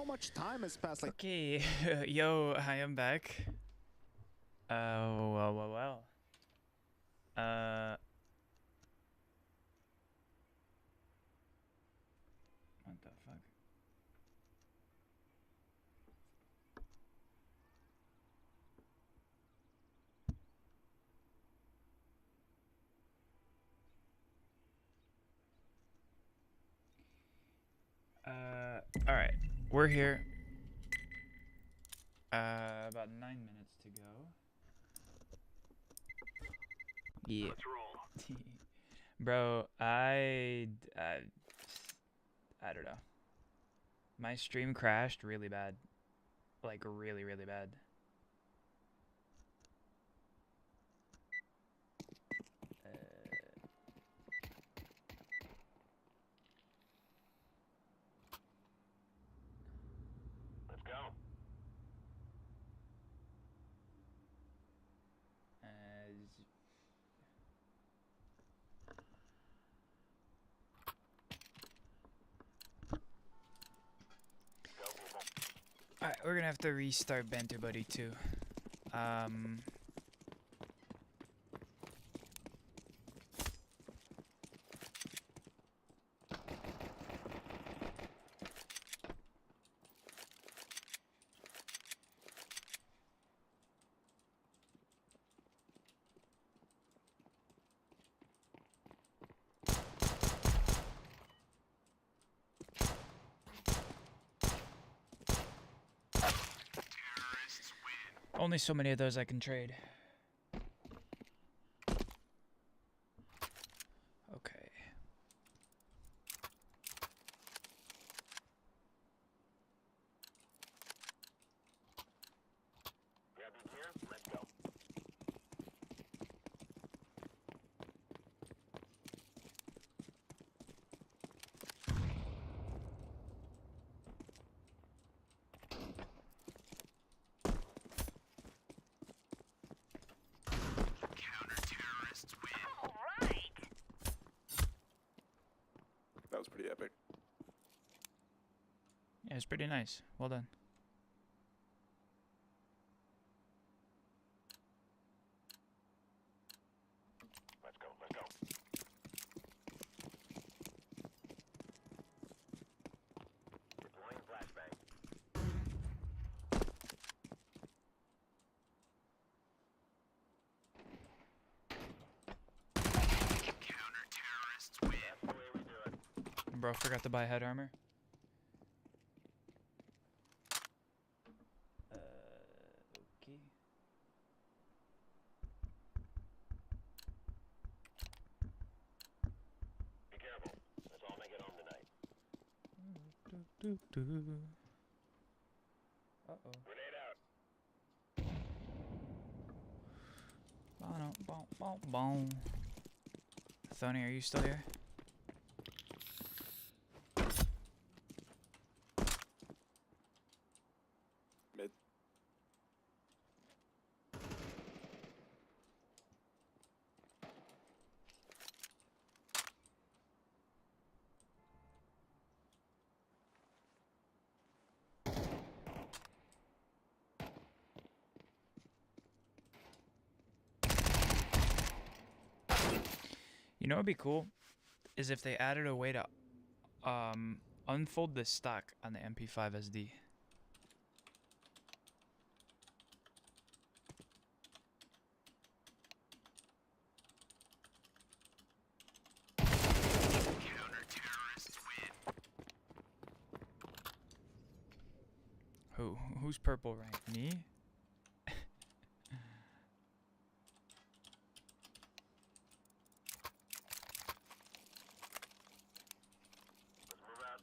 much time has passed. Like, Okay, yo, I am back. Well. What the fuck? Alright, we're here. About 9 minutes to go. Yeah. Let's roll. Bro, I don't know. My stream crashed really bad. Like, really, really bad. Let's go. Alright, we're gonna have to restart Banter Buddy too. Only so many of those I can trade. Okay. Grab your gear. Let's go. Counter-terrorists win. All right. that was pretty epic. Yeah, it's pretty nice. Well done. Let's go. Let's go. Deploying flashbang. Counter-terrorists win. That's the way we do it. Bro, forgot to buy head armor. Okay. Be careful. Let's all make it home tonight. Uh-oh. Grenade out. Boom. Thony, are you still here? Mid. You know what would be cool? Is if they added a way to unfold the stock on the MP5 SD. Counter-terrorists win. Who's purple rank? Me? Let's move out.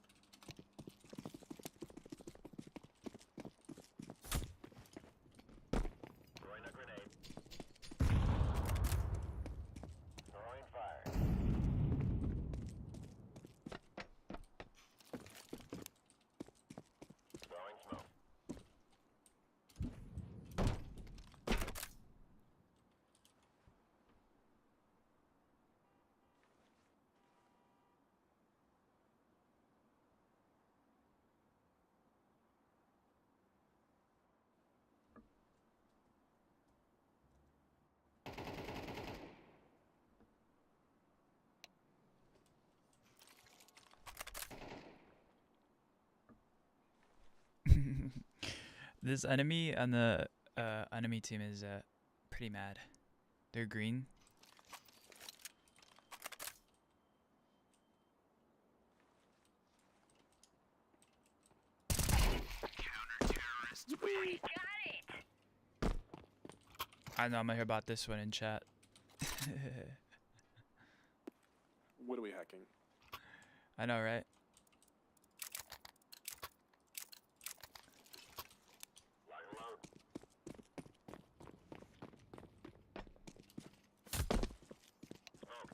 Throwing a grenade. Throwing fire. Throwing smoke. This enemy on the enemy team is pretty mad. They're green. I know I'm gonna hear about this one in chat. What are we hacking? I know, right? Lock and load. Smoke.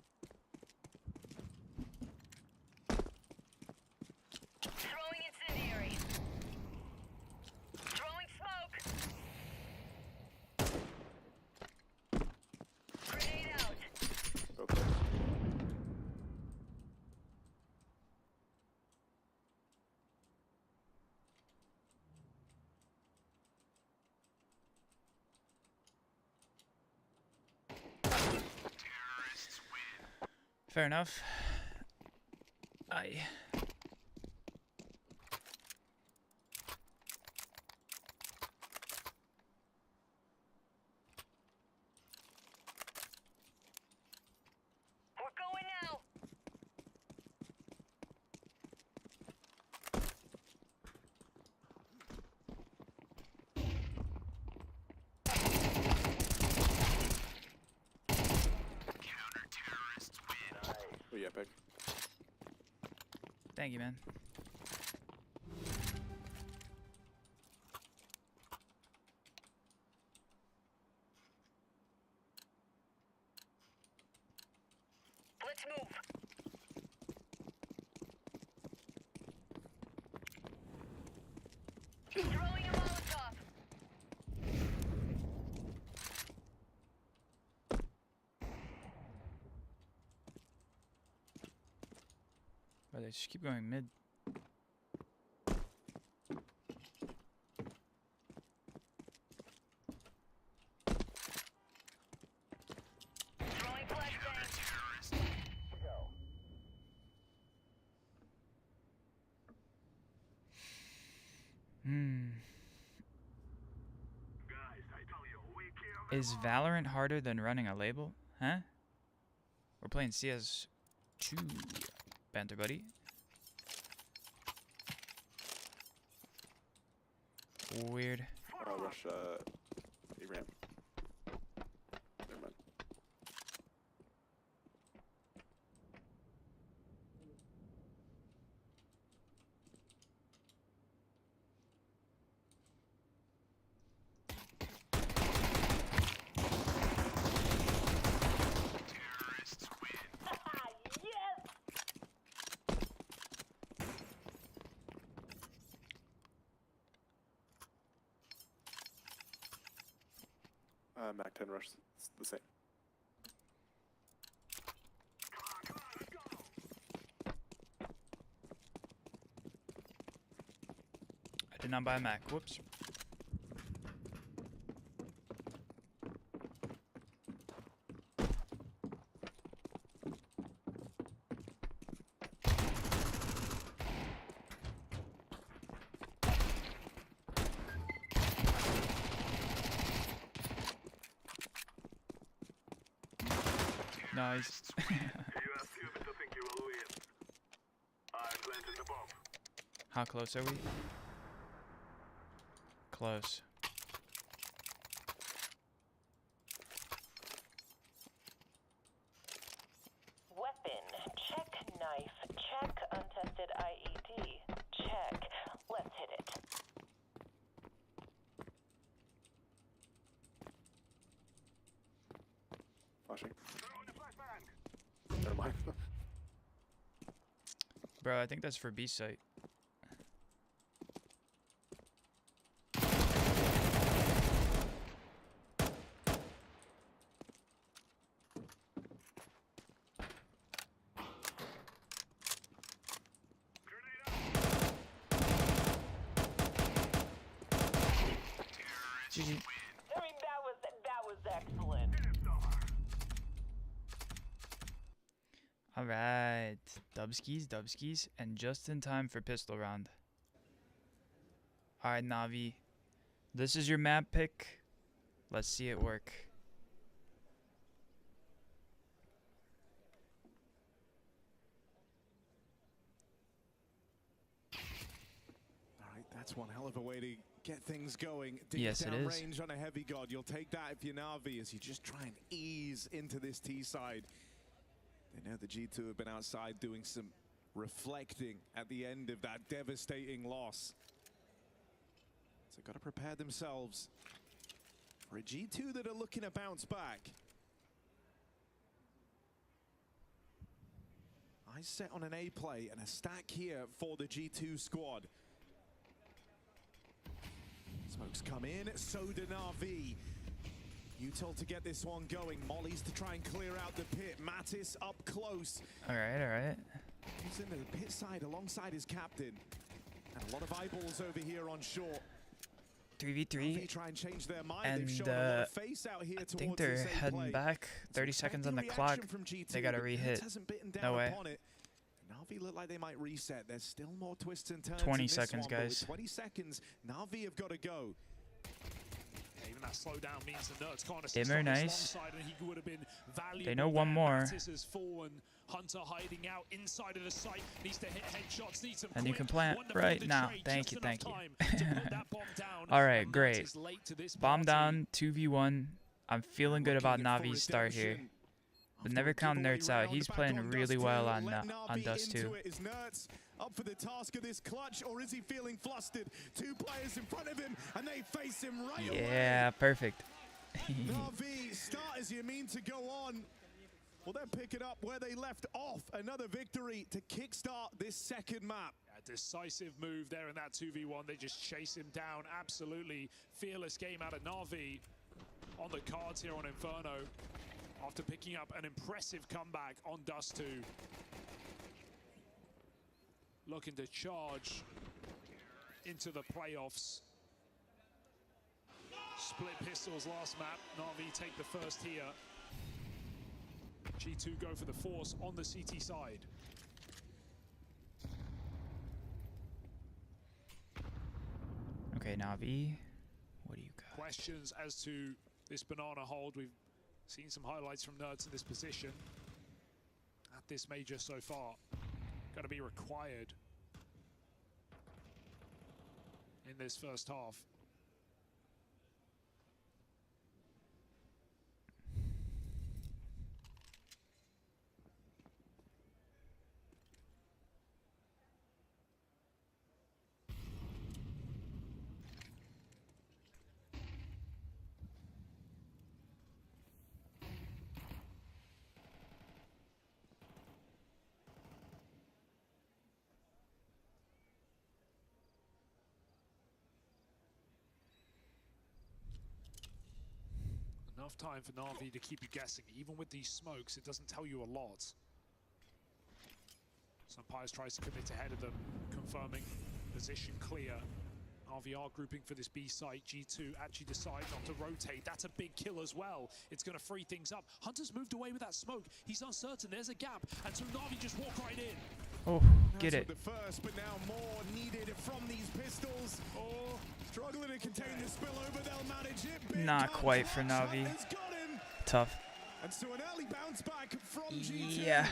Throwing incendiary. Throwing smoke. Grenade out. Okay. Fair enough. Aye. We're going now. Counter-terrorists win. Nice. We epic. Thank you, man. Let's move. Throwing a Molotov. But they just keep going mid. Throwing flashbang. Go. Guys, I tell you, we kill them Is all. Valorant harder than running a label? Huh? We're playing CS2, Banter buddy. Weird. Rush, A ramp. Never mind. Terrorists win. Mac 10 rush. It's the same. Come on, let's go. I did not buy a Mac. Whoops. Nice. You are stupid to think you will win. I planted the bomb. How close are we? Close. Weapon. Check knife. Check untested IED. Check. Let's hit it. Flashing. Throw in the flashbang. Never mind. Bro, I think that's for B site. Grenade out. GG. I mean, that was excellent. Hit him so hard. Alright. Dubskis, dubskis, and just in time for pistol round. Alright, Navi. This is your map pick. Let's see it work. All right, that's one hell of a way to get things going. Yes, it down is. range on a heavy god. You'll take that if you're Navi as you just try and ease into this T side. They know the G2 have been outside doing some reflecting at the end of that devastating loss. So got to prepare themselves for a G2 that are looking to bounce back. Eyes set on an A play and a stack here for the G2 squad. Smokes come in, so do NAVI. Util to get this one going. Molly's to try and clear out the pit. Mattis up close. Alright, alright. He's in the pit side alongside his captain. And a lot of eyeballs over here on shore. 3v3. Try and change their mind. And They've shown a lot of face out here I towards think they're this A heading play. back. 30 seconds on the clock. They gotta re-hit. No way. Navi look like they might reset. There's still more twists and turns. 20 in this seconds, one, but with guys. 20 seconds. Navi have got to go. Even that slowdown means the Nerds can't assist Immer on this long nice. side, and he would have been valuable. They know one there. more. Mattis has fallen. Hunter hiding out inside of the site. Needs to hit headshots. Needs some And you quick, can plant wonderful right to now. trade, Thank just you, enough thank you. time to put that bomb down. Alright, And great. Mattis late to this Bomb party. down, 2v1. I'm feeling good about Looking at Navi's start here. redemption. But never count Nerds out. He's playing really well on Dust 2. Is Nerds up for the task of this clutch, or is he feeling flustered? Two players in front of him, and they face him right away. Yeah, perfect. Navi, start as you mean to go on. Well, then pick it up where they left off. Another victory to kickstart this second map. A decisive move there in that 2v1. They just chase him down. Absolutely fearless game out of Navi on the cards here on Inferno. After picking up an impressive comeback on Dust 2. Looking to charge into the playoffs. Split pistols last map. Navi take the first here. G2 go for the force on the CT side. Okay, Navi. What do you got? Questions as to this banana hold. We've seen some highlights from Nerds in this position at this major so far. Going to be required in this first half. Enough time for Navi to keep you guessing. Even with these smokes, it doesn't tell you a lot. Sampires tries to commit ahead of them, confirming position clear. RVR grouping for this B site. G2 actually decide not to rotate. That's a big kill as well. It's going to free things up. Hunter's moved away with that smoke. He's uncertain. There's a gap. And so Navi just walk right in. Oh, get it. The first, but now more needed from these pistols. Oh, struggling to contain the spillover. They'll manage it. Big Not quite for contact. Navi. Has got him. Tough. And so an early bounce back from G2. Yeah.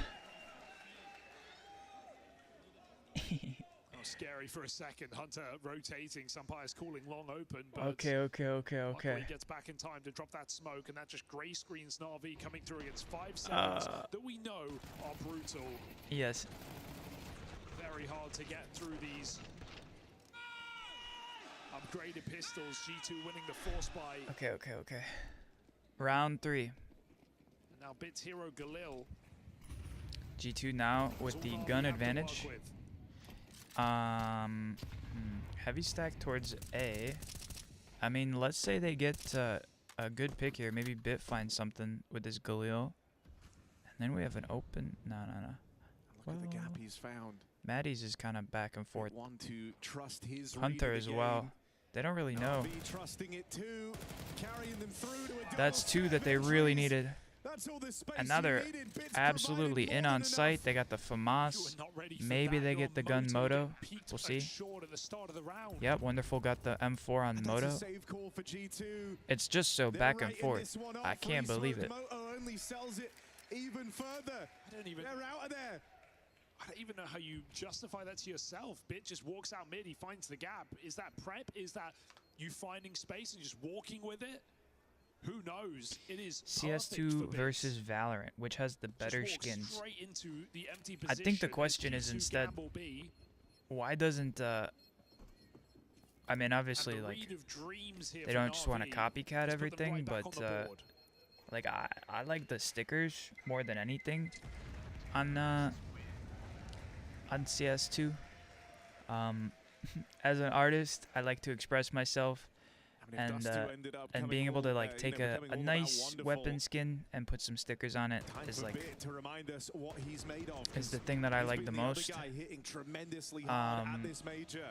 Oh, scary for a second. Hunter rotating. Sampires calling long open. But Okay. Luckily gets back in time to drop that smoke, and that just grey screens Navi coming through against 5 seconds that we know are brutal. Yes. Very hard to get through these upgraded pistols. G2 winning the force by. Okay. Round 3. And now Bits hero Galil. G2 now with the gun advantage. Heavy stack towards A. I mean, let's say they get a good pick here. Maybe Bit finds something with this Galil. And then we have an open. No. Look at the gap he's found. Maddie's is kind of back and forth. One to trust his Hunter as well. They don't really know. Trusting it too, carrying them through to a That's goal. 2 that they really needed. That's all the space And now you they're needed. Bits absolutely provided in more on than site. enough. They got the You FAMAS. were not ready for Maybe that. they Your get the gun getting moto. peaked We'll and see. short at the start of the round. Yep, Wonderful got the M4 on That's moto. a safe call for G2. It's just so They're back and writing forth. this one I off. can't Free believe Smoke it. Moto only sells it even further. I don't even know how you justify that to yourself. Bit just walks out mid, he finds the gap. Is that prep? Is that you finding space and just walking with it? Who knows? It is CS2 versus Valorant, which has the better skins. Straight into the empty I think the position. question It's is G2 instead, gamble B, why doesn't I mean, and obviously, the like, read of dreams here they from don't just want to NAVI copycat has put them everything, right back but on the board. like I like the stickers more than anything on CS2. As an artist, I like to express myself, I mean, if Dust 2 ended up and coming being able to all, like you take know, a becoming all that nice wonderful, weapon skin and put some stickers on it time is for like Bit to remind us what he's made of, is the 'cause thing that I he's like the been other most. guy hitting tremendously hard at this major.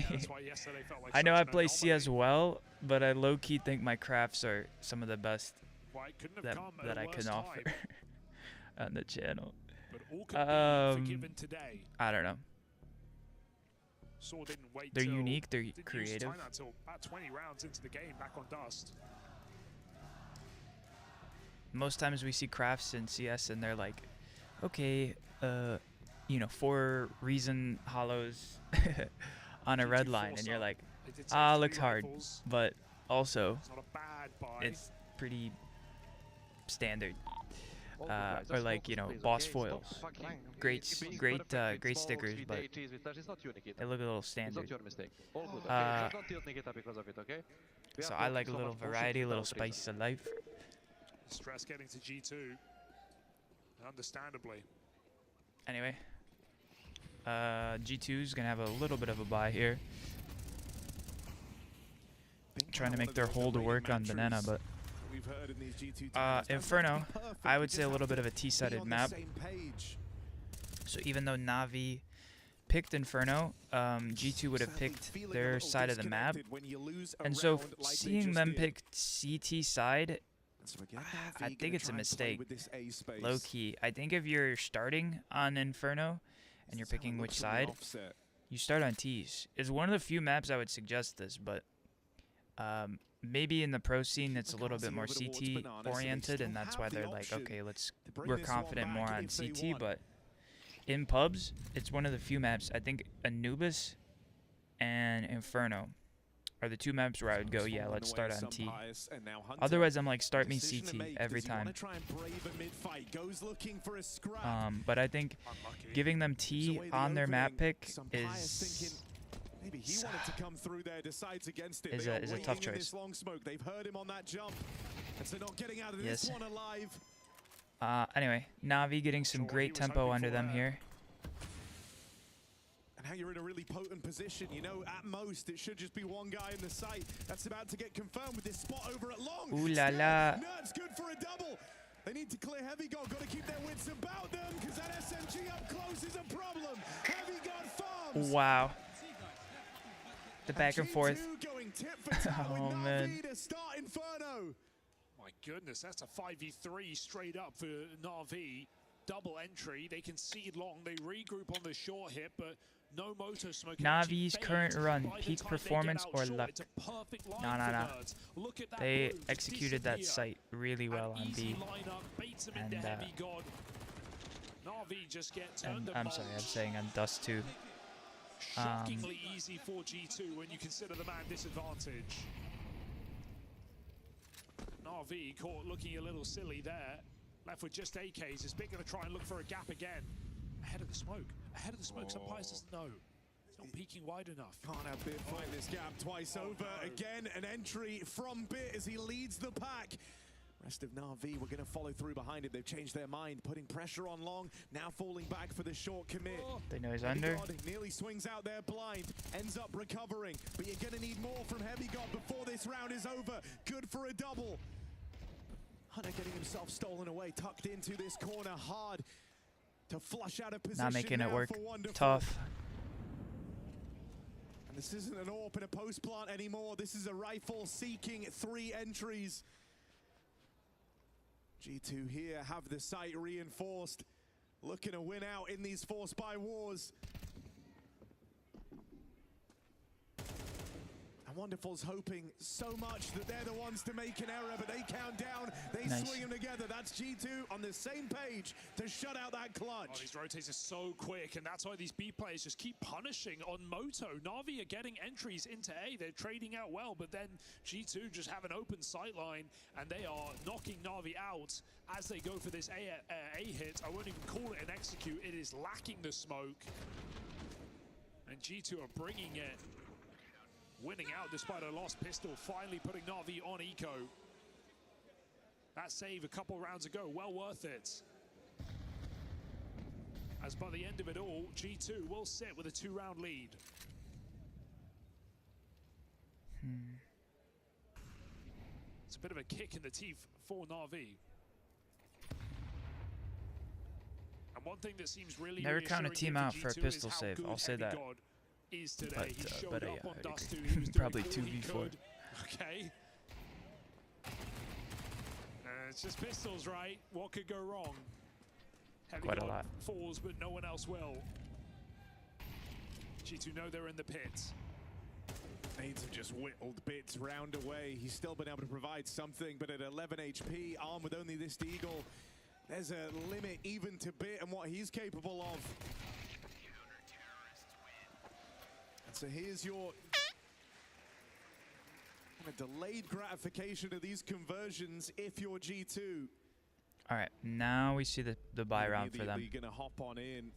That's why yesterday felt like I know such I an play anomaly. CS well, but I low-key think my crafts are some of the best Why it couldn't have that come at that a I worse can offer time, on the channel. but all could be forgiven today. I don't know. Saw didn't wait They're till, unique. They're didn't use creative. timeout till about 20 rounds into the game, back on Dust. Most times we see crafts in CS and they're like, okay, you know, 4 reason hollows on a G2 red line, force and you're up. like, They did say ah, 3 looks hard, rifles. but also It's not a bad buy. it's pretty standard. Or like, you know, boss foils. Great stickers, but they look a little standard. So I like a little variety, a little spice of life. Stress getting to G2, understandably. Anyway, G2 is gonna have a little bit of a buy here, trying to make their hold to work on Banana, but Inferno, I would say a little bit of a T-sided map. So even though Navi picked Inferno, G2 would have picked their side of the map, and so seeing them pick CT side, I think it's a mistake, low-key. I think if you're starting on Inferno and you're picking which side, you start on T's. It's one of the few maps I would suggest this, but maybe in the pro scene it's a little bit more CT oriented, and that's why they're like, okay, we're confident more on CT, but in pubs, it's one of the few maps. I think Anubis and Inferno are the 2 maps where I would go, yeah, let's start on T. Otherwise, I'm like, start me CT every time. But I think giving them T on their map pick is a tough choice. Yes. Anyway, Navi getting some great tempo under them here. Now you're in a really potent position. You know, at most, it should just be one guy in the site. That's about to get confirmed with this spot over at long. Ooh la la. Nerd's good for a double. They need to clear Heavy God. Got to keep their wits about them, because that SMG up close is a problem. Heavy God farms. Wow. The back and forth. Going tit for tat Oh, with man. Navi to start Inferno. My goodness, that's a 5v3 straight up for Na'Vi. Double entry, they concede long, they regroup on the short hit, but no motor smoke. Navi's current run, peak performance or luck? Nah. They executed that site really well on B. And, I'm sorry, I'm saying on Dust too. Shockingly easy for G2 when you consider the man disadvantage. Na'Vi caught looking a little silly there. Left with just AKs. Is Bit going to try and look for a gap again? Ahead of the smoke. Ahead of the smoke. Some Pies doesn't know. It's not peeking wide enough. Can't have Bit find this gap twice over. No. Again, an entry from Bit as he leads the pack. Rest of Na'Vi were going to follow through behind it. They've changed their mind, putting pressure on long. Now falling back for the short commit. They know he's Heavy under. God nearly swings out there blind. Ends up recovering. But you're going to need more from Heavy God before this round is over. Good for a double. Hunter getting himself stolen away, tucked into this corner hard to flush out a position. Not making it work. For Wonderful. Tough. And this isn't an AWP and a post plant anymore. This is a rifle seeking 3 entries. G2 here have the site reinforced, looking to win out in these force buy wars. Wonderful's hoping so much that they're the ones to make an error, but they count down, they swing them together. That's G2 on the same page to shut out that clutch. Oh, these rotates are so quick, and that's why these B players just keep punishing on Moto. Na'Vi are getting entries into A. They're trading out well, but then G2 just have an open sight line, and they are knocking Na'Vi out as they go for this A hit. I won't even call it an execute. It is lacking the smoke. And G2 are bringing it. Winning out despite a lost pistol, finally putting Na'Vi on eco. That save a couple rounds ago, well worth it. As by the end of it all, G2 will sit with a 2-round lead. It's a bit of a kick in the teeth for Na'Vi. And one thing that seems really Never count a team out for a pistol is how save, good I'll say that. God is today. He showed But up yeah, on I'd Dust 2. agree. He was doing Probably all he 2v4. could. Okay. It's just pistols, right? What could go wrong? Heavy Quite a God lot. falls, but no one else will. G2 know they're in the pit. Nades have just whittled bits round away. He's still been able to provide something, but at 11 HP, armed with only this Deagle, there's a limit even to Bit and what he's capable of. And so here's your kind of delayed gratification of these conversions if you're G2. All right, now we see the buy round for them. Immediately gonna hop on in.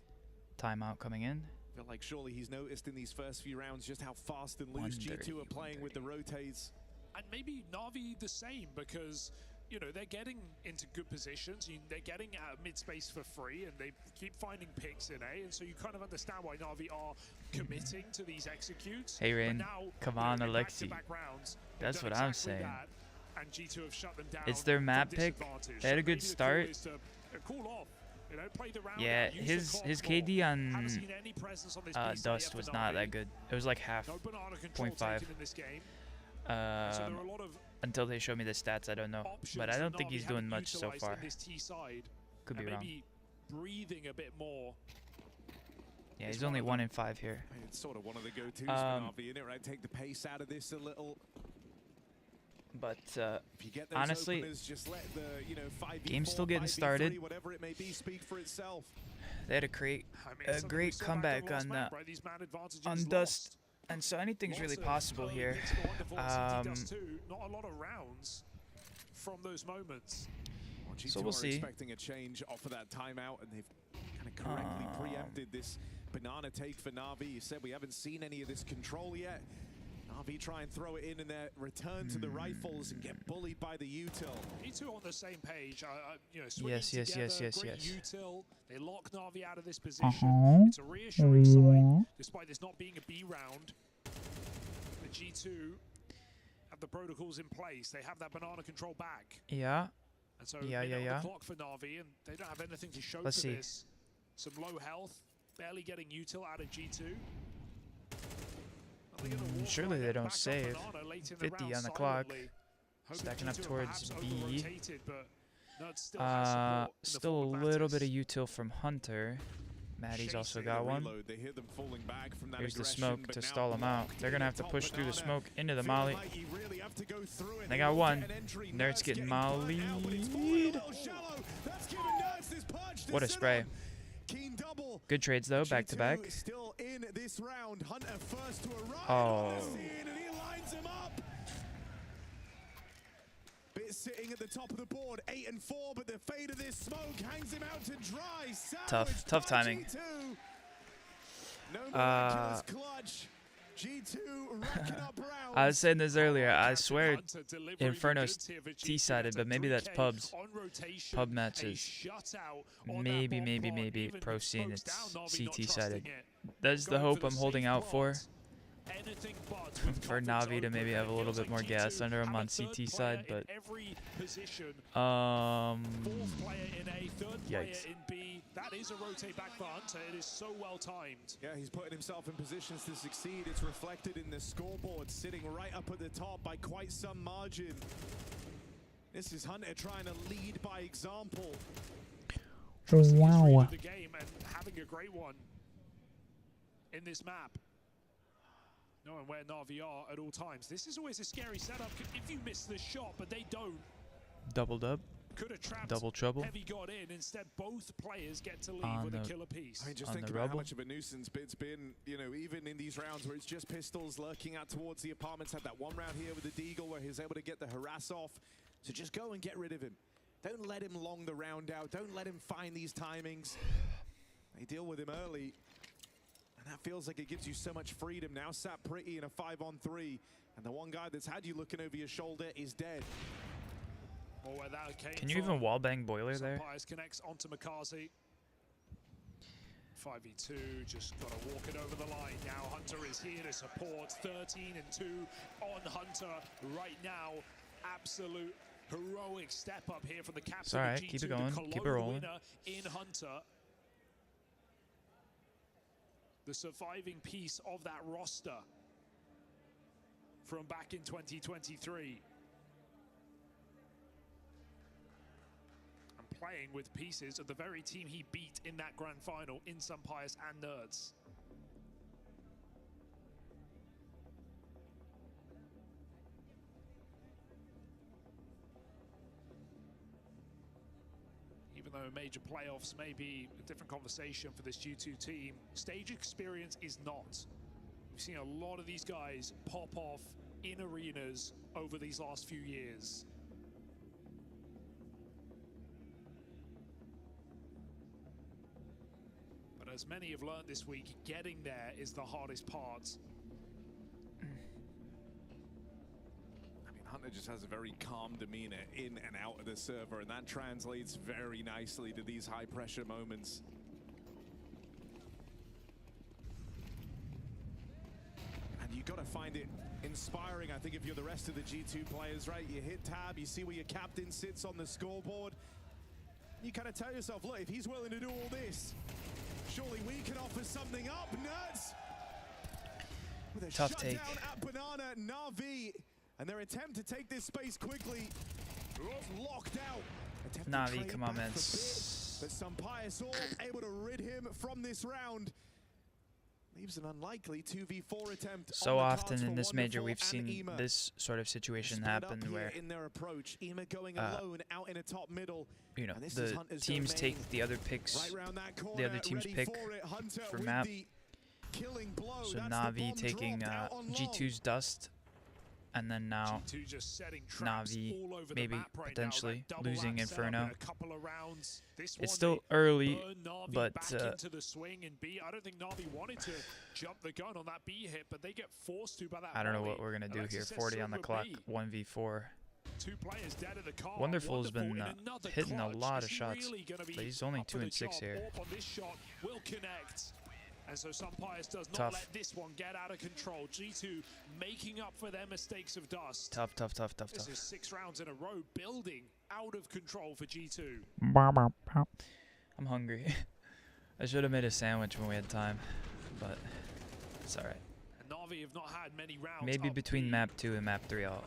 Timeout coming in. Feel like surely he's noticed in these first few rounds just how fast and loose G2 are playing with the rotates. And maybe Na'Vi the same, because you know they're getting into good positions. They're getting out of mid-space for free, and they keep finding picks in A. And so you kind of understand why Na'Vi are committing to these executes. Hey Rain, now, come on Alexi. That's what I'm saying. And G2 have shut them down. It's their map pick. They had a good start. Cool off. You know, play the round Yeah, out, use the his clock more. KD on Haven't seen any presence on this B side Dust yet for was not Na'Vi. that good. It was like half No banana control 0.5. taken in this game. So there are a lot of Until they show me the stats, I don't know. But I don't think he's doing much so far. Could be wrong. Maybe breathing a bit more. Yeah, he's only 1 in 5 here. It's sort of one of the go-tos for Na'Vi, innit, right? Take the pace out of this a little. But If you get those honestly, openers, just let the, you know, 5v4, game's still getting 5v3, started. whatever it may be, speak for itself. They had a great Something comeback lost on map, right? These man advantages on lost. Dust, and so anything's really Lots of possible early here. picks for Wonderful, CT Dust too. Not a lot of rounds from those moments. Well, G2 So we'll are see. expecting a change off of that timeout, and they've kind of correctly preempted this banana take for Na'Vi. You said we haven't seen any of this control yet. Na'Vi try and throw it in and their return to the rifles and get bullied by the util. G2 on the same page. You know, Yes, swinging yes, together, yes, great yes. util. They lock Na'Vi out of this position. It's a reassuring sign, despite this not being a B round. The G2 have the protocols in place. They have that banana control back. Yeah. And so Yeah. the clock for Na'Vi, and they don't have anything to show Let's for see. this. Some low health, barely getting util out of G2. Surely they don't save. 50 on the clock. Stacking up towards B. Still a little bit of util from Hunter. Maddie's also got one. They hear them falling back from that Here's the aggression, smoke but to now stall them out. blocked They're in gonna have the to top push through the banana. smoke into the Feel molly. like you really have to go through it. They got one. An entry. Nerds getting burnt out, but it's falling a mollied. little shallow. That's giving Nerds this punch to What a sit spray. on. Keen double. Good trades though, back to back. G2 still in this round. Hunter first to arrive Oh. on the scene, and he lines him up. Bit sitting at the top of the board, 8 and 4, but the fade of this smoke hangs him out to dry. Sandwiched Tough by timing. G2. No miraculous clutch. G2 racking up rounds. I was saying this earlier. I swear Hunter delivering the Inferno's goods here for G2. T-sided, but maybe that's 3K pubs. on rotation, Pub a matches. shutout on that Maybe, bomb maybe, plot. maybe Even pro with scene smokes it's down, Na'Vi not CT sided. trusting it. That's the Going hope for I'm holding safe out for. plot. Anything but with For confidence Navi to open. maybe have a It little feels bit more like gas G2 under him have a on third CT player side, in but every position. um, Fourth player in A, third player yikes. in B. That is a rotate back for Hunter. It is so well timed. Yeah, he's putting himself in positions to succeed. It's reflected in the scoreboard, sitting right up at the top by quite some margin. This is Hunter trying to lead by example. Trusting his read Wow. of the game and having a great one in this map. Knowing where Navi are at all times. This is always a scary setup if you miss the shot, but they don't. Double dub. Could have trapped. Double trouble. Heavy got in. Instead, both players get to leave On with a the- killer piece. I mean, just On think the about how rubble. much of a nuisance it's been, you know, even in these rounds where it's just pistols lurking out towards the apartments. Had that one round here with the Deagle where he was able to get the harass off. So just go and get rid of him. Don't let him long the round out. Don't let him find these timings. They deal with him early. And that feels like it gives you so much freedom. Now sat pretty in a 5-on-3. And the one guy that's had you looking over your shoulder is dead. Or where that came Can you from. even wallbang boiler there? Sampires connects onto McCarthy. 5v2, just got to walk it over the line. Now Hunter is here to support. 13 and 2 on Hunter right now. Absolute heroic step up here from the captain. It's all right, of G2, keep it the going, Cologne keep it rolling. winner in Hunter. The surviving piece of that roster from back in 2023. And playing with pieces of the very team he beat in that grand final in Sampires and Nerds. Even though major playoffs may be a different conversation for this G2 team, stage experience is not. We've seen a lot of these guys pop off in arenas over these last few years. But as many have learned this week, getting there is the hardest part. Hunter just has a very calm demeanor in and out of the server, and that translates very nicely to these high pressure moments. And you got to find it inspiring, I think, if you're the rest of the G2 players, right? You hit tab, you see where your captain sits on the scoreboard. You kind of tell yourself, look, if he's willing to do all this, surely we can offer something up. Nuts! With a Tough take. shutdown at Banana, NAVI. And their attempt to take this space quickly was locked out. Attempt to Navi, trade come on, back man. for bit, but Sampires all able to rid him from this round. Leaves an unlikely 2v4 attempt. So on the often cards in for this major, Wonderful we've and seen Ema. this sort of situation Split up happen here where, in their approach, Ema going alone out in a top middle. you know, And this is the Hunter's teams domain. take the other picks, Right round that corner, the other team's ready pick for it. Hunter for with map. the killing blow. So That's the Navi bomb taking dropped out on long. G2's dust, and then now G2 just setting traps Navi all over the maybe map right potentially now. That double losing lap setup Inferno. in a couple of rounds. This one, It's still they early, burn Navi but back into the swing in B. I don't think Navi wanted to jump the gun on that B hit, but they get forced to by that. I don't know volley. what we're gonna do Alexis here. says 40 on the silver clock, B. 1v4. Two players dead in the car. Wonderful's been in another hitting a clutch. lot Is of he shots, really gonna be but he's only up for 2 the and 6 job? here. Orb on this shot will connect. And so Sampires does not Tough. let this one get out of control. G2 making up for their mistakes of dust. Tough, tough, tough, tough, This tough. is 6 rounds in a row, building out of control for G2. I'm hungry. I should have made a sandwich when we had time, but it's all right. And Navi have not had many rounds. Maybe up between B, map 2 and map 3, I'll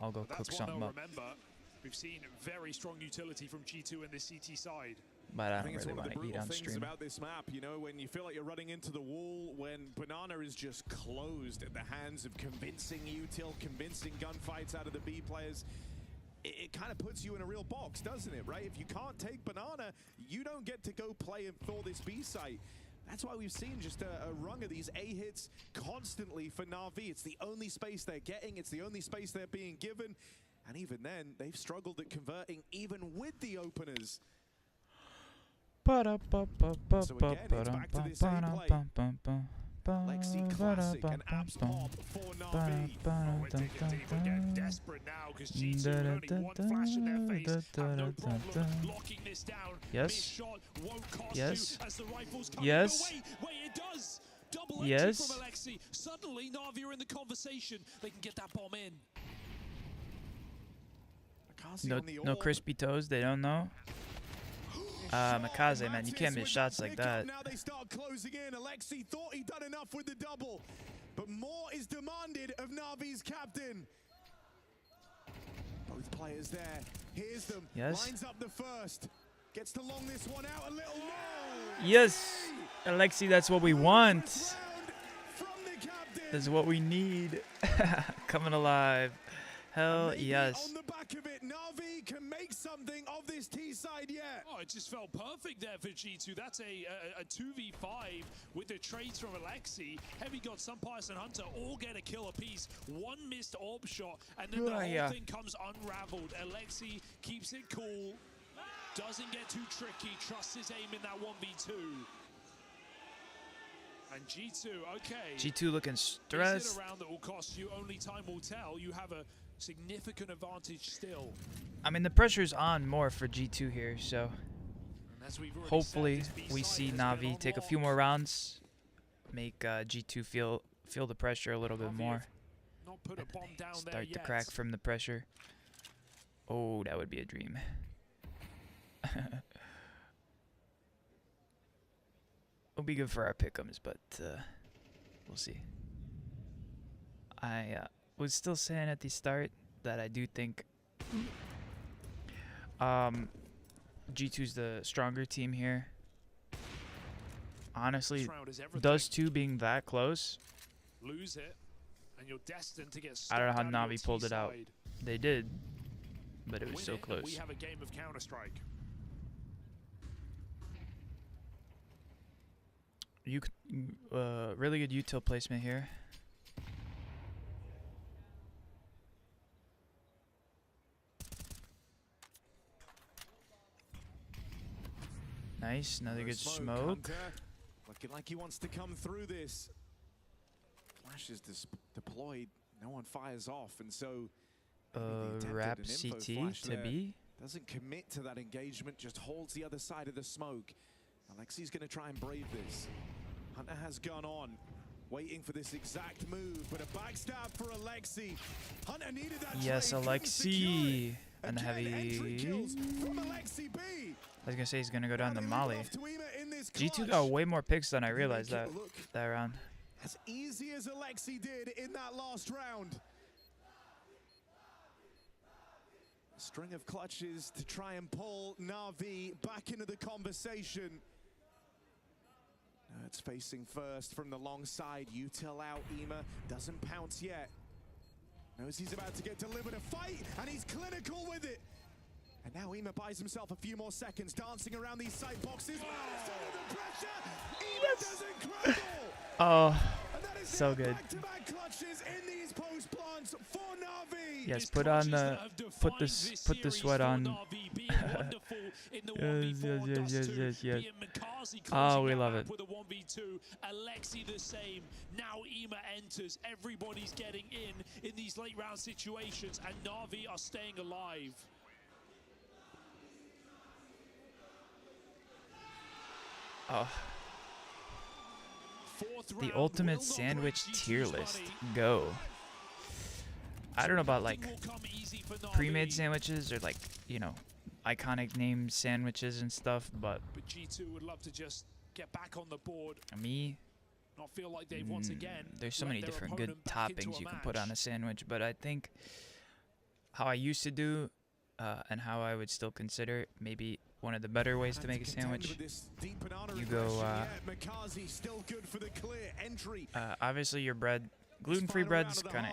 go but cook that's one something they'll up. remember. We've seen very strong utility from G2 in the CT side. But I I don't think it's really one of want the to eat brutal on things stream. about this map, you know, when you feel like you're running into the wall, when Banana is just closed at the hands of convincing util, convincing gunfights out of the B players. It kind of puts you in a real box, doesn't it, right? If you can't take Banana, you don't get to go play for this B site. That's why we've seen just a rung of these A hits constantly for Na'Vi. It's the only space they're getting. It's the only space they're being given. And even then, they've struggled at converting even with the openers. So again, it's back to this A play. Lexi Classic, an abs pop for Na'Vi. Oh, we're digging deep, we're getting desperate now because G2 with only one flash in their face have no problem locking this down. Yes. Missed shot won't cost Yes. you as the rifles come Yes. in. Wait, it does. Double entry Yes. from Alexi. Suddenly, Na'Vi are in the conversation. They can get that bomb in. No crispy toes, they don't know. Makaze, man, you can't miss shots like that. Now they start closing in. Alexi thought he'd done enough with the double, but more is demanded of Navi's captain. Both players there. Here's them. Yes. Lines up the first. Gets to long this one out a little low. Yes, Alexi, that's what we want. First round from the captain. That's what we need. Coming alive. Hell Maybe yes. on the back of it, Navi can make something of this T-side yet. Oh, it just felt perfect there for G2. That's a 2v5 with the trades from Alexi. Heavy got Sunpius and Hunter all get a kill apiece. One missed AWP shot, and then the whole thing comes unraveled. Alexi keeps it cool, doesn't get too tricky, trusts his aim in that 1v2. And G2, okay. G2 looking Is stressed. it a round that will cost you? Only time will tell. You have a significant advantage still. I mean, the pressure's on more for G2 here, so And as we've already hopefully said, this we B-side see has Navi been take a on few lock. more rounds, make G2 feel the pressure a little bit Navi more. have Not put a bomb down there Start to yet. crack from the pressure. Oh, that would be a dream. It'll be good for our pick'ems, but we'll see. I was still saying at the start that I do think G2's the stronger team here. Honestly, This round is everything. those two being that close, Lose it, and you're destined to get I don't know how stomped out of your Navi pulled it out. T-side. they did, but it was Win so it, and close. We have a game of Counter-Strike. You really good util placement here. Nice, another good smoke. Hunter. Looking like he wants to come through this. Flash is deployed. No one fires off, and so maybe they attempted Wrap an info CT flash to there. B. Doesn't commit to that engagement, just holds the other side of the smoke. Alexi's going to try and brave this. Hunter has gone on, waiting for this exact move, but a backstab for Alexi. Hunter needed that Yes, trade, couldn't secure Alexi. it. And Again, entry heavy. kills from Alexi B. I was gonna say he's gonna go down Now to they leave it Molly. off to Ema in this G2 clutch. got way more picks than I Can he realized make that it look that round. as easy as Alexi did in that last round. A string of clutches to try and pull Navi back into the conversation. Now it's facing first from the long side. Util out, Ema doesn't pounce yet. Knows he's about to get delivered a fight, and he's clinical with it. And now Ema buys himself a few more seconds, dancing around these side boxes. Under the pressure, Ema does incredible. Oh, And that is so the good. back-to-back clutches in these post plants for Navi. Yes, It's put on clutches the that have put defined this this put the series sweat for on. Navi, being wonderful in the Yes, 1v4 yes, dust yes, two, yes, yes. being Mikazi Oh, closing we that love map it. with a 1v2, Alexi the same. Now Ema enters, everybody's getting in these late round situations, and Navi are staying alive. Oh, Fourth the round ultimate will not sandwich break G2's tier list. money. Go. I don't know about like Nothing will come easy for Navi, pre-made sandwiches or like, you know, iconic name sandwiches and stuff, but but G2 would love to just get back on the board, me, not feel like they've once again there's so let many their different good opponent back into toppings a you can put on a match. sandwich, but I think how I used to do and how I would still consider it, maybe one of the better ways to make a sandwich. You go still good for the clear entry. obviously your bread, gluten-free bread's kind of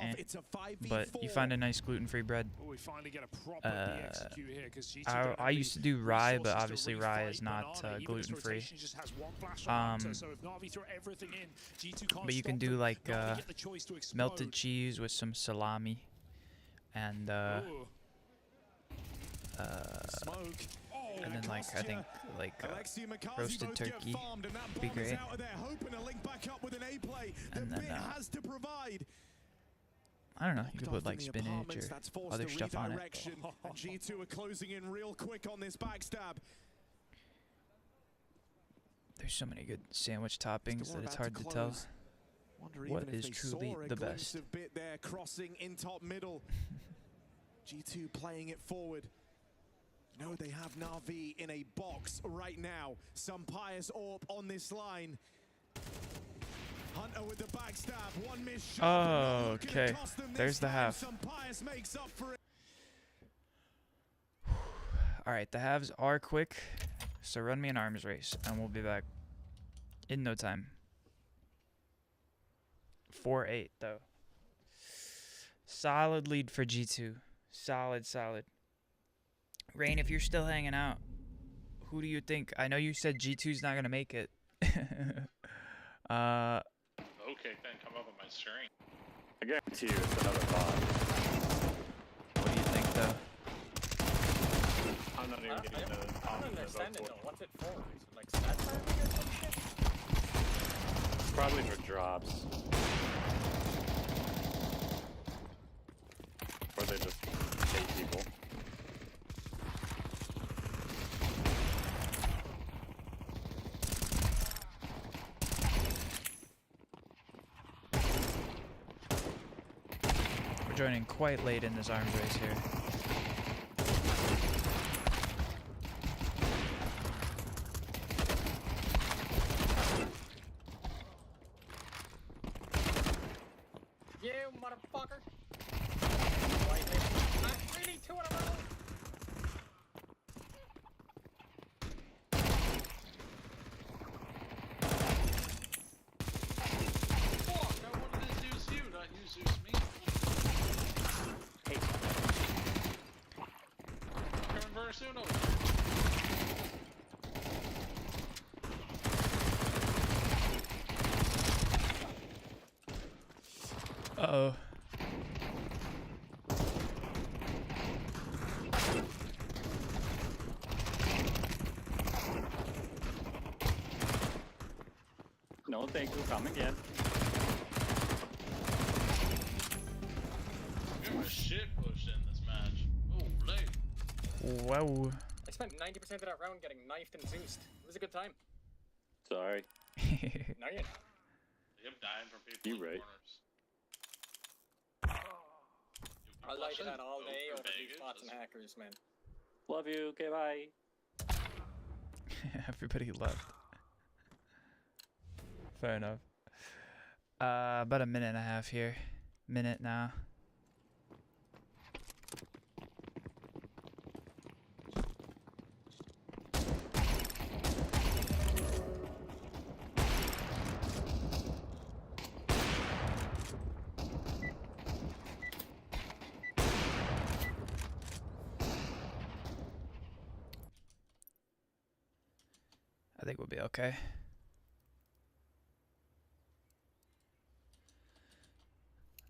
but you find a nice gluten-free bread. Well, we finally get a proper B execute here, 'cause G2 don't I have used the to do rye, but resources to obviously rye refight is not Banana. Even this gluten-free. rotation just has one flash on Hunter, so if Navi throw everything in, G2 can't But you can stop do them. like Navi get the choice to melted explode. cheese with some salami and Ooh. Smoke. Oh, and then like I think like Alexi and Mikazi roasted both get turkey farmed, and that would be bomb is great. out of there, hoping to link back up with an A play. The And then, bit has to provide. I don't know, you could Locked put off like in the spinach apartments, or that's forced other a stuff on it. redirection, and G2 are closing in real quick on this backstab. There's so many good sandwich toppings Door that it's about hard to tell. close. Wonder what even if is they truly saw a the glimpse best. of bit there crossing in top middle. G2 playing it forward. No, they have Navi in a box right now. Some pious AWP on this line. Hunter with the backstab, one miss shot. Oh, okay. There's the half. Some pious makes up for it. Alright, the halves are quick, so run me an arms race, and we'll be back in no time. 4-8, though. Solid lead for G2. Solid, solid. Rain, if you're still hanging out, who do you think? I know you said G2's not going to make it. Okay, then come up with my string. I guarantee you it's another bot. What do you think, though? I'm not even getting the I don't option to understand vote it for. though. What's it for? Is it like stat farming or some shit? It's probably for drops. Or they just hate people. We're joining quite late in this arms race here. You motherfucker! Really, 2 in a row? Fuck, I wanted to use you, not you Zeus me. Coming very soon over. Uh-oh. No, thank you. Come again. Get my shit pushed in this match. Holy. Wow. I spent 90% of that round getting knifed and Zeused. It was a good time. Sorry. No, you're not. I'm dying from people You in the right. corners. I'll like that all Go day for over these Vegas. bots and hackers, man. Love you. Okay, bye. Everybody left. Fair enough. About a minute and a half here. Minute now. I think we'll be okay.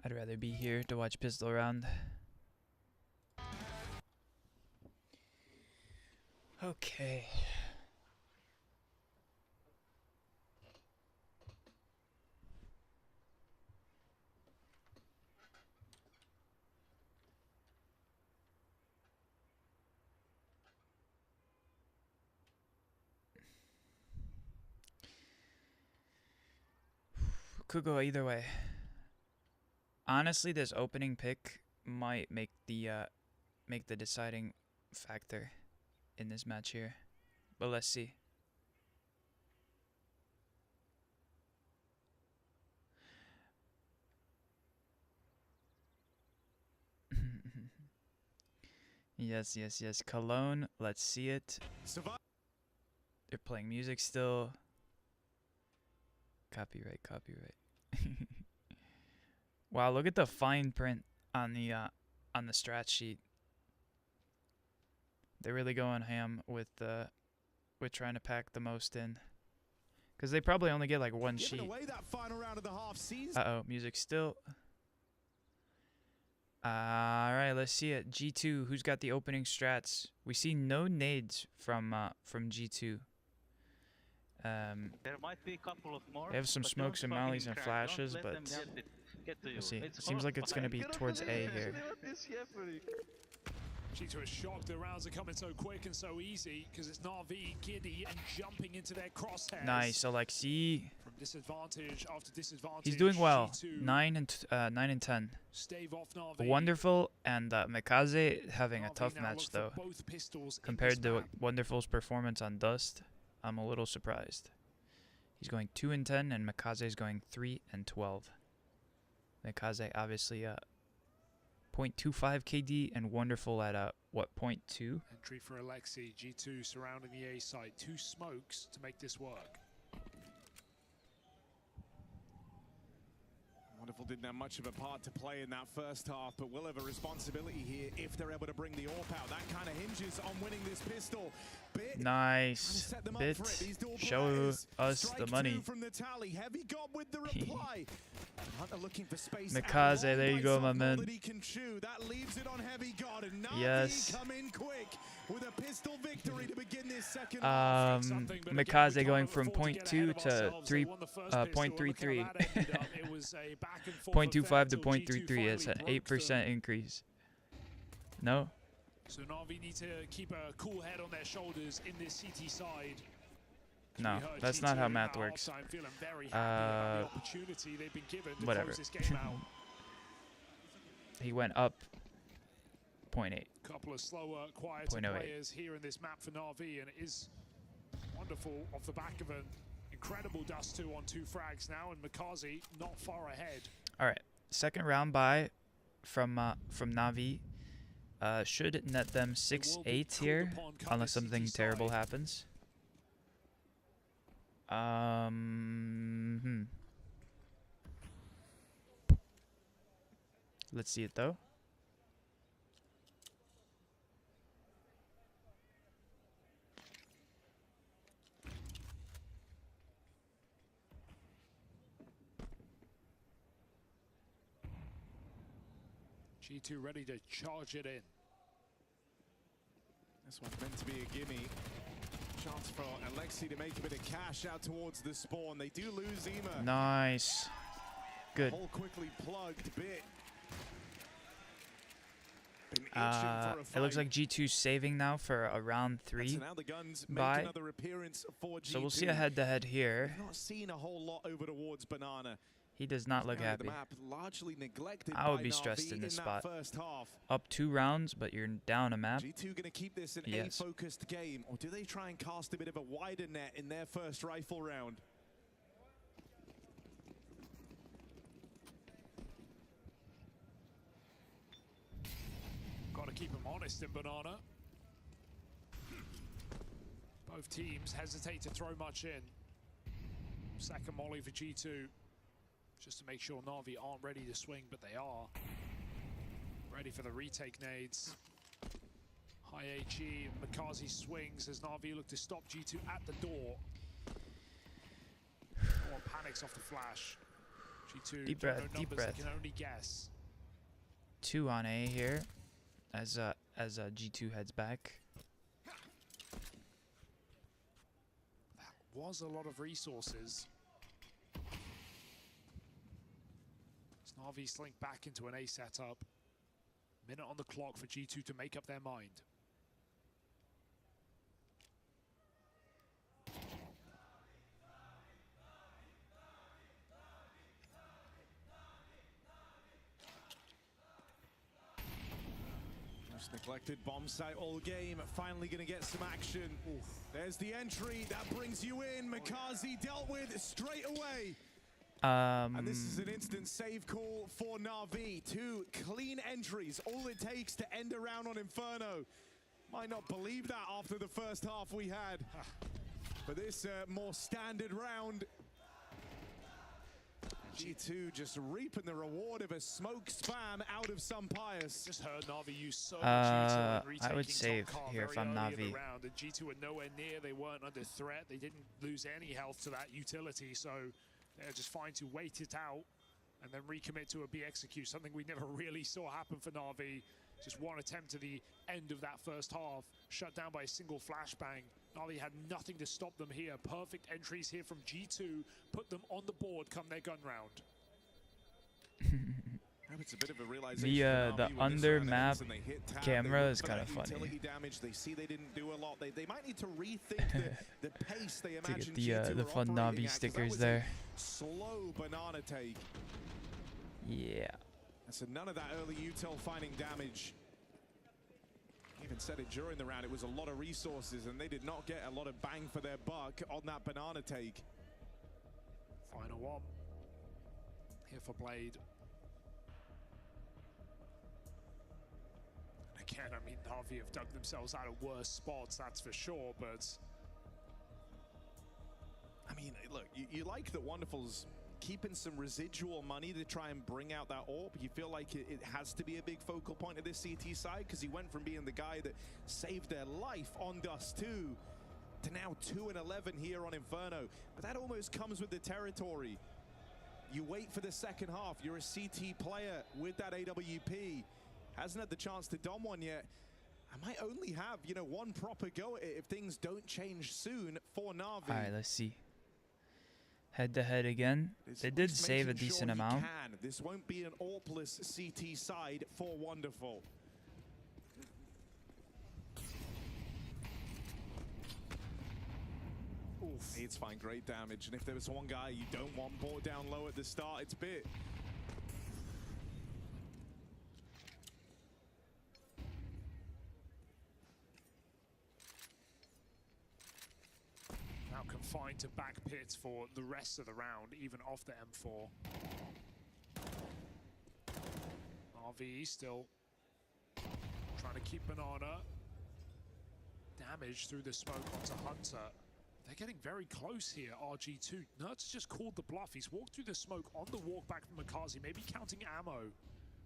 I'd rather be here to watch pistol round. Okay. Could go either way. Honestly, this opening pick might make the deciding factor in this match here. But let's see. Yes, yes, yes. Cologne, let's see it. They're playing music still. Copyright, copyright. Wow, look at the fine print on the strat sheet. They're really going ham with trying to pack the most in. Cause they probably only get like one sheet. Uh-oh, music still. Alright, let's see it. G2, who's got the opening strats? We see no nades from G2. There might be a couple of more. They have some but smokes don't and fucking mollies and crack. flashes, Don't but let them get to you. we'll see. It's Seems like it's gonna be horrifying. towards A here. G2 is shocked the rounds are coming so quick and so easy because it's Na'Vi, Giddy, and jumping into their crosshairs. Nice, Alexi. From disadvantage after disadvantage. He's doing well. G2 9 and 10. stave off Na'Vi. Wonderful and Mikaze having a Na'Vi tough now match look for though. both pistols in Compared this to map. Wonderful's performance on Dust, I'm a little surprised. He's going 2 and 10, and Mikaze is going 3 and 12. Mikaze obviously 0.25 KD and Wonderful at what, 0.2? Entry for Alexi. G2 surrounding the A site. 2 smokes to make this work. Wonderful didn't have much of a part to play in that first half, but will have a responsibility here if they're able to bring the AWP out. That kind of hinges on winning this pistol. Bit Nice. Bit. Show us the money. From the tally. Heavy got with the reply. Hunter looking for space. Mikaze, there you go, my man. That leaves it on Heavy God, and Navi yes. come in quick with a pistol victory to begin this second Mikaze going from 0.2 to 0.33. 0.25 to 0.33. It's an 8% increase. No? So Navi need to keep a cool head on their shoulders in this CT side. No, that's not how math works. Whatever. He went up 0.8. Couple of slower, quieter players here in this map for Navi, and it is wonderful off the back of an incredible dust 2 on 2 frags now, and Mikaze not far ahead. All right, second round bye from Navi. Should net them 6-8 here, unless something terrible happens. Let's see it though. G2 ready to charge it in. This one's meant to be a gimme. Chance for Alexi to make a bit of cash out towards the spawn. They do lose Ema. Nice. Good. Hole quickly plugged. Bit. It looks like G2's saving now for a round 3 so now the guns bye. make another appearance for G2. So we'll see a head-to-head here. We've not seen a whole lot over towards Banana. He does not look happy. The map largely neglected I would by be stressed Navi in this spot. First half. Up 2 rounds, but you're down a map. G2 going to keep this an A-focused game, or do they try and cast a bit of a wider net in their first rifle round? Got to keep them honest in Banana. Both teams hesitate to throw much in. Second molly for G2, just to make sure Navi aren't ready to swing, but they are. Ready for the retake nades. High HE, Mikaze swings as Navi look to stop G2 at the door. No one panics off the flash. G2 deep breath, deep breath. They can only guess. 2 on A here, as G2 heads back. Was a lot of resources. Navi slink back into an A setup. Minute on the clock for G2 to make up their mind. Most neglected bomb site all game. Finally going to get some action. Oof. There's the entry. That brings you in. Mikaze dealt with straight away. And this is an instant save call for Navi. 2 clean entries. All it takes to end a round on Inferno. Might not believe that after the first half we had. For this more standard round. G2 just reaping the reward of a smoke spam out of some pious. Just heard Navi use so much I would save here if I'm Navi. And G2 were nowhere near. They weren't under threat. They didn't lose any health to that utility. So they're just fine to wait it out and then recommit to a B execute, something we never really saw happen for Navi. Just one attempt to the end of that first half, shut down by a single flashbang. Navi had nothing to stop them here. Perfect entries here from G2, put them on the board come their gun round. It's a bit of a realization the under map camera is kind of funny. Damage. They see they didn't do a lot. They might need to rethink the pace they imagine. To get the fun Navi stickers there. Slow banana take. Yeah. So none of that early util finding damage. Even said it during the round, it was a lot of resources and they did not get a lot of bang for their buck on that banana take. Final one. Here for Blade. again, I mean, Navi have dug themselves out of worse spots, that's for sure, but... I mean, look, you like that Wonderful's keeping some residual money to try and bring out that orb. You feel like it has to be a big focal point of this CT side, because he went from being the guy that saved their life on Dust 2 to now 2-11 here on Inferno. But that almost comes with the territory. You wait for the second half. You're a CT player with that AWP. Hasn't had the chance to dom one yet. I might only have, you know, one proper go at it if things don't change soon for Navi. All right, let's see. Head to head again. They did save a decent amount. This won't be an AWPless CT side for Wonderful. Oof. It's fine, great damage. And if there was one guy you don't want brought down low at the start, it's Bit. Now confined to back pits for the rest of the round, even off the M4. RVE still trying to keep Banana. Damage through the smoke onto Hunter. They're getting very close here, RG2. Nuts just called the bluff. He's walked through the smoke on the walk back from Makazi, maybe counting ammo.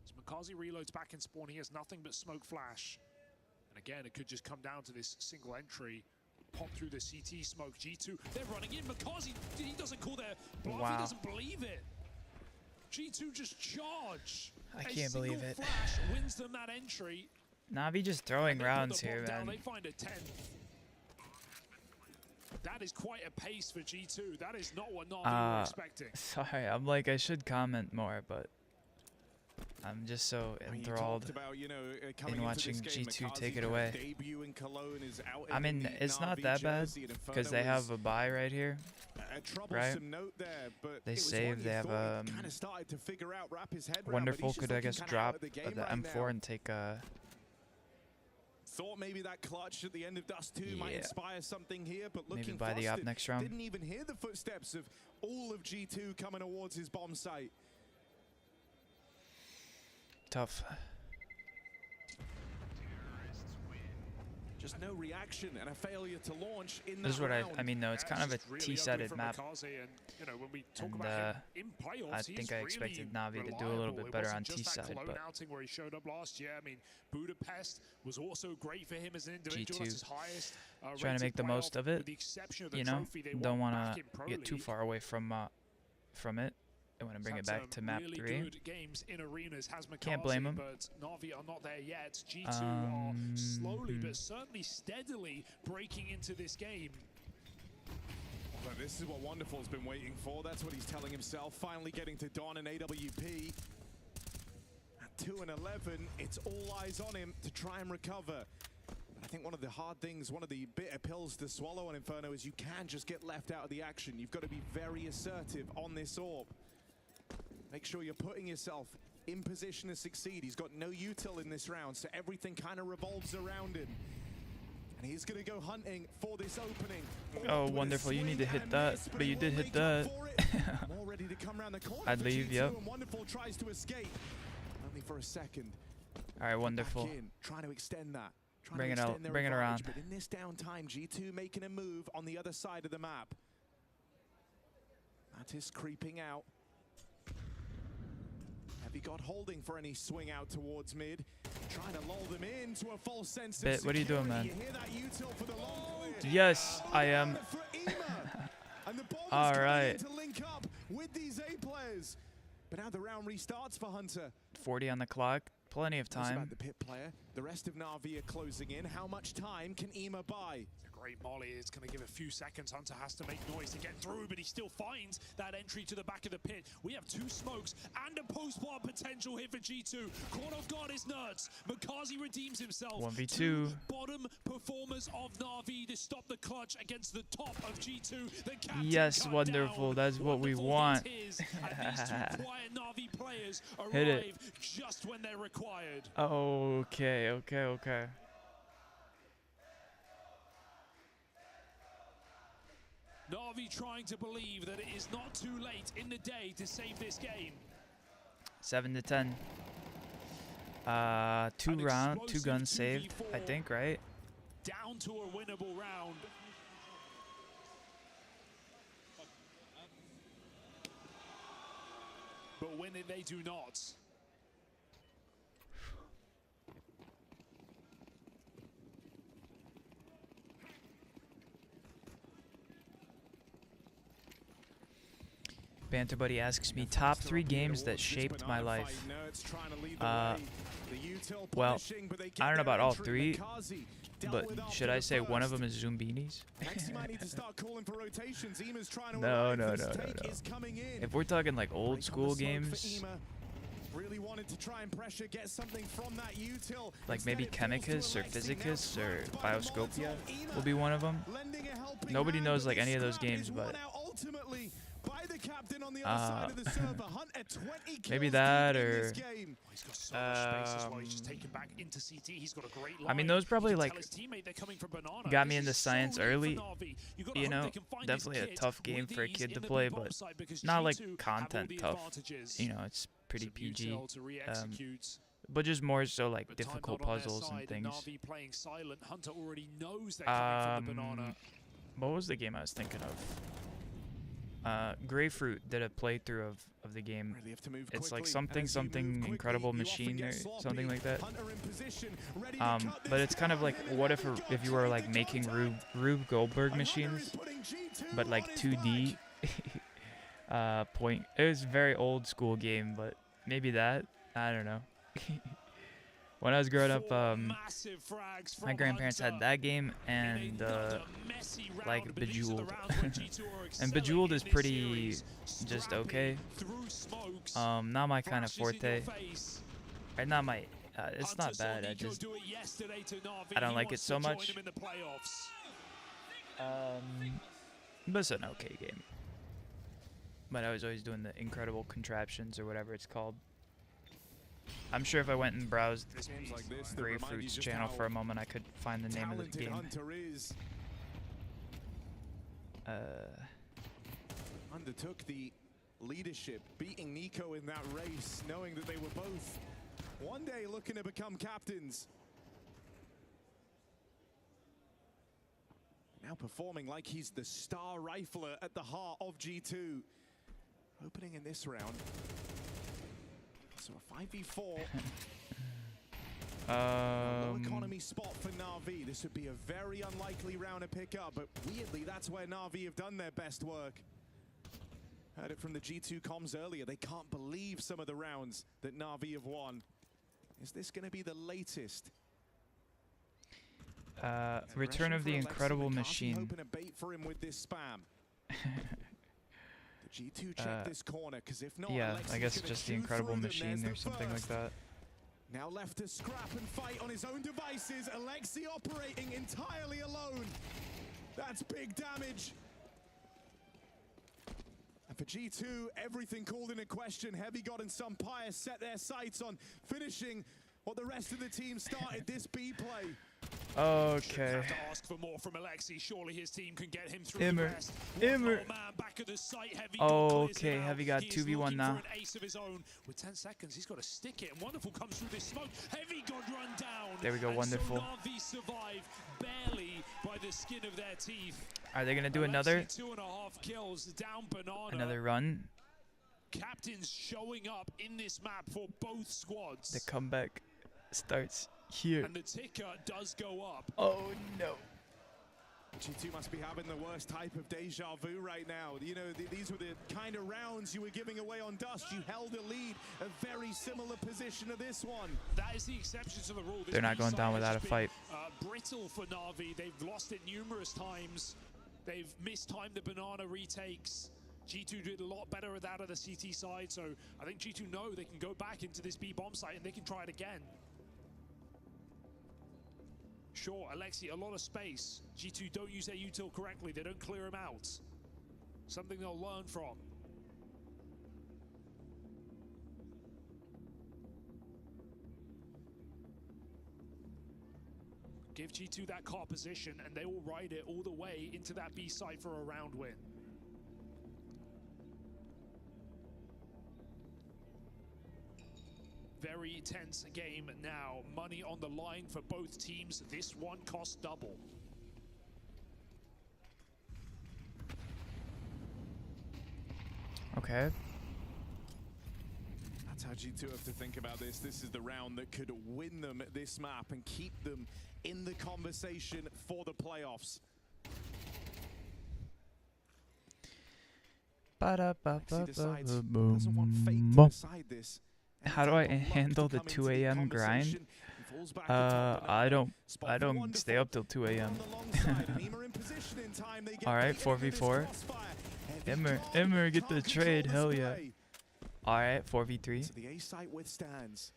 As Makazi reloads back in spawn, he has nothing but smoke flash. And again, it could just come down to this single entry. Pop through the CT smoke. G2, they're running in. Makazi, he doesn't call their bluff. Wow. He doesn't believe it. G2 just charge. I can't believe it. Flash wins them that entry. Navi just throwing rounds here, man. They find a 10th. That is quite a pace for G2. That is not what Navi were expecting. Sorry, I'm like, I should comment more, but I'm just so enthralled in watching G2 take it away. I mean, it's not that bad because they have a buy right here, right? They save, they have Wonderful could, I guess, drop the M4 and take a... Thought maybe that clutch at the end of Dust 2 might inspire something here, but looking maybe buy the op next round. Didn't even hear the footsteps of all of G2 coming towards his bomb site. Tough. Just no reaction and a failure to launch in This is what round. I mean, though. It's kind of a T-sided map. And I think I expected Navi to do a little bit better on T-side, but where he showed up last year. I mean, Budapest was also great for him as an individual. That's his highest, trying to make the most of it. You know, don't want to get too far away from it. I want to bring it back to map 3. Can't blame him. But Navi are not there yet. G2 are slowly but certainly steadily breaking into this game. But this is what Wonderful's been waiting for. That's what he's telling himself. Finally getting to Don and AWP. At 2-11, it's all eyes on him to try and recover. I think one of the hard things, one of the bitter pills to swallow on Inferno is you can just get left out of the action. You've got to be very assertive on this orb. Make sure you're putting yourself in position to succeed. He's got no util in this round, so everything kind of revolves around him. And he's going to go hunting for this opening. Oh, Wonderful. You need to hit that. But you did hit that. I'd leave, yep. Wonderful tries to escape. Only for a second. All right, Wonderful. Trying to extend that. Bring it out. Bring it around. But in this downtime, G2 making a move on the other side of the map. That is creeping out. Have you got holding for any swing out towards mid? Trying to lull them into a false sense of Bit, what are you doing, man? You hear that util for the long clear. Yes, I am. And the ball All is right. to link up with these A players. But now the round restarts for Hunter. 40 on the clock. Plenty of That's time. about the pit player. The rest of Navi are closing in. How much time can Ema buy? It's a great molly. It's going to give a few seconds. Hunter has to make noise to get through, but he still finds that entry to the back of the pit. We have 2 smokes and a post-plant potential here for G2. Caught off guard is Nuts. Makazi redeems himself. 1v2. 2 bottom performers of Navi to stop the clutch against the top of G2. The captain Yes, Wonderful. That's what we want. These 2 quiet Navi players Hit arrive it. just when they're required. Okay. Navi trying to believe that it is not too late in the day to save this game. 7 to 10. Two guns saved, I think, right? Down to a winnable round. But win it, they do not. Banter Buddy asks me top 3 games that shaped my life. Well, I don't know about all 3, but should I say one of them is Zoom Beanies? No. If we're talking like old school games, like maybe Chemicus or Physicus or Bioscopia will be one of them. Nobody knows like any of those games, but maybe that or I mean those probably like got me into science early, you know, definitely a tough game for a kid to play, but not like content tough, you know, it's pretty PG, but just more so like difficult puzzles and things. What was the game I was thinking of? Grapefruit did a playthrough of the game. It's like something incredible machine or something like that. But it's kind of like what if you were like making Rube Goldberg machines, but like 2D. It was a very old school game, but maybe that, I don't know. When I was growing up, my grandparents had that game and like Bejeweled. And Bejeweled is pretty just okay. Not my kind of forte. Or not my, it's not bad, I don't like it so much. But it's an okay game. But I was always doing the incredible contraptions or whatever it's called. I'm sure if I went and browsed Grapefruit's channel for a moment, I could find the name of the game. Undertook the leadership, beating Nico in that race, knowing that they were both one day looking to become captains. Now performing like he's the star rifler at the heart of G2. Opening in this round. So a 5v4. Low economy spot for NAVI. This would be a very unlikely round to pick up, but weirdly, that's where NAVI have done their best work. Heard it from the G2 comms earlier. They can't believe some of the rounds that NAVI have won. Is this going to be the latest? Return of the Incredible Machine. Open a bait for him with this spam. G2 check this corner, because if not, yeah, Alexi's I guess just the Incredible Machine or something like that. Now left to scrap and fight on his own devices. Alexi operating entirely alone. That's big damage. And for G2, everything called into question. Heavy God and Sumpire set their sights on finishing what the rest of the team started this B play. Okay. Have to ask for more from Alexi. Surely his team can get him through Immer. the rest. Immer. Okay, Heavy got 2v1 now. Ace of his own. With 10 seconds, he's got to stick it. And Wonderful comes through this smoke. Heavy got run down. There we go, and Wonderful. So NAVI survive barely by the skin of their teeth. Are they gonna do Alexi, another? 2.5 kills down Banana. Another run? Captains showing up in this map for both squads. The comeback starts here. And the ticker does go up. Oh no. G2 must be having the worst type of deja vu right now. You know, these were the kind of rounds you were giving away on Dust. You held a lead, a very similar position to this one. That is the exception to the rule. They're not going down without a fight. Brittle for NAVI. They've lost it numerous times. They've mistimed the Banana retakes. G2 did a lot better at that at the CT side, so I think G2 know they can go back into this B bomb site and they can try it again. Sure, Alexi, a lot of space. G2 don't use their util correctly. They don't clear him out. Something they'll learn from. Give G2 that car position and they will ride it all the way into that B site for a round win. very tense game now. Money on the line for both teams. This one costs double. Okay. That's how G2 have to think about this. This is the round that could win them this map and keep them in the conversation for the playoffs. Doesn't want fate to decide this. How do I handle the 2 a.m. grind? I don't stay up till 2 a.m. Alright, 4v4. Emmer, get the trade, hell yeah. Alright, 4v3. So the A site withstands.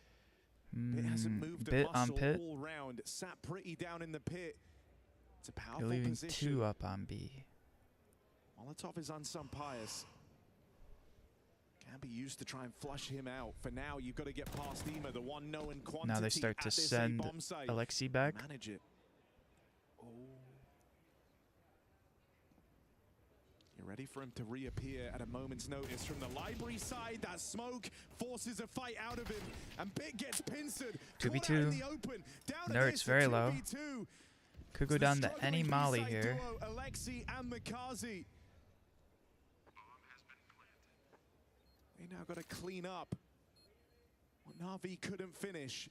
Bit on pit. All round. Sat pretty down in the pit. It's a powerful You're leaving position. 2 up on B. Molotov is on some pious. Can be used to try and flush him out. For now, you've got to get past Ema, the one known quantity. Now they start to send Alexi back. Manage it. Oh. You're ready for him to reappear at a moment's notice from the library side. That smoke forces a fight out of him, and Bit gets pincered. 2v2. Nerds very low. Could go down to any molly here. Alexi and Makazi. They now got to clean up what Navi couldn't finish.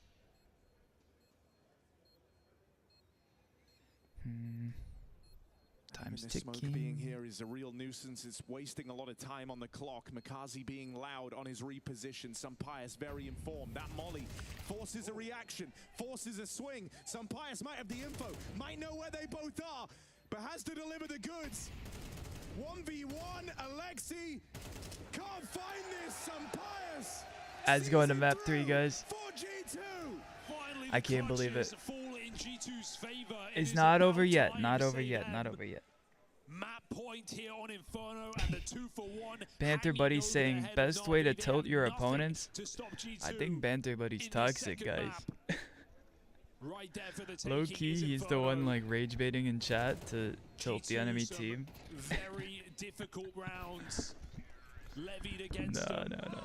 Time's the smoke ticking. being here is a real nuisance. It's wasting a lot of time on the clock. Makazi being loud on his reposition. Sampaius very informed. That molly forces a reaction, forces a swing. Sampaius might have the info, might know where they both are, but has to deliver the goods. 1v1, Alexi can't find this. Sampaius. As going to map 3, guys. I can't believe it. It's not over yet. Not over yet. Not over yet. Map point here on Inferno and the 2-for-1. Banter Buddy's saying best way to tilt your opponents. I think Banter Buddy's toxic, guys. Right there for the Low key, he's the one like rage baiting in chat to tilt the enemy team. Very difficult rounds levied against them. No.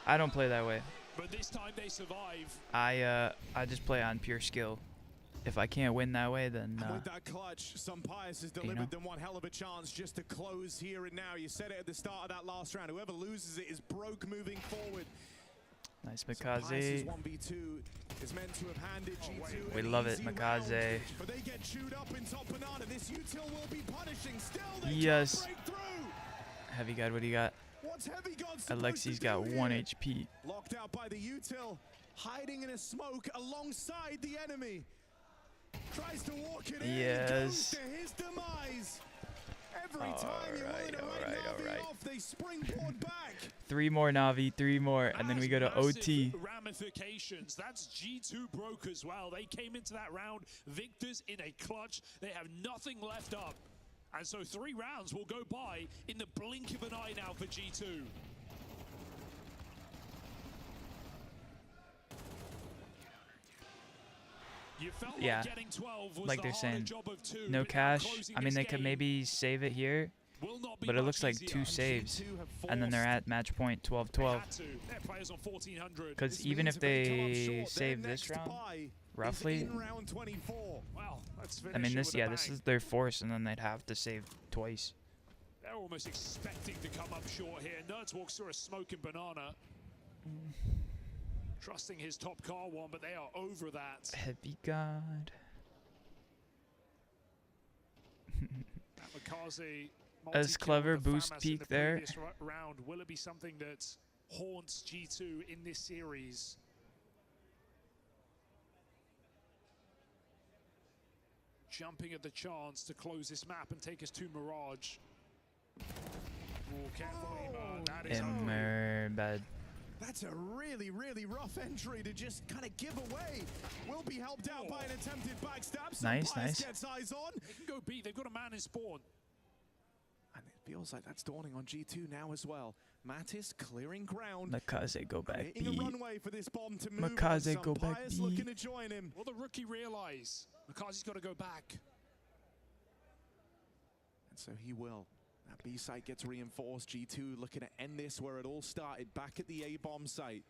I don't play that way. But this time they survive. I just play on pure skill. If I can't win that way, then And with that clutch, Sampaius has delivered them one hell of a chance just to close here and now. You said it at the start of that last round. Whoever loses it is broke moving forward. Nice Makaze. 1v2 is meant to have handed G2 We an love it, easy Makaze. round, but they get chewed up in top banana. This util will be punishing. Still, they Yes. can't break through. Heavy God, what do you got? What's Heavy God supposed to Alexi's do got here? 1 HP. Locked out by the util, hiding in a smoke alongside the enemy. Tries to walk it in. Yes. Goes to his demise. Every time you're willing to write Navi off, they springboard back. 3 more Navi, 3 more, and then we go to OT. Ramifications. That's G2 broke as well. They came into that round victors in a clutch. They have nothing left up. And so 3 rounds will go by in the blink of an eye now for G2. You felt Yeah, like getting 12 was like the they're harder saying, job of 2, no but now cash. closing I mean, this they could game maybe save it here, will not be but it much looks like easier. 2 saves, and then they're at match point 12-12. Their players on 1400. Because even if they save this round, roughly, Well, let's finish I mean, it this with a yeah, this bang. is their force, and then they'd have to save twice. They're almost expecting to come up short here. Nerds walks through a smoking banana. Trusting his top car one, but they are over that. Heavy God. Makazi, As clever boost peak the there. Round. Will it be something that haunts G2 in this series? Jumping at the chance to close this map and take us to Mirage. Oh, careful, Ema. That is Immer bad. That's a really, really rough entry to just kind of give away. Will be helped out by an attempted backstab. Nice, Sampaius nice. gets eyes on. They can go B. They've got a man in spawn. And it feels like that's dawning on G2 now as well. Mattis clearing ground. Makaze, go back Creating B. a runway for this bomb to move Makaze, on. go back Sampaius B. looking to join him. Will the rookie realize Makazi's got to go back? And so he will. That B site gets reinforced. G2 looking to end this where it all started, back at the A-bomb site.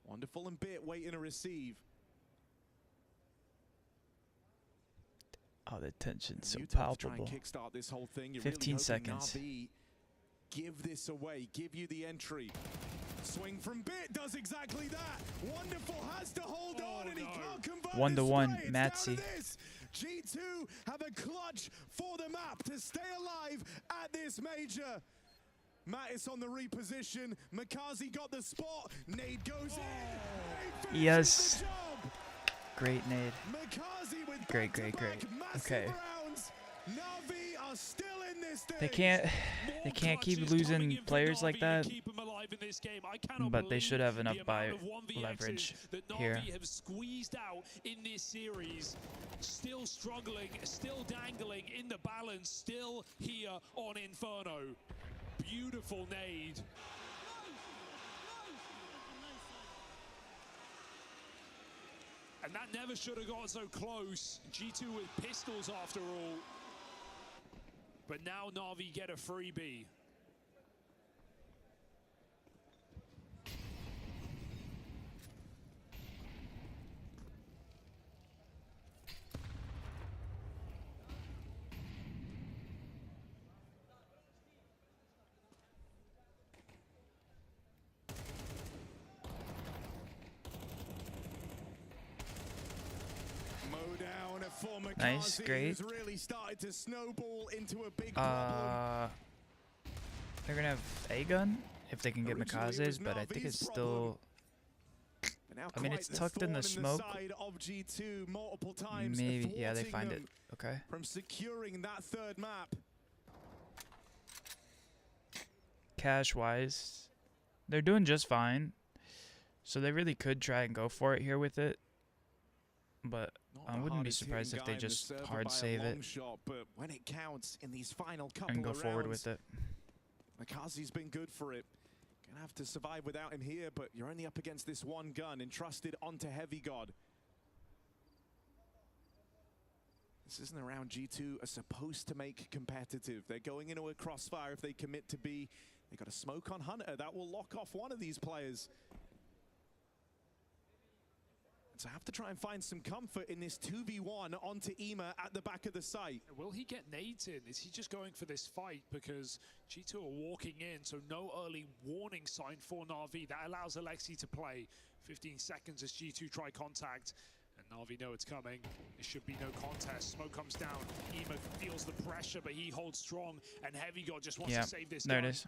Wonderful and Bit waiting to receive. Oh, the tension's so You have to try palpable. and kickstart this whole thing. You're 15 really seconds. Navi give this away, give you the entry. Swing from Bit does exactly that. Wonderful, has to hold on, and he can't convert. 1-1, this way. It's down to Matsy. this. G2 have a clutch for the map to stay alive at this major. Mattis on the reposition. Makazi got the spot. Nade goes in. Nade Yes. finishes the job. Great nade. Makazi with Great. back-to-back massive Okay. rounds. Navi are still in this thing. They can't keep losing players like that. But they should have enough buy leverage here. Navi have squeezed out in this series. Still struggling, still dangling in the balance, still here on Inferno. Beautiful nade. And that never should have got so close. G2 with pistols after all. But now Navi get a freebie. Nice, great. Really started to snowball into a big problem. They're gonna have a gun if they can get Mikaze's, but I think it's still. I mean, it's tucked in the smoke. Maybe, yeah, they find it. Okay. From securing that third map. Cash-wise, they're doing just fine. So they really could try and go for it here with it. But I wouldn't be surprised if they just hard save it shot, but when it counts in these final couple and go of forward rounds, with it. Makazi's been good for it. Gonna have to survive without him here, but you're only up against this one gun entrusted onto Heavy God. This isn't a round G2 are supposed to make competitive. They're going into a crossfire if they commit to B. They got a smoke on Hunter that will lock off one of these players. So have to try and find some comfort in this 2v1 onto Ema at the back of the site. Will he get nades in? Is he just going for this fight? Because G2 are walking in, so no early warning sign for Na'Vi. That allows Alexi to play. 15 seconds as G2 try contact. And Na'Vi know it's coming. It should be no contest. Smoke comes down. Ema feels the pressure, but he holds strong. And Heavy God just wants to save this there gun. it is.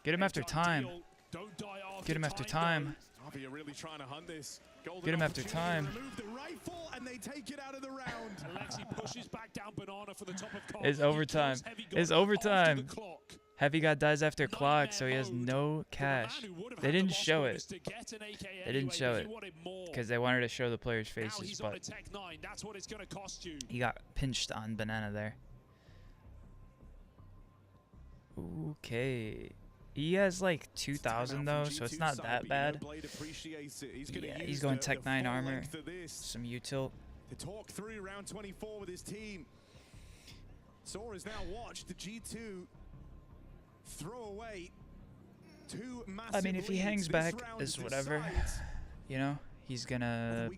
Get him after time. Don't die after Get him after time. Na'Vi are really trying to hunt this. Golden Get him after time. Remove the rifle and they take it out of the round. Alexi pushes back down Banana for the top of card. It's overtime. It's overtime. Heavy God dies after clock, so he has no cash. They didn't show it. They didn't show it because they wanted to show the players' faces, but he got pinched on Banana there. Okay. He has like 2,000 though, so it's not that bad. Yeah, he's going Tech 9 armor, some util. To talk through round 24 with his team. Sora has now watched the G2 throw away two massive I mean, if he leads. hangs This back, round is whatever. decides You know, he's gonna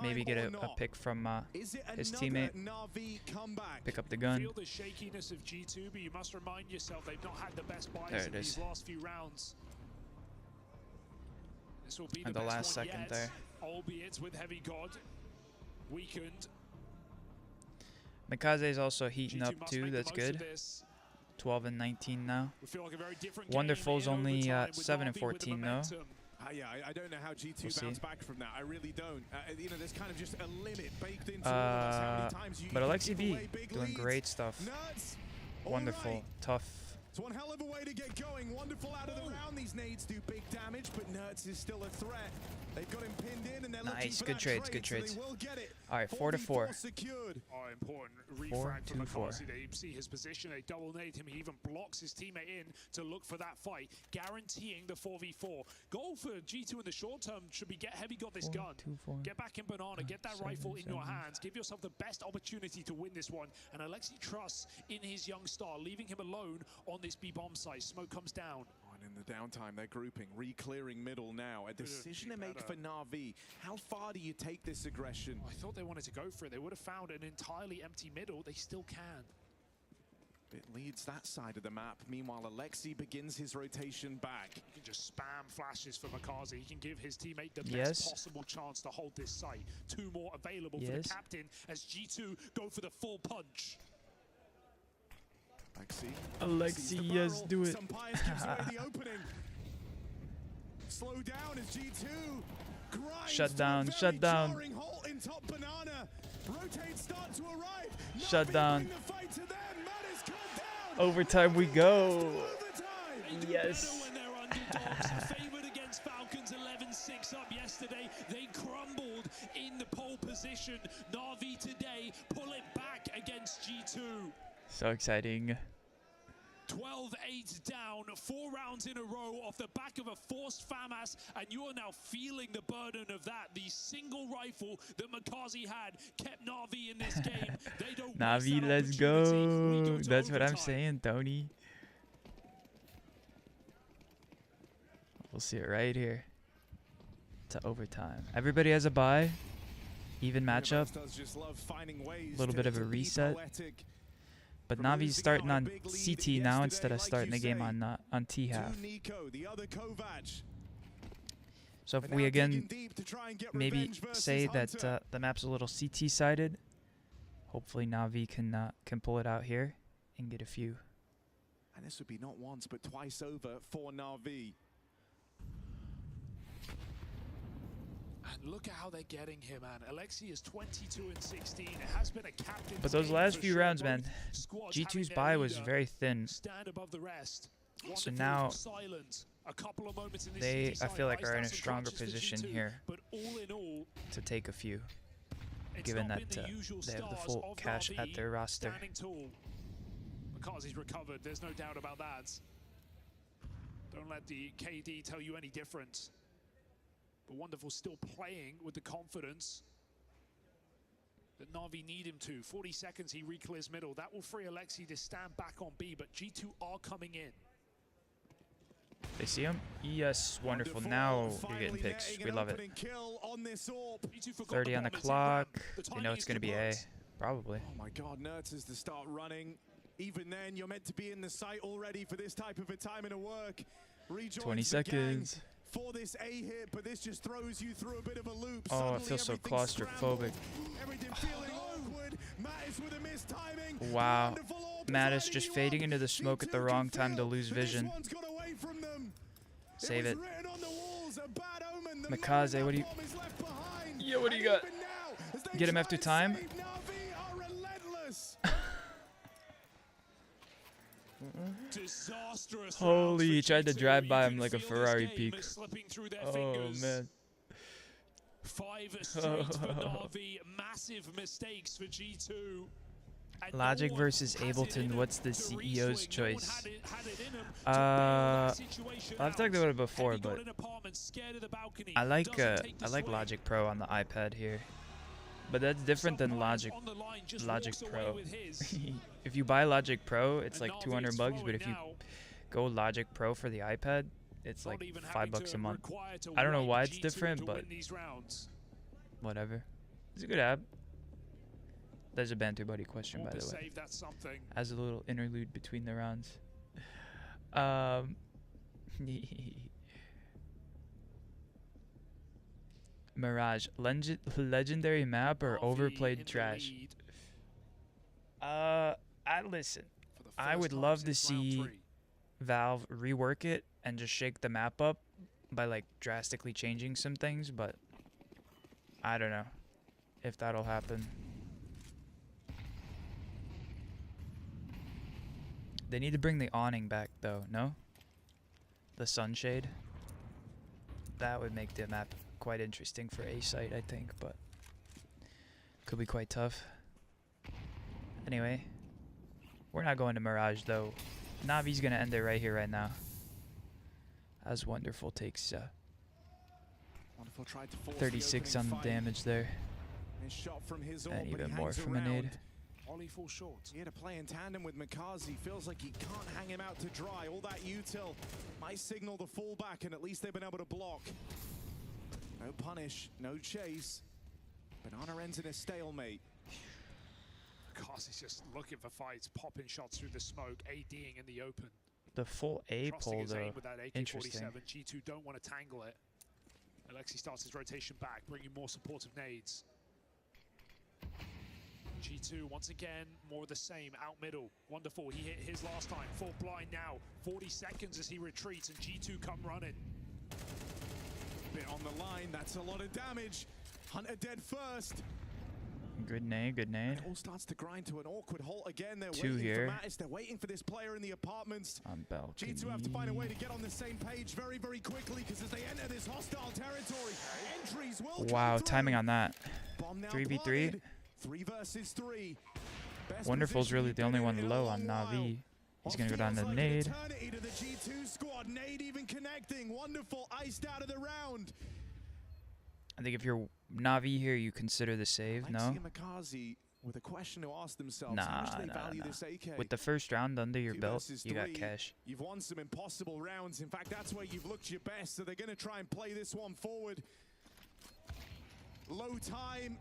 maybe get a pick from his teammate. Pick up the gun. Feel the shakiness of G2, but you must remind yourself they've not had the best buys in these last few rounds. This will be At the the best last one second yet, there. albeit with Heavy God weakened. Mikaze is also heating G2 up must too. make the That's most of good. this. 12 and 19 now. We feel like a very different Wonderful's game in only overtime with 7 and Na'Vi with the 14 though. momentum. Yeah, I don't know how G2 We'll bounce see. back from that. I really don't. You know, there's kind of just a limit baked into all of us. How many times you But can Alexi give B away big doing leads. great stuff. Nuts. Wonderful, Alright. tough. It's one hell of a way to get going. Wonderful out of the round. These nades do big damage, but Nerds is still a threat. They've got him pinned in, and they're looking Nice, for good that trades, trade, good trades. So they will get it. All right, 4-4. Secured. Oh, important. 4, Refrag 2, from 4. McCarthy. They see his position. They double nade him. He even blocks his teammate in to look for that fight, guaranteeing the 4v4. Goal for G2 in the short term should be get Heavy got this 4, gun. 2, 4, Get back in Banana. Get that 7, rifle in your 7. hands. Give yourself the best opportunity to win this one. And Alexi trusts in his young star, leaving him alone on this B bomb site. Smoke comes down. Oh, and in the downtime, they're grouping, re-clearing middle now. A decision to make for NAVI. How far do you take this aggression? I thought they wanted to go for it. They would have found an entirely empty middle. They still can. It leads that side of the map. Meanwhile, Alexi begins his rotation back. He can just spam flashes for Makazi. He can give his teammate the Yes. best possible chance to hold this site. 2 more available for Yes. the captain as G2 go for the full punch. Alexi, yes, do it. Sampayas gives away the opening. Slow down as G2 grinds Shut to a down, very shut down. jarring halt in top banana. Rotates start to arrive. Shut Navi down. bring the fight to them. Matt is cut down. Overtime we go. Overtime. They do Yes. better when they're underdogs. Favored against Falcons 11-6 up yesterday. They crumbled in the pole position. Na'Vi today pull it back against G2. So exciting. 12-8 down, 4 rounds in a row off the back of a forced FAMAS, and you are now feeling the burden of that. The single rifle that Makazi had kept Na'Vi in this game. They don't waste Navi, that let's opportunity. We go. to That's what I'm overtime. saying, Tony. We'll see it right here. To overtime. Everybody has a bye. Even matchup. Does just love finding ways Little bit of a to be reset. poetic. But From Navi's losing starting out a on big lead CT now yesterday, instead of like starting you the game say. on T half. To Nico, the other Kovac. So if And we now again digging deep to try and get maybe revenge versus say that Hunter. the map's a little CT sided, hopefully Navi can pull it out here and get a few. And this would be not once but twice over for Na'Vi. And look at how they're getting him, man. Alexi is 22-16. It has been a captain. But those last few rounds, man, G2's bye was very thin. Stand above the rest. So Wonderful now silent. A couple of moments in this they, CT I side feel like, iced are in out a some stronger clutches for position G2, here But all in all, to take a few, it's given not that been the usual they have the stars full of cash at Na'Vi their roster. standing tall. Makazi's recovered. There's no doubt about that. Don't let the KD tell you any different. But Wonderful still playing with the confidence that Na'Vi need him to. 40 seconds, he re-clears middle. That will free Alexi to stand back on B, but G2 are coming in. They see him? Yes, wonderful. Now you're getting picks. We love it. G2 forgot 30 on the bomb. It's clock. inbound. The They know timing it's is going to be A. good. Probably. Oh my god, Nertz is to start running. Even then, you're meant to be in the site already for this type of a time in a work. Rejoins 20 the gang seconds. for this A hit, but this just throws you through a bit of a loop. Oh, Suddenly it feels so everything's claustrophobic. scrambled. Everything feeling awkward. Mattis with a missed timing. Wow. Wonderful all Mattis dividing just you fading up. into the smoke at the G2 wrong can time to feel lose that this vision. one's got away from them. Save was it. written on the walls, a bad omen. The Makaze, moment what do you... that bomb is left behind. Yeah, what do you And got? even now, as they Get him try after and time? save, Navi are relentless. Disastrous Holy, he rounds for tried to G2. drive You by can him like a feel this Ferrari game peak. slipping through their Oh, fingers. man. 5 straight for Na'Vi. Massive mistakes for G2. And Logic no one versus has it in Ableton. them What's the to CEO's reswing. No one choice? had it in them to bail that situation I've talked out. about it before, Heavy got but an apartment, scared of the balcony, I like doesn't take the swing. Logic Pro on the iPad here. But that's different than Sampayas Logic on the line, just Logic walks away Pro. with his. If you buy Logic Pro, it's And like Na'Vi is 200 bucks, but throwing if you now. go Logic Pro for the iPad, it's Not like even $5 having bucks to a month. require to I don't know wipe why it's G2 different, to but win these rounds. whatever. It's a good app. There's a Banter Buddy question, by the way. Save, that's something. As a little interlude between the rounds. Mirage, legendary map or Na'Vi overplayed in the trash? lead Listen. for the I first would time love to since round see 3. Valve rework it and just shake the map up by like drastically changing some things, but I don't know if that'll happen. They need to bring the awning back though, no? The sunshade. That would make the map quite interesting for A site, I think, but could be quite tough. Anyway, we're not going to Mirage though. Navi's gonna end it right here, right now. As Wonderful takes Wonderful tried to force the 36 on opening the fight. damage there, And shot from his and orb, but even he more hangs from a nade. around. Ollie falls short. Here to play in tandem with Makazi. Feels like he can't hang him out to dry. All that util might signal the fallback, and at least they've been able to block. No punish, no chase. Banana ends in a stalemate. Makazi's just looking for fights, popping shots through the smoke, ADing in the open. The full A Trusting pull his though. aim with that Interesting. AK-47. G2 don't want to tangle it. Alexi starts his rotation back, bringing more supportive nades. G2 once again, more of the same, out middle. Wonderful, he hit his last time. Full blind now, 40 seconds as he retreats, and G2 come running. Bit on the line, that's a lot of damage. Hunter dead first. Good nade, good nade. It all starts to grind to an awkward halt again. They're Two waiting here. for Mattis. They're waiting for this player in the apartments. On balcony. G2 have to find a way to get on the same page very, very quickly, because as they enter this hostile territory, entries will Wow, come through. timing on that. Bomb now 3v3. planted. 3 versus 3. Best Wonderful's position really you've the been only in one in a low long on while. Navi. He's What gonna go down feels to like an nade. eternity to the G2 squad. Nade even connecting. Wonderful, iced out of the round. I think if you're Navi here, you consider the save, no? Alexi and Makazi with a question to ask themselves, how much do they value this AK? With the first round under your 2 belt, versus you got 3, cash. You've won some impossible rounds. In fact, that's where you've looked your best, so they're going to try and play this one forward. Low time,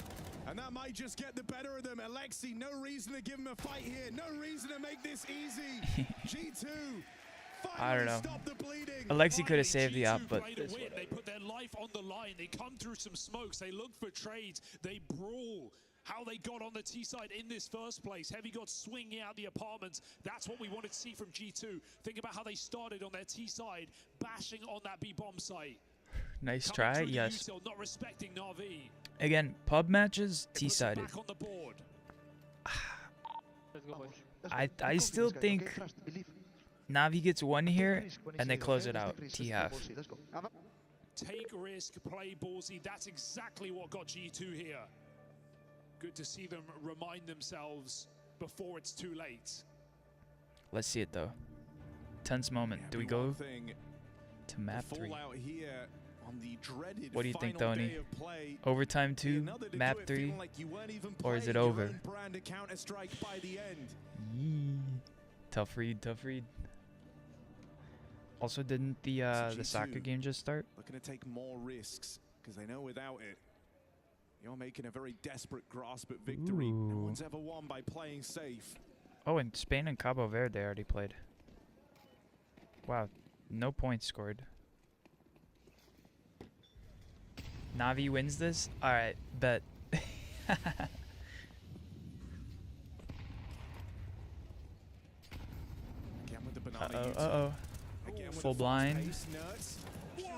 and that might just get the better of them. Alexi, no reason to give him a fight here. No reason to make this easy. G2, I don't know. stop the bleeding. Alexi could Finally, have saved the op, G2 but played a win. They put their life on the line. They come through some smokes. They look for trades. They brawl. How they got on the T side in this first place. Heavy got swinging out the apartments. That's what we wanted to see from G2. Think about how they started on their T side, bashing on that B bomb site. nice Coming try, through the yes. util, not respecting Navi. Again, pub matches, It puts them T-sided. back on the board. Let's go, boys. I still think Navi gets one here, and they close it out, T-half. Take risk, play ballsy. That's exactly what got G2 here. Good to see them remind themselves before it's too late. Let's see it, though. Tense moment. Do we go to map 3? Here on the dreaded What do you think, final Tony? day of play. Overtime 2, Another to map do it 3, feeling like you weren't even or is it playing your over? own brand of Counter-Strike by the end. Yee. Tough read, tough read. Also, didn't the soccer G2 game just start? Looking to take more risks, because they know without it, you're making a very desperate grasp at victory. No Ooh. one's ever won by playing safe. Oh, and Spain and Cabo Verde already played. Wow, no points scored. Navi wins this? Alright, bet. Again with the banana Uh-oh, util. uh-oh. Again with Full the blind. fast pace, nuts. Whoa!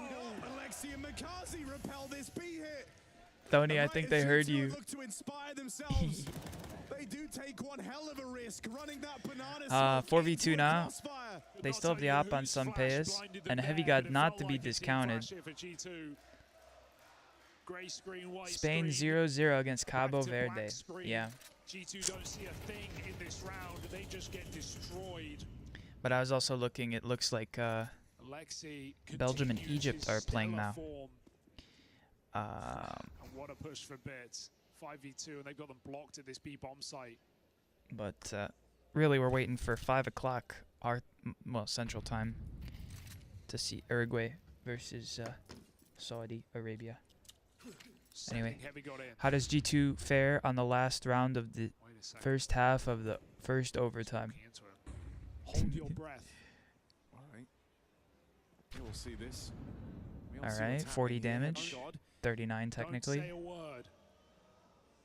Alexi and Makazi repel this B hit. Tony, And I right think as they heard G2 you. Look to inspire themselves. They do take one hell of a risk running that banana. 4v2 now. They still have the op on some payers, and Heavy got not to be discounted. Spain 0-0 against Cabo Verde. Yeah. G2 don't see a thing in this round. They just get destroyed. But I was also looking, it looks like Alexi Belgium and continues Egypt his are playing stellar now. form. And what a push for bits. 5v2, and they've got them blocked at this B bomb site. But really, we're waiting for 5 o'clock, well, Central Time, to see Uruguay versus Saudi Arabia. Anyway, Heavy got in. how does G2 fare on the last round of the Wait a second. first half of the first overtime? Looking into him. Hold your breath. All right. We will see this. We'll All see right, what's 40 happening here. damage. Oh God. 39 Don't technically. say a word.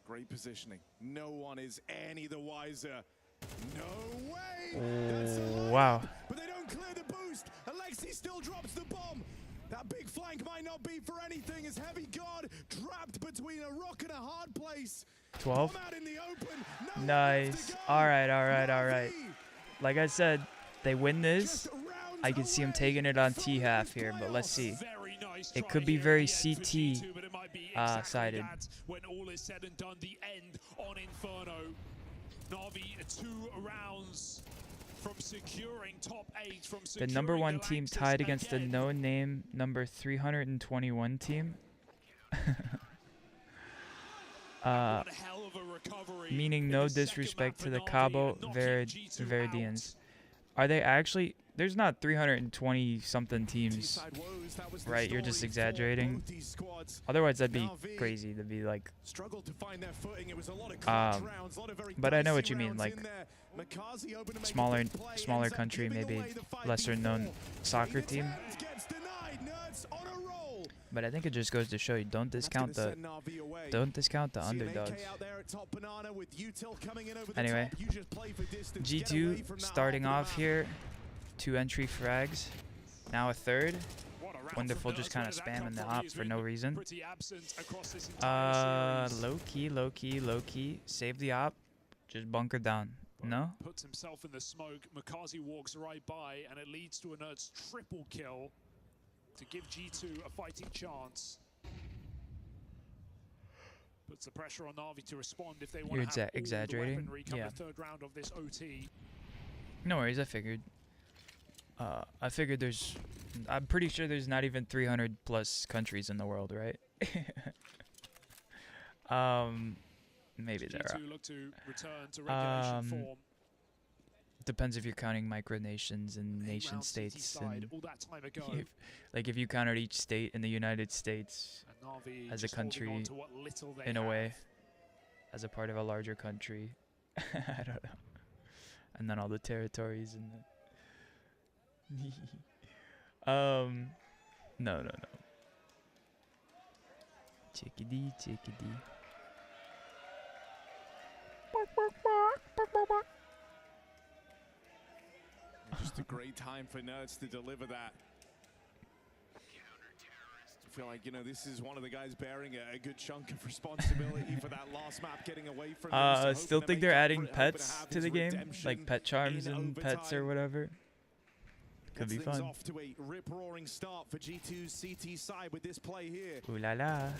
Great positioning. No one is any the wiser. No way! That's a layup, Wow. But they don't clear the boost. Alexi still drops the bomb. That big flank might not be for anything as Heavy God trapped between a rock and a hard place. 12. Bomb out in the open. No Nice. Alright, alright, alright. Like I said, they win this. I can see them taking it on T-half here, but let's see. Very nice It try could be here very at the end for CT G2, but it might be exactly sided. that when all is said and done, the end on Inferno. Navi 2 rounds from securing top 8, from The securing number 1 team Galactus tied against the again. no-name number 321 team. One hell of of a recovery. Meaning in no the second disrespect map to the for Navi Cabo and knocking G2 Verdians. out. Are they actually? There's not 320 something teams, right? You're just exaggerating. Otherwise, that'd be crazy to be like. But I know what you mean, like smaller country, maybe lesser known soccer team. But I think it just goes to show you don't discount the underdogs. Anyway, G2 starting off here, 2 entry frags, now a third. Wonderful, just kind of spamming the op for no reason. Low key. Save the op, just bunker down. No? Puts himself in the smoke. Makazi walks right by, and it leads to a Nerds triple kill to give G2 a fighting chance. Puts the pressure on Navi to respond if they want to have exaggerating. all the weaponry come Yeah. the third round of this OT. No worries, I figured. There's. I'm pretty sure there's not even 300 plus countries in the world, right? Maybe there are. Look to return to regulation form. Depends if you're counting micronations and nation states, and all that time ago. if you counted each state in the United States as a country, in a way, as a part of a larger country. I don't know. And then all the territories and the no. Chickadee. Just a great time for Nerds to deliver that. I feel like, you know, this is one of the guys bearing a good chunk of responsibility for that last map getting away from them. Still think they're adding pets to the game, like pet charms and pets or whatever. Could be fun. Off to a rip-roaring start for G2's CT side with this play here. Ooh la la.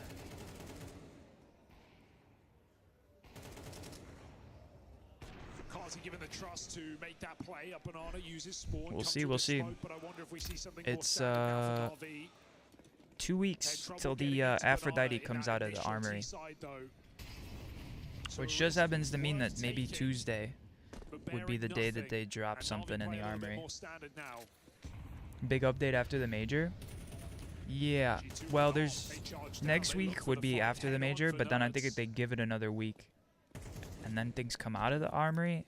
Given the trust to make that play, up Banana uses spawn. We'll see. Smoke, but I wonder if we see something it's more 2 weeks till the Aphrodite comes out of the armory, which just happens to mean that maybe Tuesday would be the day that they drop something in the armory. Big update after the major. Yeah, well, there's next week would be after the major, but then I think if they give it another week and then things come out of the armory,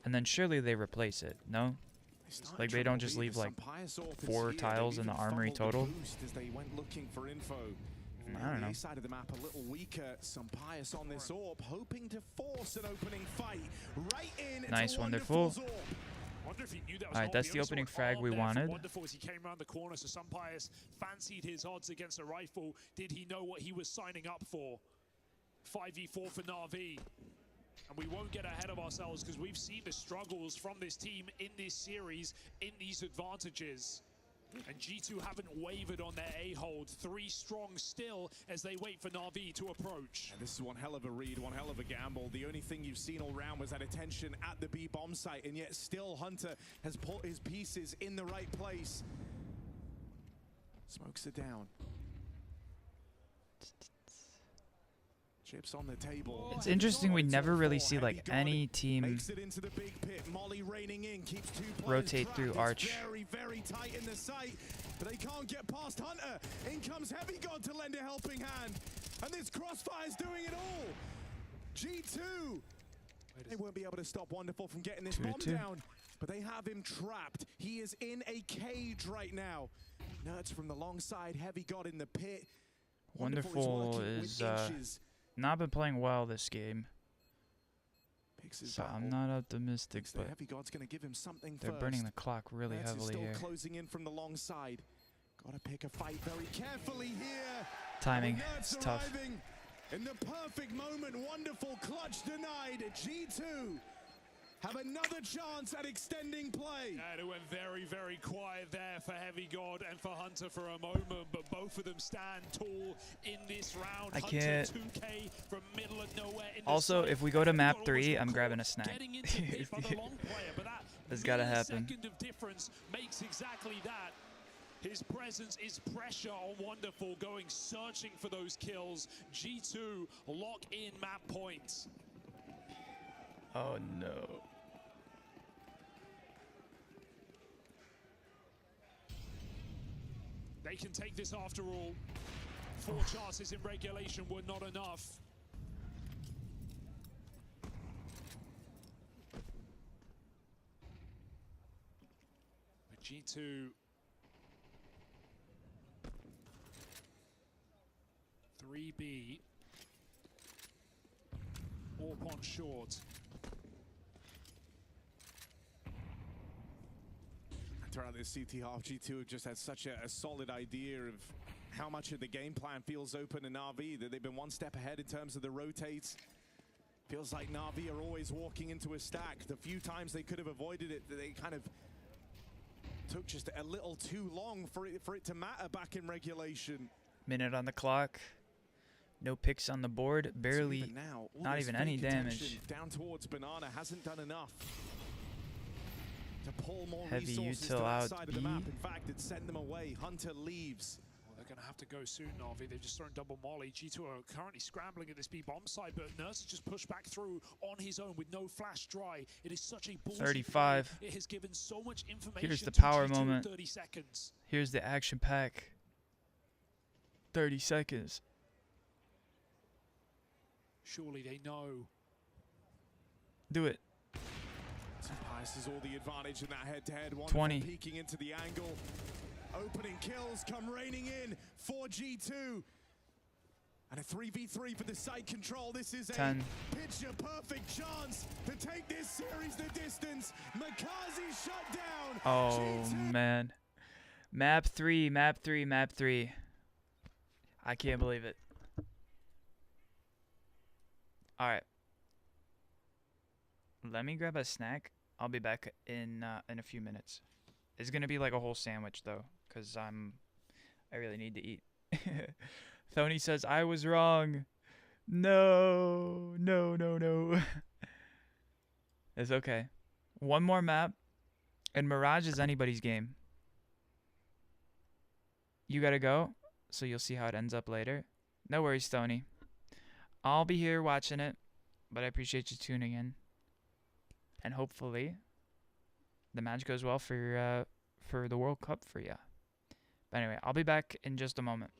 and then surely they replace it, no? Like they don't just leave like 4 tiles in the armory total. I don't know. Side of the map a little weaker. Some pious on this orb, hoping to force an opening fight right in. Nice, wonderful. Alright, that's the opening frag we wanted. Wonderful as he came around the corner, so Pius fancied his odds against a rifle. Did he know what he was signing up for? 5v4 for Navi. And we won't get ahead of ourselves because we've seen the struggles from this team in this series, in these advantages. And G2 haven't wavered on their A-hold. 3 strong still as they wait for Navi to approach. And this is one hell of a read, one hell of a gamble. The only thing you've seen all round was that attention at the B bomb site, and yet still Hunter has put his pieces in the right place. Smokes it down. Chips on the table. It's interesting we never really see like any team rotate through Arch. Very tight in the sight, but they can't get past Hunter. In comes Heavy God to lend a helping hand, and this Crossfire's doing it all. G2, they won't be able to stop Wonderful from getting this bomb down, but they have him trapped. He is in a cage right now. Nerds from the long side, Heavy God in the pit. Wonderful is not been playing well this game, so I'm not optimistic, but Heavy God's gonna give him something they're burning the clock really heavily here. Closing in from the long side. Gotta pick a fight very carefully here. Timing is tough. In the perfect moment, Wonderful clutch denied. G2 have another chance at extending play. And it went very, very quiet there for Heavy God and for Hunter for a moment, but both of them stand tall in this round. I can't. Hunter 2K from middle of nowhere in Also, if we go to map 3, I'm grabbing a snack. That's gotta happen. Second of difference makes exactly that. His presence is pressure on Wonderful, going searching for those kills. G2 lock in map points. Oh no. They can take this after all. 4 chances in regulation were not enough. But G2 3B Orp on short. Throughout this CT half, G2 have just had such a solid idea of how much of the game plan feels open in NAVI, that they've been one step ahead in terms of the rotates. Feels like NAVI are always walking into a stack. The few times they could have avoided it, they kind of took just a little too long for it to matter back in regulation. Minute on the clock. No picks on the board. Barely, So even now, all not this even any fake attention damage. down towards Banana hasn't done enough to pull more Heavy resources to util that out side of B. the map. In fact, it sent them away. Hunter leaves. Well, they're going to have to go soon, Navi. They've just thrown double molly. G2 are currently scrambling at this B bomb side, but Nurse has just pushed back through on his own with no flash dry. It is such a ballsy 35. play. It has given so much information. Here's the to power G2 in moment. 30 seconds. Here's the action pack. 30 seconds. Surely they know. Do it. Pius has all the advantage in that head-to-head. 20. Peeking into the angle. Opening kills come raining in for G2. And a 3v3 for the site control. This is 10. a picture-perfect chance to take this series the distance. Makazi shut down. Oh, G2. man. Map 3, map 3, map 3. I can't believe it. All right. Let me grab a snack. I'll be back in a few minutes. It's gonna be like a whole sandwich though, cause I really need to eat. Thony says I was wrong. No, no, no, no. It's okay. One more map, and Mirage is anybody's game. You gotta go, so you'll see how it ends up later. No worries, Thony. I'll be here watching it, but I appreciate you tuning in. And hopefully, the match goes well for the World Cup for you. But anyway, I'll be back in just a moment.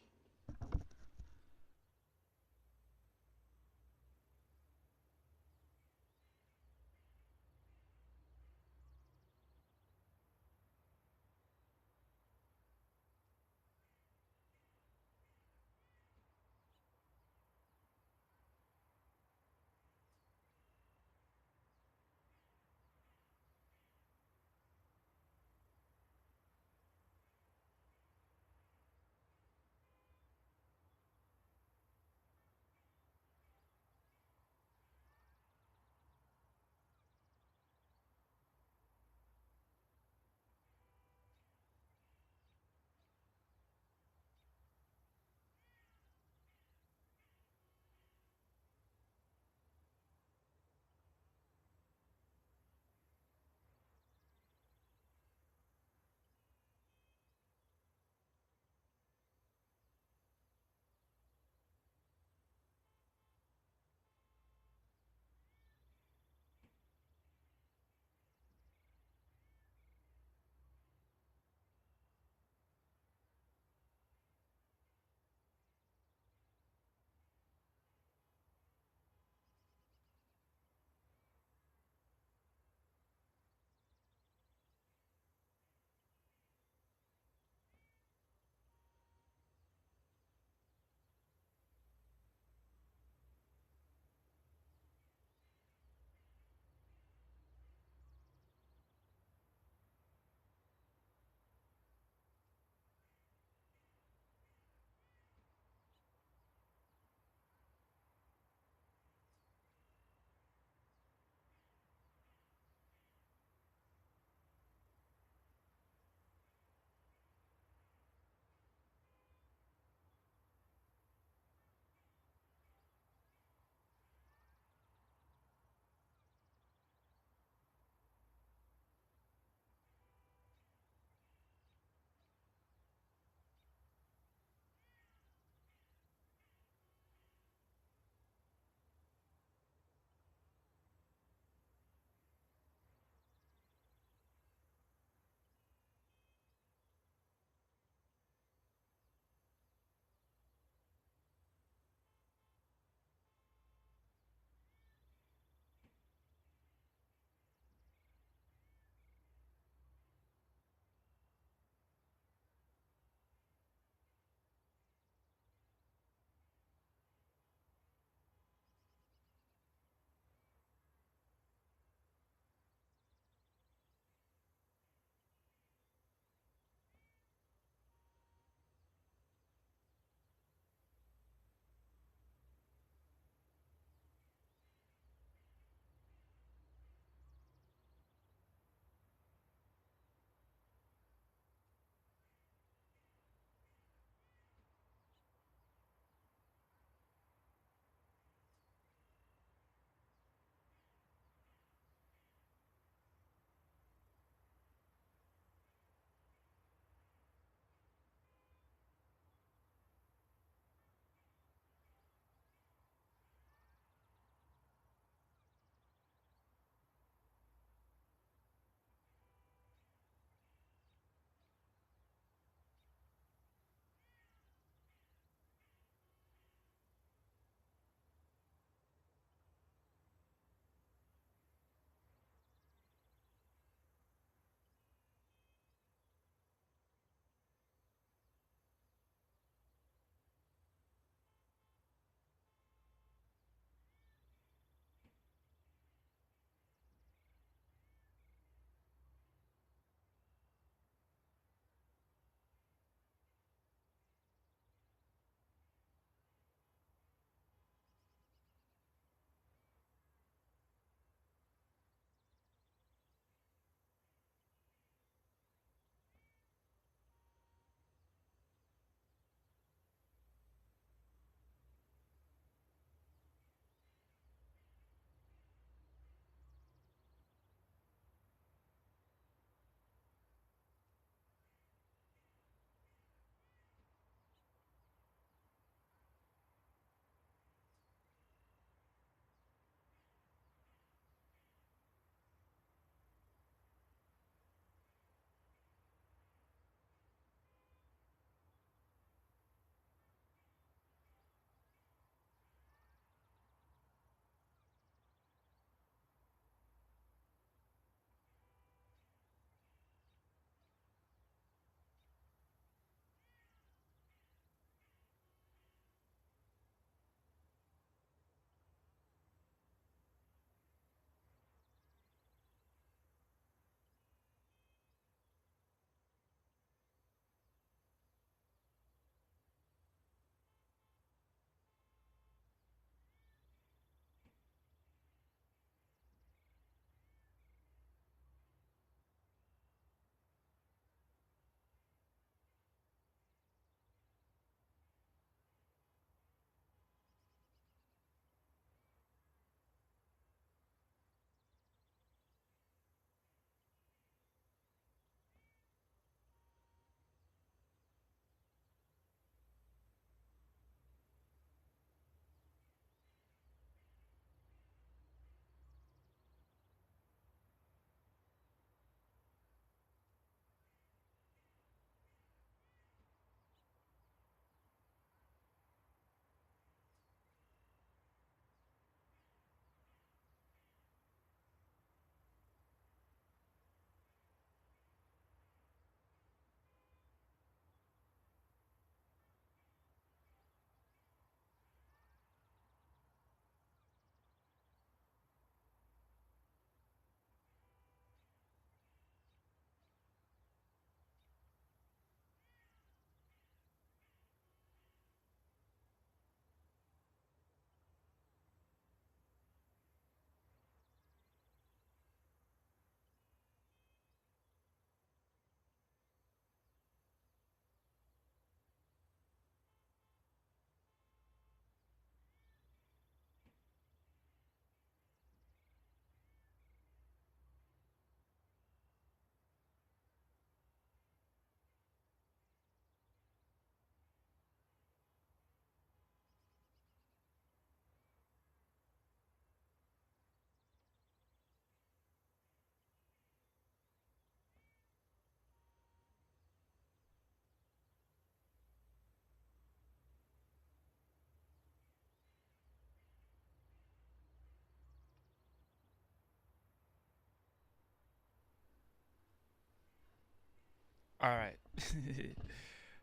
Alright.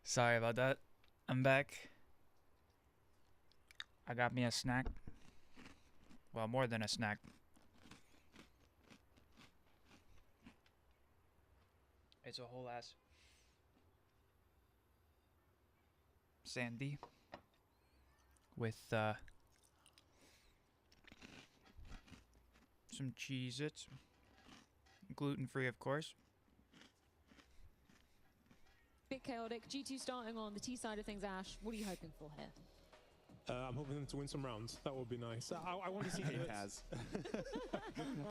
Sorry about that. I'm back. I got me a snack. Well, more than a snack. It's a whole ass sandy with some Cheez-Its. Gluten-free, of course. Bit chaotic. G2 starting on the T side of things, Ash. What are you hoping for here? I'm hoping them to win some rounds. That would be nice. I want to see Nerds.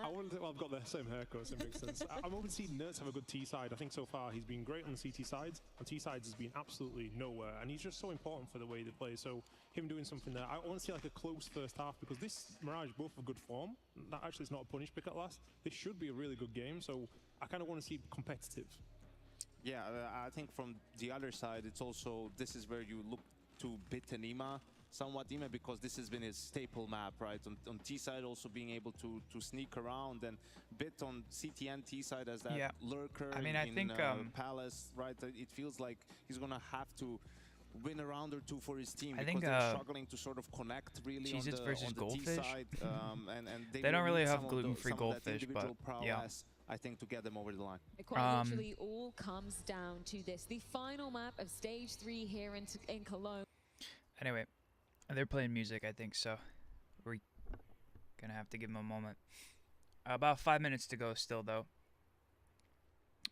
Well, I've got the same haircut, so it makes sense. I'm hoping to see Nerds have a good T side. I think so far he's been great on the CT sides. On T sides has been absolutely nowhere, and he's just so important for the way they play. So him doing something there, I want to see like a close first half, because this Mirage both have good form. That actually is not a punish pick at last. This should be a really good game. So I kind of want to see competitive. Yeah, I think from the other side, it's also, this is where you look to Bit and Ima somewhat, Ima, because this has been his staple map, right? On T side, also being able to sneak around, and Bit on CT and T side as that lurker. I mean, I think Palace, right? It feels like he's gonna have to win a round or two for his team, I because think they're struggling to sort of connect really on Cheez-Its the versus T Goldfish. side, and they don't really have some gluten-free of that Goldfish, but individual prowess, I think, to get them over the line. It quite literally all comes down to this. The final map of Stage 3 here in Cologne. Anyway, they're playing music, I think, so we're gonna have to give them a moment. About 5 minutes to go still, though.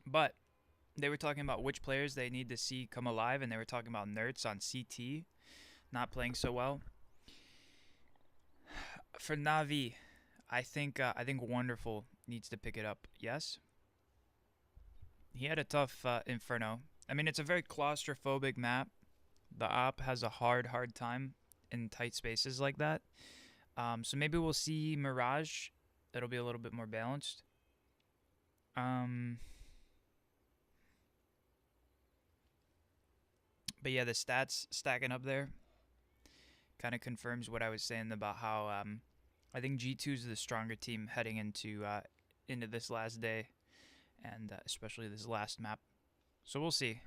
But they were talking about which players they need to see come alive, and they were talking about Nerds on CT not playing so well. For Navi, I think Wonderful needs to pick it up. Yes, he had a tough Inferno. I mean, it's a very claustrophobic map. The op has a hard time in tight spaces like that. So maybe we'll see Mirage. That'll be a little bit more balanced. But yeah, the stats stacking up there kind of confirms what I was saying about how I think G2 is the stronger team heading into this last day, and especially this last map. So we'll see.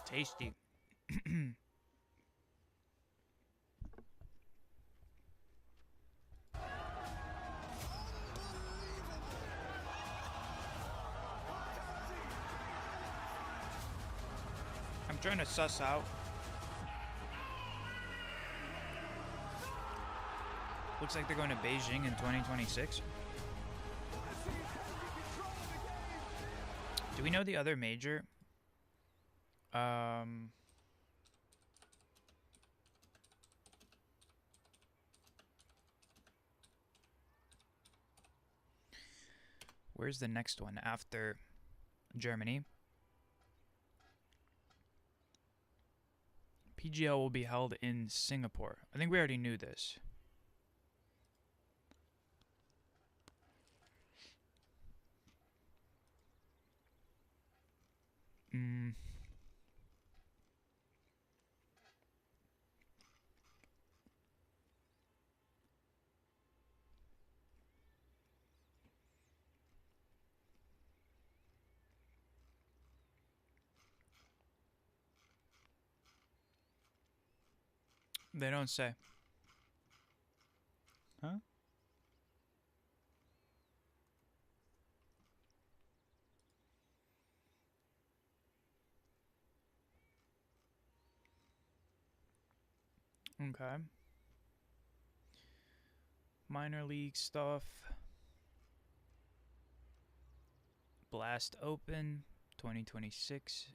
Tasty. I'm trying to suss out. Looks like they're going to Beijing in 2026. Do we know the other major? Where's the next one after Germany? PGL will be held in Singapore. I think we already knew this. They don't say. Huh? Okay. Minor league stuff. Blast Open 2026.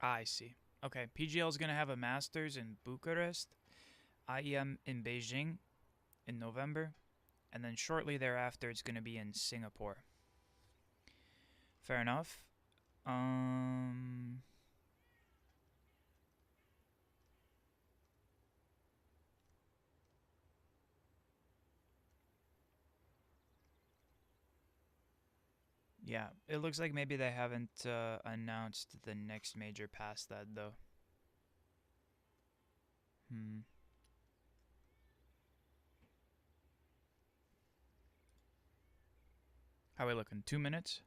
I see. Okay, PGL is going to have a Masters in Bucharest, IEM in Beijing in November, and then shortly thereafter it's going to be in Singapore. Fair enough. Yeah, it looks like maybe they haven't announced the next major past that, though. How are we looking? 2 minutes?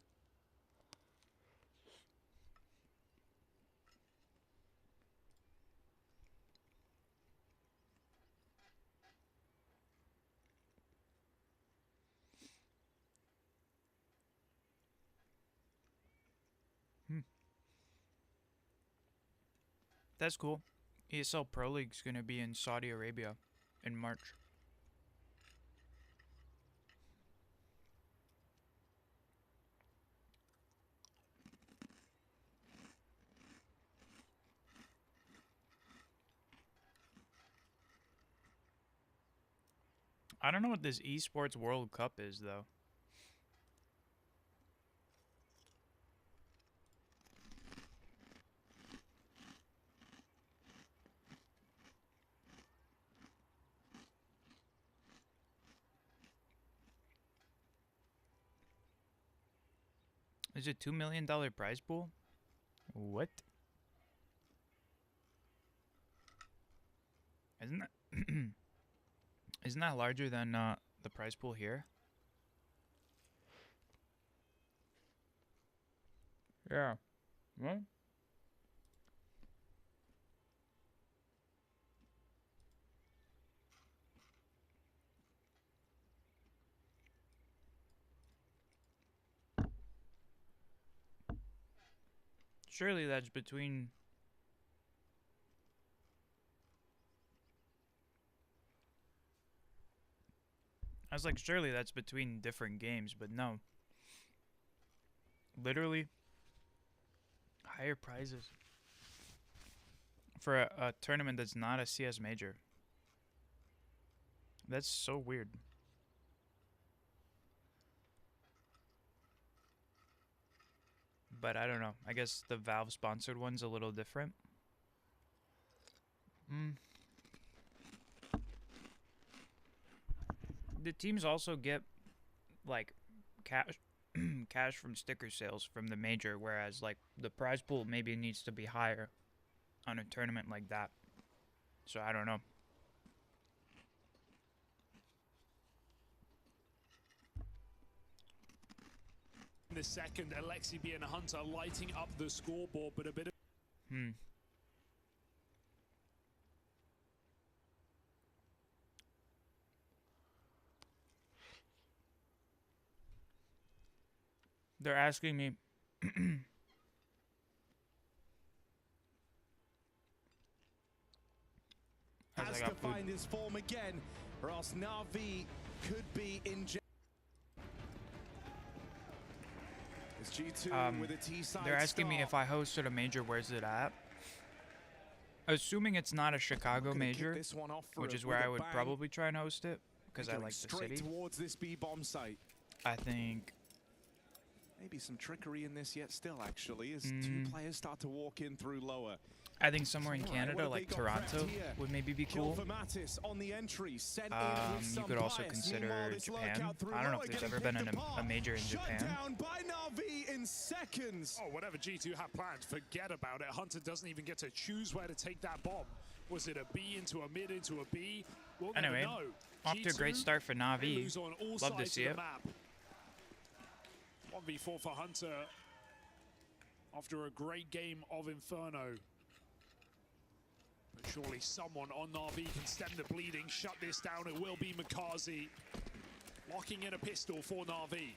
That's cool. ESL Pro League's gonna be in Saudi Arabia in March. I don't know what this Esports World Cup is, though. Is it $2 million prize pool? What? Isn't that isn't that larger than the prize pool here? Yeah. What? Surely that's between... I was like, surely that's between different games, but no. Literally, higher prizes for a tournament that's not a CS major. That's so weird. But I don't know. I guess the Valve sponsored one's a little different. The teams also get like cash cash from sticker sales from the major, whereas like the prize pool maybe needs to be higher on a tournament like that. So I don't know. In the second, Alexi B and Hunter lighting up the scoreboard, but a bit of... They're asking me... Has to find his form again, or else NAVI could be in jail. G2 with a T-side they're asking me if I hosted a major, where's it at? Assuming it's not a Chicago major, which is where I would probably try and host it, because I like the city. Towards this B-bomb site. I think... Maybe some trickery in this yet still, actually, as two players start to walk in through lower. I think somewhere in Canada, like Toronto, would maybe be cool. You could also consider Japan. I don't know if there's ever been a major in Japan. Oh, whatever G2 had planned, forget about it. Hunter doesn't even get to choose where to take that bomb. Was it a B into a mid into a B? We'll anyway, never know. off to a great start for NAVI. Love to see it. 1v4 for Hunter after a great game of Inferno. But surely someone on NAVI can stem the bleeding, shut this down. It will be Makazi locking in a pistol for NAVI.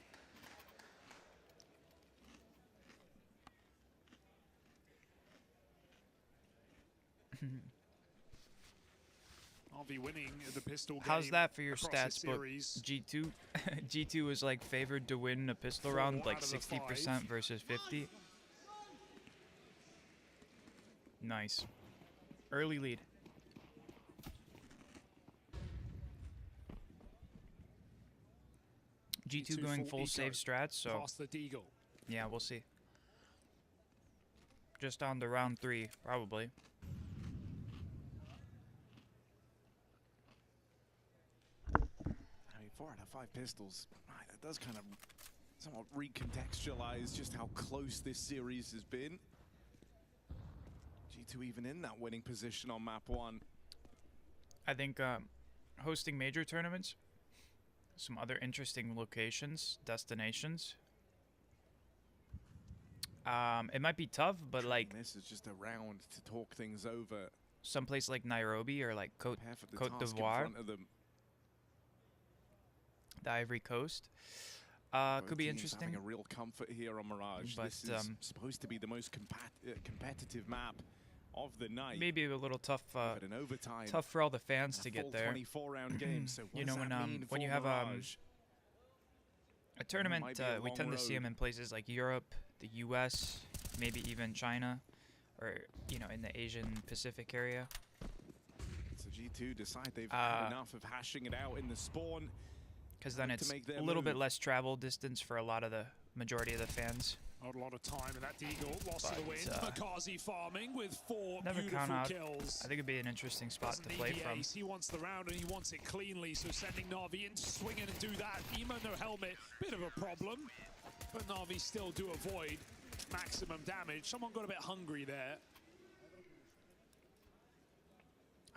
NAVI winning the pistol game. How's that for your stats book? Series. G2 G2 was like favored to win a pistol round, like 60% versus 50. Nice. Early lead. G2 going full save strats, so Past the Deagle. yeah, we'll see. Just on to round 3, probably. I mean, 4 out of 5 pistols. That does kind of somewhat recontextualize just how close this series has been. G2 even in that winning position on map 1. I think hosting major tournaments, some other interesting locations, destinations. It might be tough, but like this is just a round to talk things over. Someplace like Nairobi or like Côte d'Ivoire, the Ivory Coast, could be interesting. Having a real comfort here on Mirage. But this is supposed to be the most competitive map of the night. Maybe a little tough. In overtime, tough for all the fans to get there. 24-round game. So you know, when you have a tournament, we tend to see them in places like Europe, the U.S., maybe even China, or you know, in the Asian Pacific area. So G2 decide they've had enough of hashing it out in the spawn. Because then it's a little bit less travel distance for a lot of the majority of the fans. Not a lot of time in that Deagle. Lost to the wind. Makazi farming with 4 never beautiful count out. kills. I think it'd be an interesting spot to play from. He wants the round and he wants it cleanly, so sending Na'Vi in to swing in and do that. Emo no helmet, bit of a problem, but Na'Vi still do avoid maximum damage. Someone got a bit hungry there.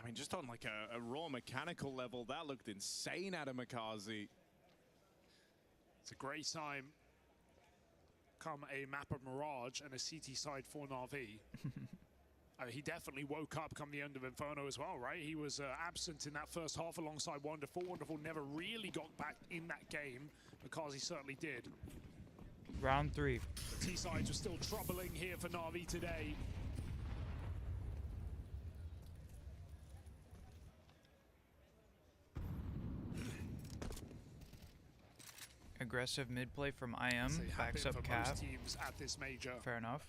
I mean, just on like a raw mechanical level, that looked insane out of Makazi. It's a great time. Come a map of Mirage and a CT side for Na'Vi. He definitely woke up come the end of Inferno as well, right? He was absent in that first half alongside Wonderful. Wonderful never really got back in that game because he certainly did. Round 3. The T-sides were still troubling here for Na'Vi today. Aggressive mid play from IM, backs up cap. Teams at this major. Fair enough.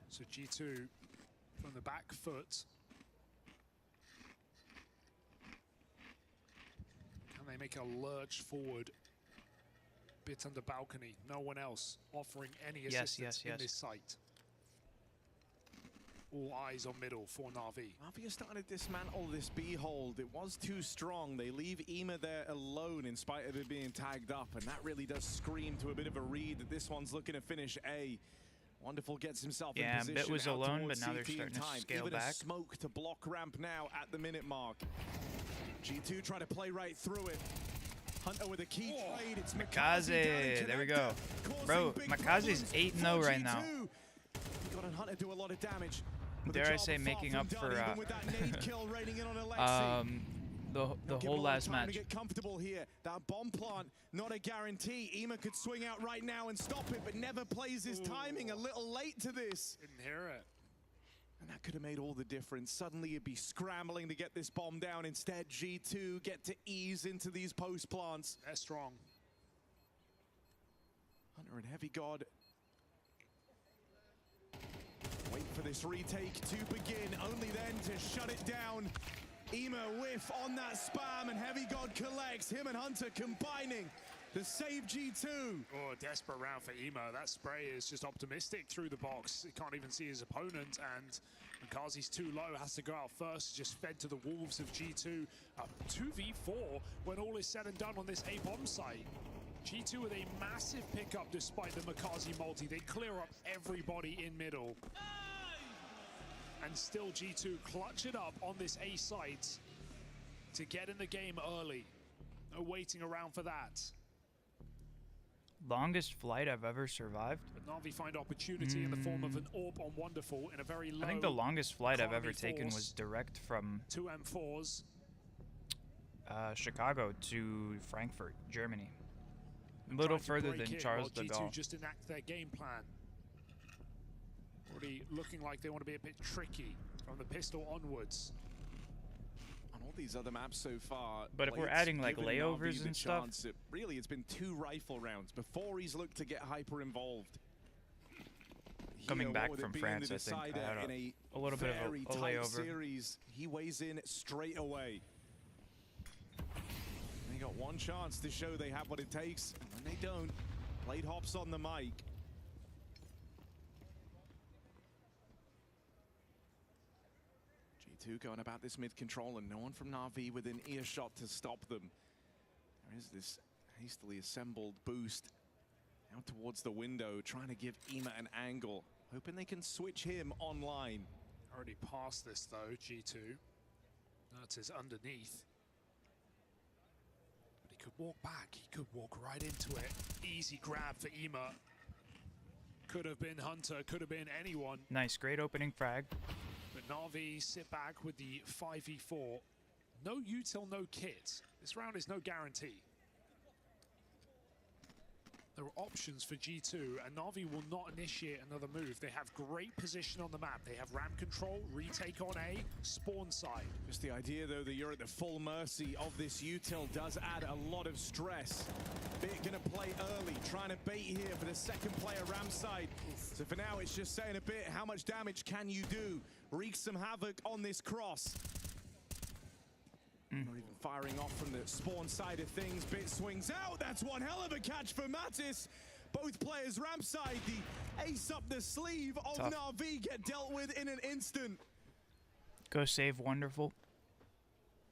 So G2 from the back foot. Can they make a lurch forward? Bit under balcony. No one else offering any assistance in this site. All eyes on middle for Na'Vi. Na'Vi are starting to dismantle this B hold. It was too strong. They leave Ema there alone in spite of it being tagged up, and that really does scream to a bit of a read that this one's looking to finish A. Wonderful gets himself in position. Bit was alone, but now they're CT starting to scale Even back. A smoke to block ramp now at the minute mark. G2 try to play right through it. Hunter with a key trade. It's Makazi. There we go. Bro, Makazi's 8-0 right now. Got Hunter do a lot of damage. Dare I say, making up for the whole last match. To get comfortable here. That bomb plant, not a guarantee. Ema could swing out right now and stop it, but never plays his timing. A little late to this. Didn't hear it. And that could have made all the difference. Suddenly you'd be scrambling to get this bomb down. Instead, G2 get to ease into these post plants. They're strong. Hunter and Heavy God. Wait for this retake to begin, only then to shut it down. Ema whiff on that spam, and Heavy God collects. Him and Hunter combining to save G2. Oh, a desperate round for Ema. That spray is just optimistic through the box. He can't even see his opponent, and Makazi's too low, has to go out first. Just fed to the wolves of G2. 2v4 when all is said and done on this A-bomb site. G2 with a massive pickup despite the Makazi multi. They clear up everybody in middle. And still G2 clutch it up on this A site to get in the game early. No waiting around for that. Longest flight I've ever survived. But Na'Vi find opportunity in the form of an AWP on Wonderful in a very low. I think the longest flight I've ever taken was direct from 2 M4s. Chicago to Frankfurt, Germany. A little further than Charles de Gaulle. G2 just enact their game plan. Already looking like they want to be a bit tricky from the pistol onwards. On all these other maps so far, but if we're adding like layovers and stuff, really it's been 2 rifle rounds before he's looked to get hyper involved. Coming back from France, I think I had a little bit of a layover. Series, he weighs in straight away. They got one chance to show they have what it takes, and when they don't, Blade hops on the mic. G2 going about this mid control, and no one from Na'Vi within earshot to stop them. They're There is this hastily assembled boost out towards the window, trying to give Ema an angle, hoping they can switch him online. Already past this though, G2. That is underneath. But he could walk back, he could walk right into it. Easy grab for Ema. Could have been Hunter, could have been anyone. Nice, great opening frag. But NAVI sit back with the 5v4. No util, no kit. This round is no guarantee. There are options for G2, and NAVI will not initiate another move. They have great position on the map. They have ramp control, retake on A, spawn side. Just the idea, though, that you're at the full mercy of this util does add a lot of stress. Bit gonna play early, trying to bait here for the second player ramp side. So for now, it's just saying a bit, how much damage can you do? Wreak some havoc on this cross. Not even firing off from the spawn side of things. Bit swings out. That's one hell of a catch for Mattis. Both players ramp side. The ace up the sleeve of NAVI get dealt with in an instant. Go save Wonderful.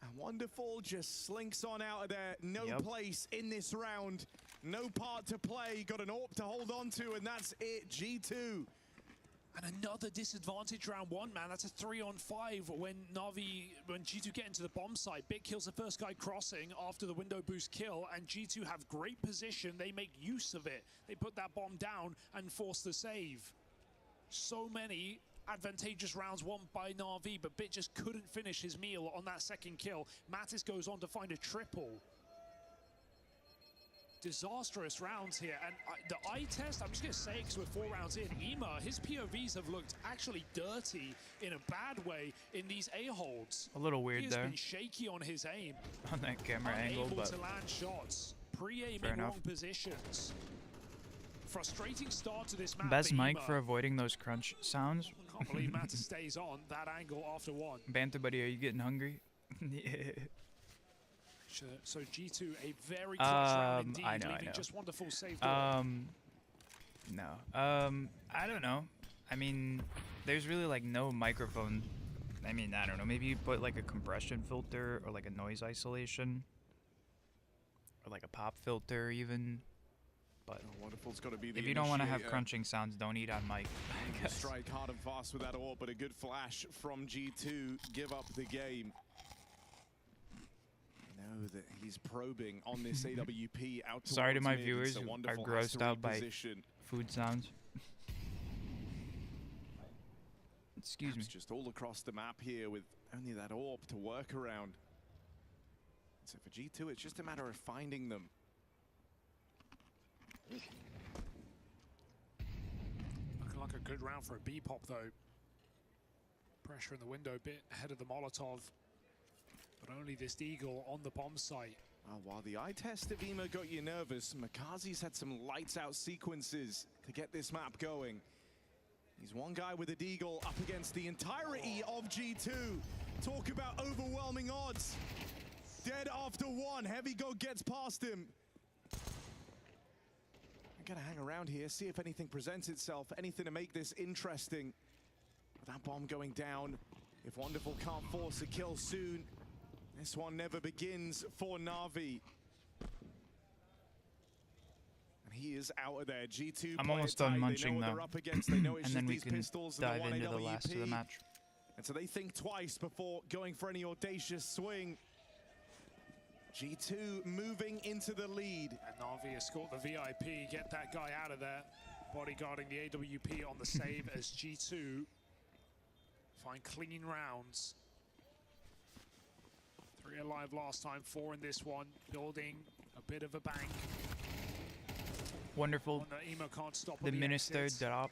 And Wonderful just slinks on out of there. No place in this round. No part to play. Got an AWP to hold on to, and that's it. G2. And another disadvantage round one, man. That's a 3-on-5 when G2 get into the bomb site. Bit kills the first guy crossing after the window boost kill, and G2 have great position. They make use of it. They put that bomb down and force the save. So many advantageous rounds won by NAVI, but Bit just couldn't finish his meal on that second kill. Mattis goes on to find a triple. Disastrous rounds here, and the eye test, I'm just going to say it because we're 4 rounds in, Ema, his POVs have looked actually dirty in a bad way in these A-holds. A little weird there. He has been shaky on his aim. On that camera angle, Unable but to land shots. Pre-aiming wrong positions. Frustrating start to this map. Best mic for avoiding those crunch sounds. Can't believe Mattis stays on that angle after one. Banter buddy, are you getting hungry? Yeah. So G2 a very clutch round indeed, I know. just Wonderful save. No. I don't know. I mean, there's really like no microphone. I mean, I don't know. Maybe you put like a compression filter or like a noise isolation or like a pop filter even. But Wonderful's got to be the if you don't want to have crunching sounds, don't eat on mic. Strike hard and fast with that AWP, but a good flash from G2. Give up the game. Know that he's probing on this AWP out. Sorry to my mid. viewers who are grossed out by food sounds. Excuse me. It's just all across the map here with only that AWP to work around. So for G2, it's just a matter of finding them. Looking like a good round for a B-pop though. Pressure in the window, bit ahead of the Molotov. But only this Deagle on the bomb site. While the eye test of Ema got you nervous, Makazi's had some lights out sequences to get this map going. He's one guy with a Deagle up against the entirety of G2. Talk about overwhelming odds. Dead after one. Heavy Go gets past him. I'm gonna hang around here, see if anything presents itself, anything to make this interesting. With that bomb going down, if Wonderful can't force a kill soon, this one never begins for NAVI. And he is out of there. G2 I'm almost done munching though. And then we can dive into the last of the match. And so they think twice before going for any audacious swing. G2 moving into the lead. And NAVI escort the VIP, get that guy out of there. Bodyguarding the AWP on the save as G2 find clean rounds. 3 alive last time, 4 in this one. Building a bit of a bank. Wonderful. Ema can't stop the minister drop.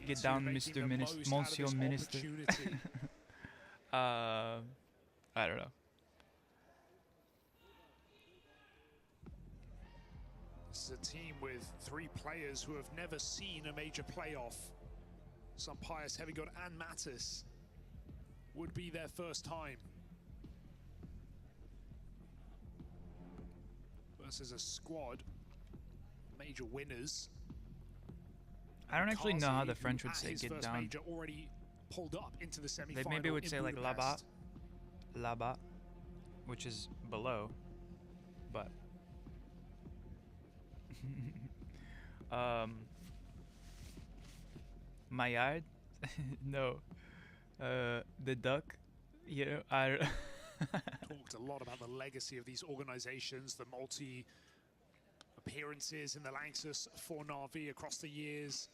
Get down, Mr. Monsieur Minister. I don't know. This is a team with 3 players who have never seen a major playoff. Some Pious, Heavy God, and Mattis would be their first time. Versus a squad, major winners. I don't actually know how the French would say get down. Already pulled up into the semi-final. They maybe would say like là-bas. là-bas, which is below, but my yard, no, the duck, you know, I Talked a lot about the legacy of these organizations, the multi appearances in the Lanxess for Na'Vi across the years,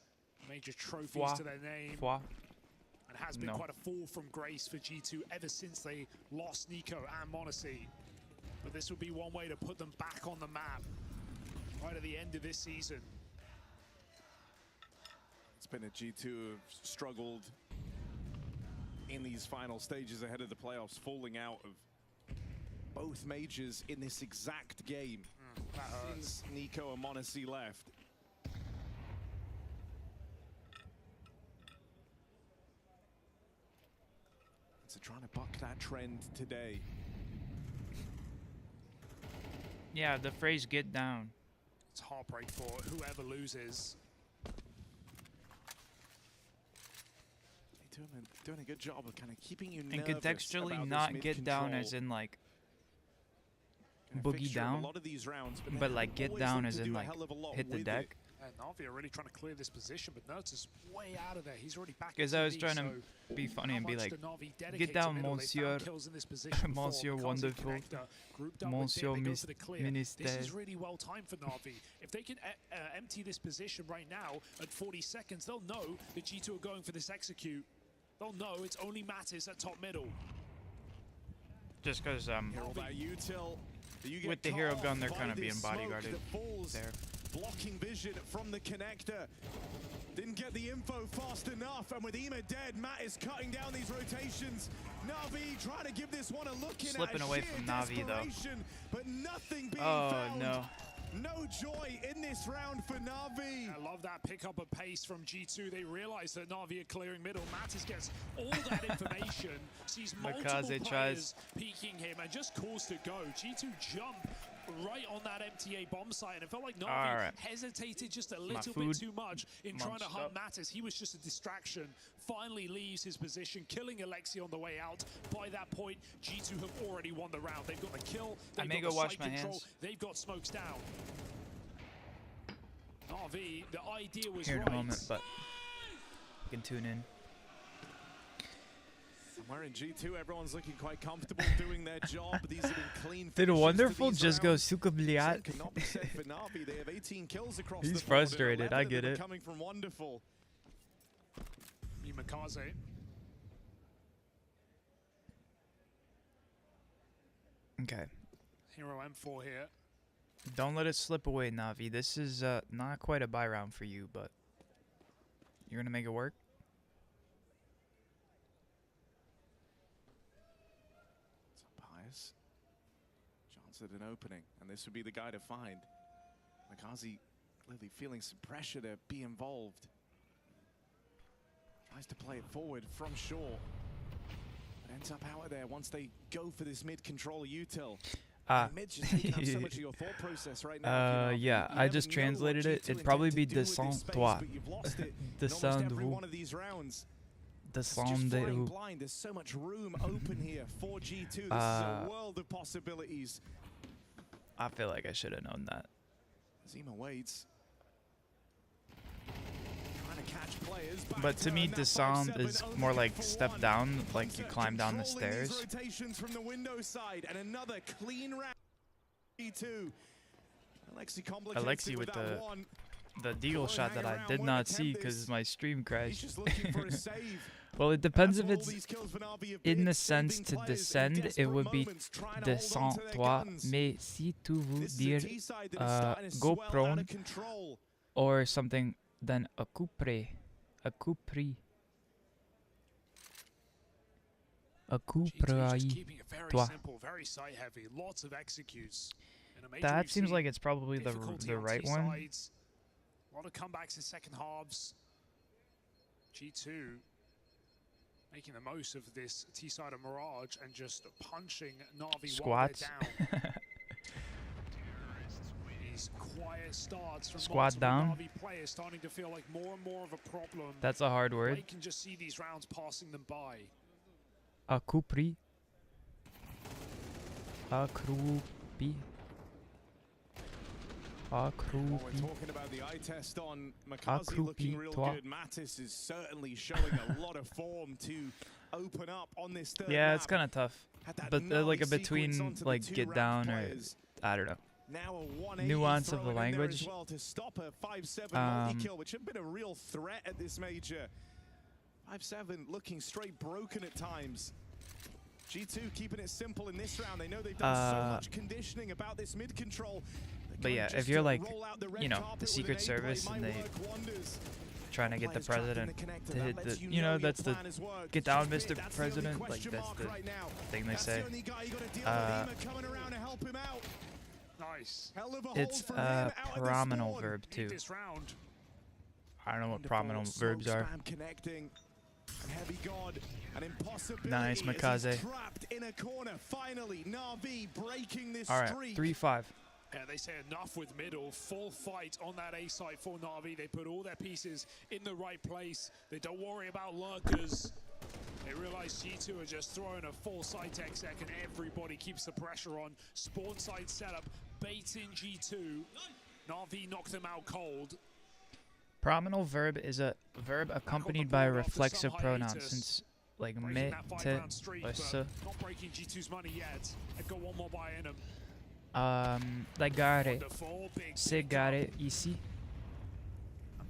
major trophies to their name. And has been quite a fall from grace for G2 ever since they lost Nico and Monacy. But this would be one way to put them back on the map right at the end of this season. It's been a G2 who have struggled in these final stages ahead of the playoffs, falling out of both majors in this exact game since Nico and Monacy left. So trying to buck that trend today. Yeah, the phrase "get down." It's heartbreak for whoever loses. Doing a good job of kind of keeping you And nervous contextually, about not this get down mid-control. as in like Kind of boogie fixture of down, a lot of these rounds, but they like get always down look as to in do a like hell of a lot hit the with deck. it. And Na'Vi are really trying to clear this position, but Nerds is way out of there. He's already back. Because I was trying to be funny and be like, get down, Monsieur, Monsieur Wonderful, Monsieur Minister. This is really well timed for Na'Vi. If they can empty this position right now at 40 seconds, they'll know that G2 are going for this execute. They'll know it's only Mattis at top middle. Just because You with the get hero cut gun, they're off kind by of being this smoke bodyguarded that falls, there. blocking vision from the connector. Didn't get the info fast enough, and with Ema dead, Matt is cutting down these rotations. Na'Vi trying to give this one a look in. Slipping away from Na'Vi though. But nothing being found. no. No joy in this round for Na'Vi. I love that pickup of pace from G2. They realize that Na'Vi are clearing middle. Mattis gets all that information, sees multiple players peeking him, and just calls to go. G2 jump right on that MTA bomb site, and it felt like Na'Vi hesitated just a little bit too much in trying to hunt Mattis. He was just a distraction. Finally leaves his position, killing Alexi on the way out. By that point, G2 have already won the round. They've got the kill, they've got the site control, they've got smokes down. Na'Vi, the idea was here in right. a moment, but you can tune in. Somewhere in G2, everyone's looking quite comfortable doing their job. These have been clean. Did Wonderful just go Sukabliat? Cannot be said for Na'Vi. They have 18 kills across He's the board, frustrated. I get it. Coming from Wonderful. Mimakaze. Okay. Hero M4 here. Don't let it slip away, Na'Vi. This is not quite a buy round for you, but you're gonna make it work. Pius. Chance at an opening, and this would be the guy to find. Makazi clearly feeling some pressure to be involved. Tries to play it forward from shore. But ends up out of there once they go for this mid-control util. Mid's just taking up so much of your thought process right now. Yeah, I just translated it. It'd probably be descends-toi. Descends-vous. Descendez-vous. There's so much room open here for G2. This is a world of possibilities. I feel like I should have known that. Zima waits. Trying to catch players. But to me, descend is more like step down, like you climb down the stairs. Rotations from the window side, and another clean round. G2. Alexi with the deagle shot that I did not see because my stream crashed. Well, it depends if it's in the sense to descend, it would be descends-toi, mais si tu veux dire go prone or something, then a coup près, a coup pris. A coup près, toi. Simple, lots of executes. That seems like it's probably the right one. A lot of comebacks in second halves. G2 making the most of this T-side of Mirage and just punching Na'Vi Squats. while they're down. These quiet starts from Squat down. Na'Vi players starting to feel like more and more of a problem. That's a hard word. They can just see these rounds passing them by. A coup pris. Akrupi. While we're talking about the eye test on Makazi looking real good, Mattis is certainly showing a lot of form to open up on this third Yeah, map. it's kind of tough. But like a between like get down or I don't know. Now a Nuance of the language. as well to stop a 5-7 multi-kill, which had been a real threat at this major. 5-7 looking straight broken at times. G2 keeping it simple in this round. They know they've done so much conditioning about this mid control. But yeah, if you're like, you know, the Secret Service and they trying to get the president to hit the, you know, that's the get down, Mr. President, like that's the thing they say. It's a prominal verb too. I don't know what prominal verbs are. Nice, Makaze. Alright, 3-5. Yeah, they say enough with middle. Full fight on that A site for Na'Vi. They put all their pieces in the right place. They don't worry about lurkers. They realize G2 are just throwing a full site exec and everybody keeps the pressure on. Spawn side setup, baiting G2. Na'Vi knock them out cold. Prominal verb is a verb accompanied by a reflexive pronoun, since like me, te, or se. Not breaking G2's money yet. And go one more by Enum. Legare, segare ici.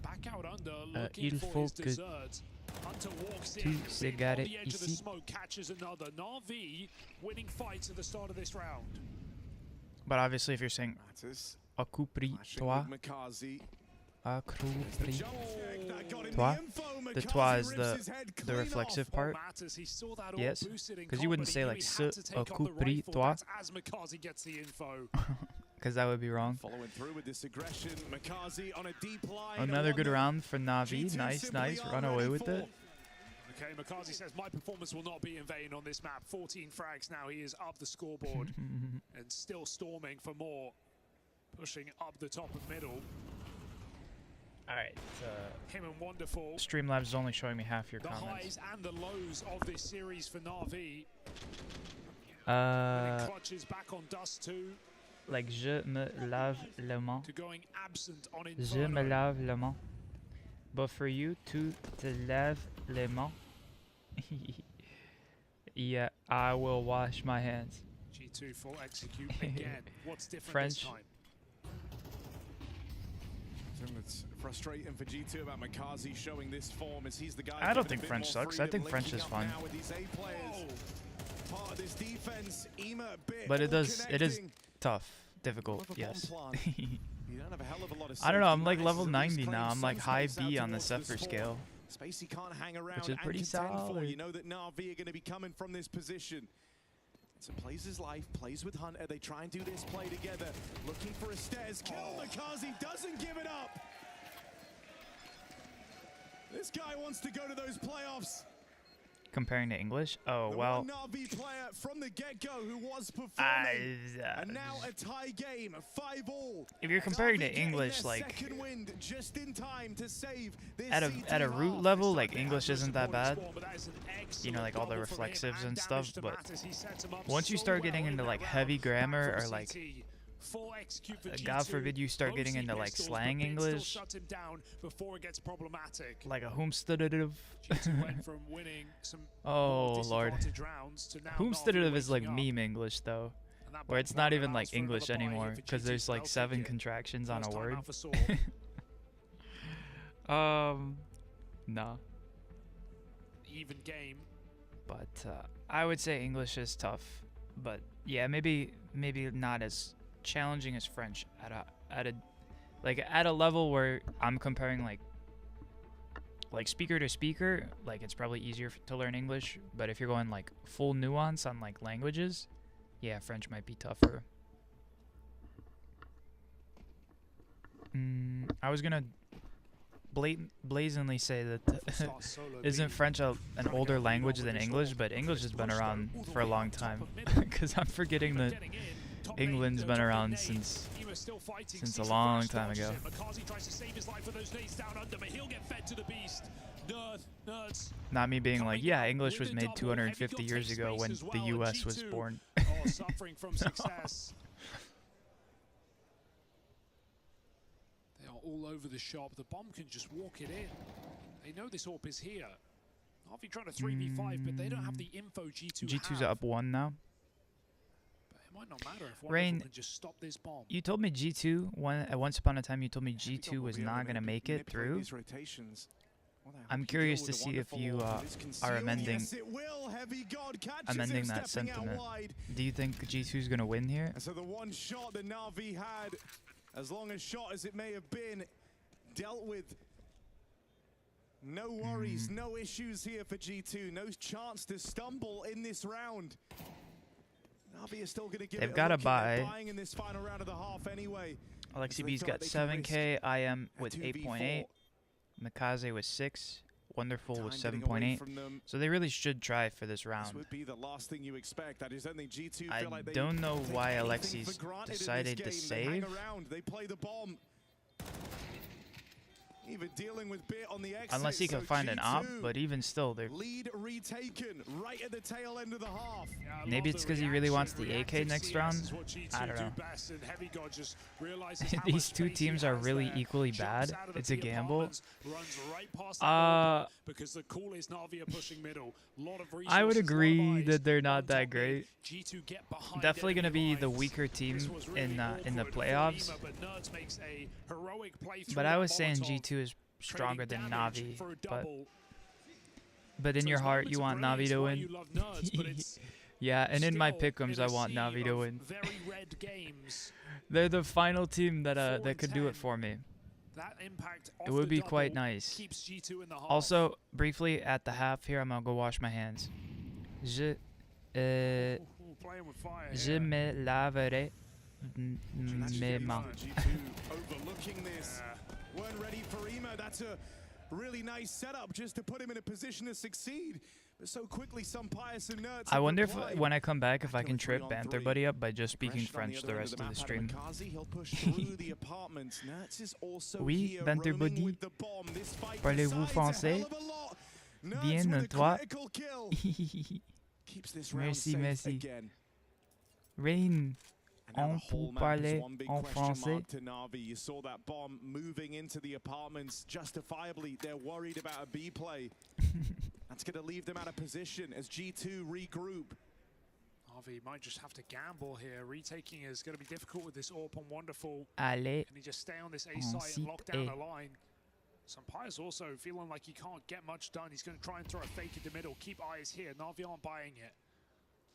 Back out under, Il faut que tu segare ici. Catches another. Na'Vi winning fights at the start of this round. But obviously, if you're saying accupri toi, accupri toi, the toi is the reflexive part. Yes, because you wouldn't say like se accupri toi. Because that would be wrong. Another good round for Navi. Nice, nice. Run away with it. Okay, Makazi says, my performance will not be in vain on this map. 14 frags now. He is up the scoreboard and still storming for more. Pushing up the top of middle. Alright, Him and Wonderful. Streamlabs is only showing me half your comments. The highs and the lows of this series for Na'Vi. Clutches back on Dust 2. Like, je me lave le main. To going absent on Je me lave le main. But for you, tu te laves les mains. Yeah, I will wash my hands. G2 full execute again. What's different French. this time? It's frustrating for G2 about Makazi showing this form as he's the guy. I don't think French sucks. I think French is fun. But it is tough, difficult, yes. I don't know, I'm like level 90 now. I'm like high B on the Zephyr scale. Spacey can't hang around, which is pretty solid. You know that Na'Vi are going to be coming from this position. So plays his life, plays with Hunter. They try and do this play together. Looking for a stairs kill. Makazi doesn't give it up. This guy wants to go to those playoffs. Comparing to English? Oh, well. Na'Vi player from the get-go who was performing. And now a tie game, 5-all. If you're comparing to English, like second wind just in time to save this at a root level, like English isn't that bad. You know, like all the reflexives and stuff, but once you start getting into like heavy grammar or like God forbid you start getting into like slang English, like a homesteadative. Oh Lord, homesteadative is like meme English though, where it's not even like English anymore because there's like 7 contractions on a word. Nah. Even game. But I would say English is tough, but yeah, maybe not as challenging as French at a level where I'm comparing like speaker to speaker, like it's probably easier to learn English, but if you're going like full nuance on like languages, yeah, French might be tougher. I was gonna blazingly say that isn't French an older language than English, but English has been around for a long time because I'm forgetting that England's been around since a long time ago. Not me being like, yeah, English was made 250 years ago when the US was born. Aviar suffering from success. They are all over the shop. The bomb can just walk it in. They know this AWP is here. Navi trying to 3v5, but they don't have the info G2 G2's have. up 1 now. But it might not matter if one Rain, of them can just stop this bomb. You told me G2, once upon a time you told me G2 was not going to make it through. I'm curious to see if you are amending that sentiment. Do you think G2 is going to win here? And so the one shot that Na'Vi had, as long as shot as it may have been, dealt with. No worries, no issues here for G2. No chance to stumble in this round. Na'Vi is still going to give They've it got a to look buy. buying in this final round of the half anyway. Alexi B's got 7K, IM with 8.8, Mikaze with 6, Wonderful with 7.8. So they really should try for this round. This would be the last thing you expect. I just don't think G2 I feel like they don't know take why anything Alexi's for granted in decided this to game. They hang save. around, they play the bomb. Even dealing with Bit on the exit. Unless he can so find an op, G2 but even still, they're... lead retaken right at the tail end of the half. Maybe it's because he really wants the AK next round. I don't know. These two teams are really equally bad. It's a gamble. I would agree that they're not that great. Definitely going to be the weaker team in the playoffs. But I was saying G2 is stronger than Navi. But in your heart, you want Navi to win. Yeah, and in my pick'ems, I want Navi to win. They're the final team that could do it for me. It would be quite nice. Also, briefly at the half here, I'm gonna go wash my hands. Je me laverai mes mains. Overlooking this, weren't ready for Ema. That's a really nice setup just to put him in a position to succeed. But so quickly, some pious and nerds. I wonder if when I come back, if I can trip Banther Buddy up by just speaking French the rest of the stream. Oui, Banther Buddy. Parlez-vous français? Bien, toi? Merci, merci. Rain. On peut parler en français. You saw that bomb moving into the apartments. Justifiably, they're worried about a B play. That's going to leave them out of position as G2 regroup. Navi might just have to gamble here. Retaking is going to be difficult with this AWP on Wonderful. Allez. Can he just stay on this A site and lock down the line? Sampaio's also feeling like he can't get much done. He's going to try and throw a fake in the middle. Keep eyes here. Navi aren't buying it.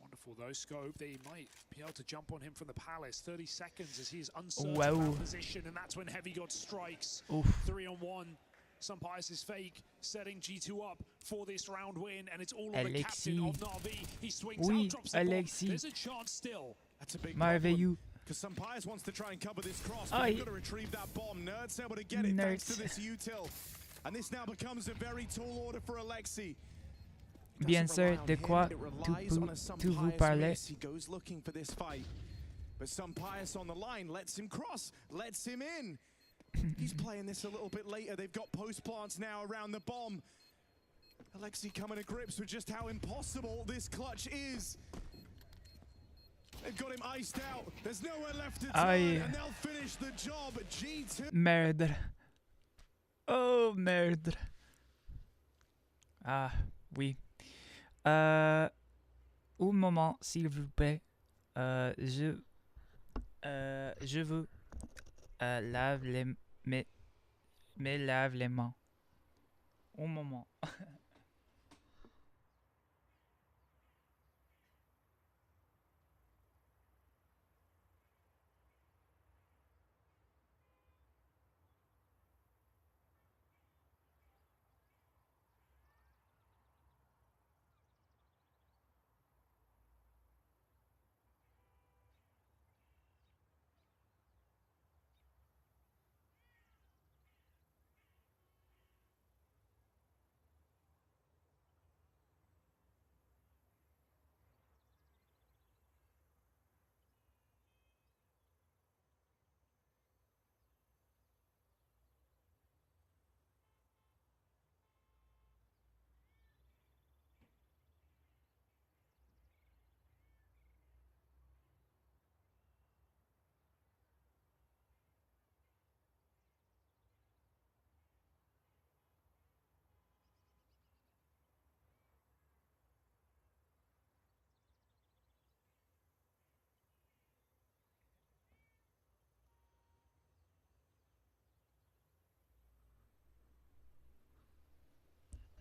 Wonderful though, Scope. They might be able to jump on him from the Palace. 30 seconds as he's uncertain about position, and that's when Heavy God strikes. 3-on-1. Sampaio is fake, setting G2 up for this round win, and it's all on the captain of Navi. He swings out, drops the bomb. There's a chance still. That's a big Merveilleux. Because Sampaio wants to try and cover this cross, but he's got to retrieve that bomb. Nerds able to get it thanks to this util. And this now becomes a very tall order for Alexi. Bien sûr, de quoi tu vous parlez? He goes looking for this fight. But Sampaio on the line lets him cross, lets him in. He's playing this a little bit later. They've got post plants now around the bomb. Alexi coming to grips with just how impossible this clutch is. They've got him iced out. There's nowhere left to turn, and they'll finish the job. G2. Merde. Oh, merde. Ah, oui. Un moment, s'il vous plaît. Je vous lave me lave les mains. Un moment.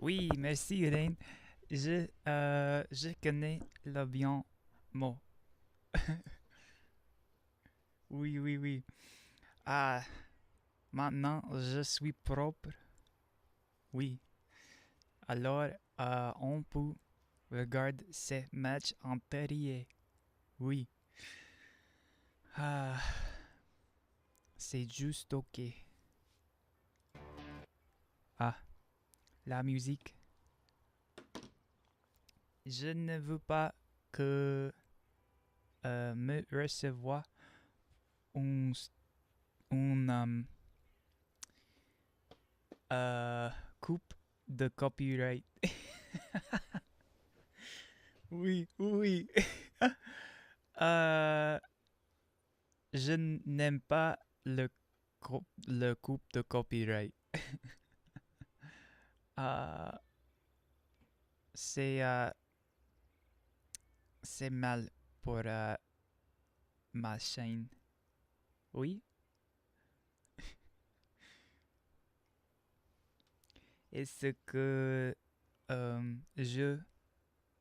Oui, merci, Reine. Je connais le bien mot. Oui, oui, oui. Ah, maintenant, je suis propre. Oui. Alors, on peut regarder ces matchs antérieurs. Oui. Ah, c'est juste ok. Ah, la musique. Je ne veux pas que me recevoir un coupe de copyright. Oui, oui. Je n'aime pas le coupe de copyright. C'est mal pour ma chaîne. Oui. Est-ce que je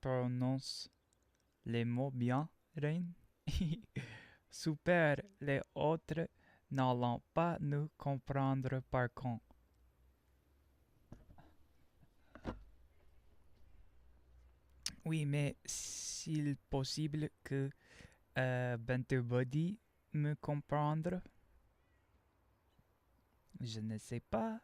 prononce les mots bien, Reine? Super, les autres n'allons pas nous comprendre par contre. Oui, mais s'il possible que Banterbody me comprendre, je ne sais pas.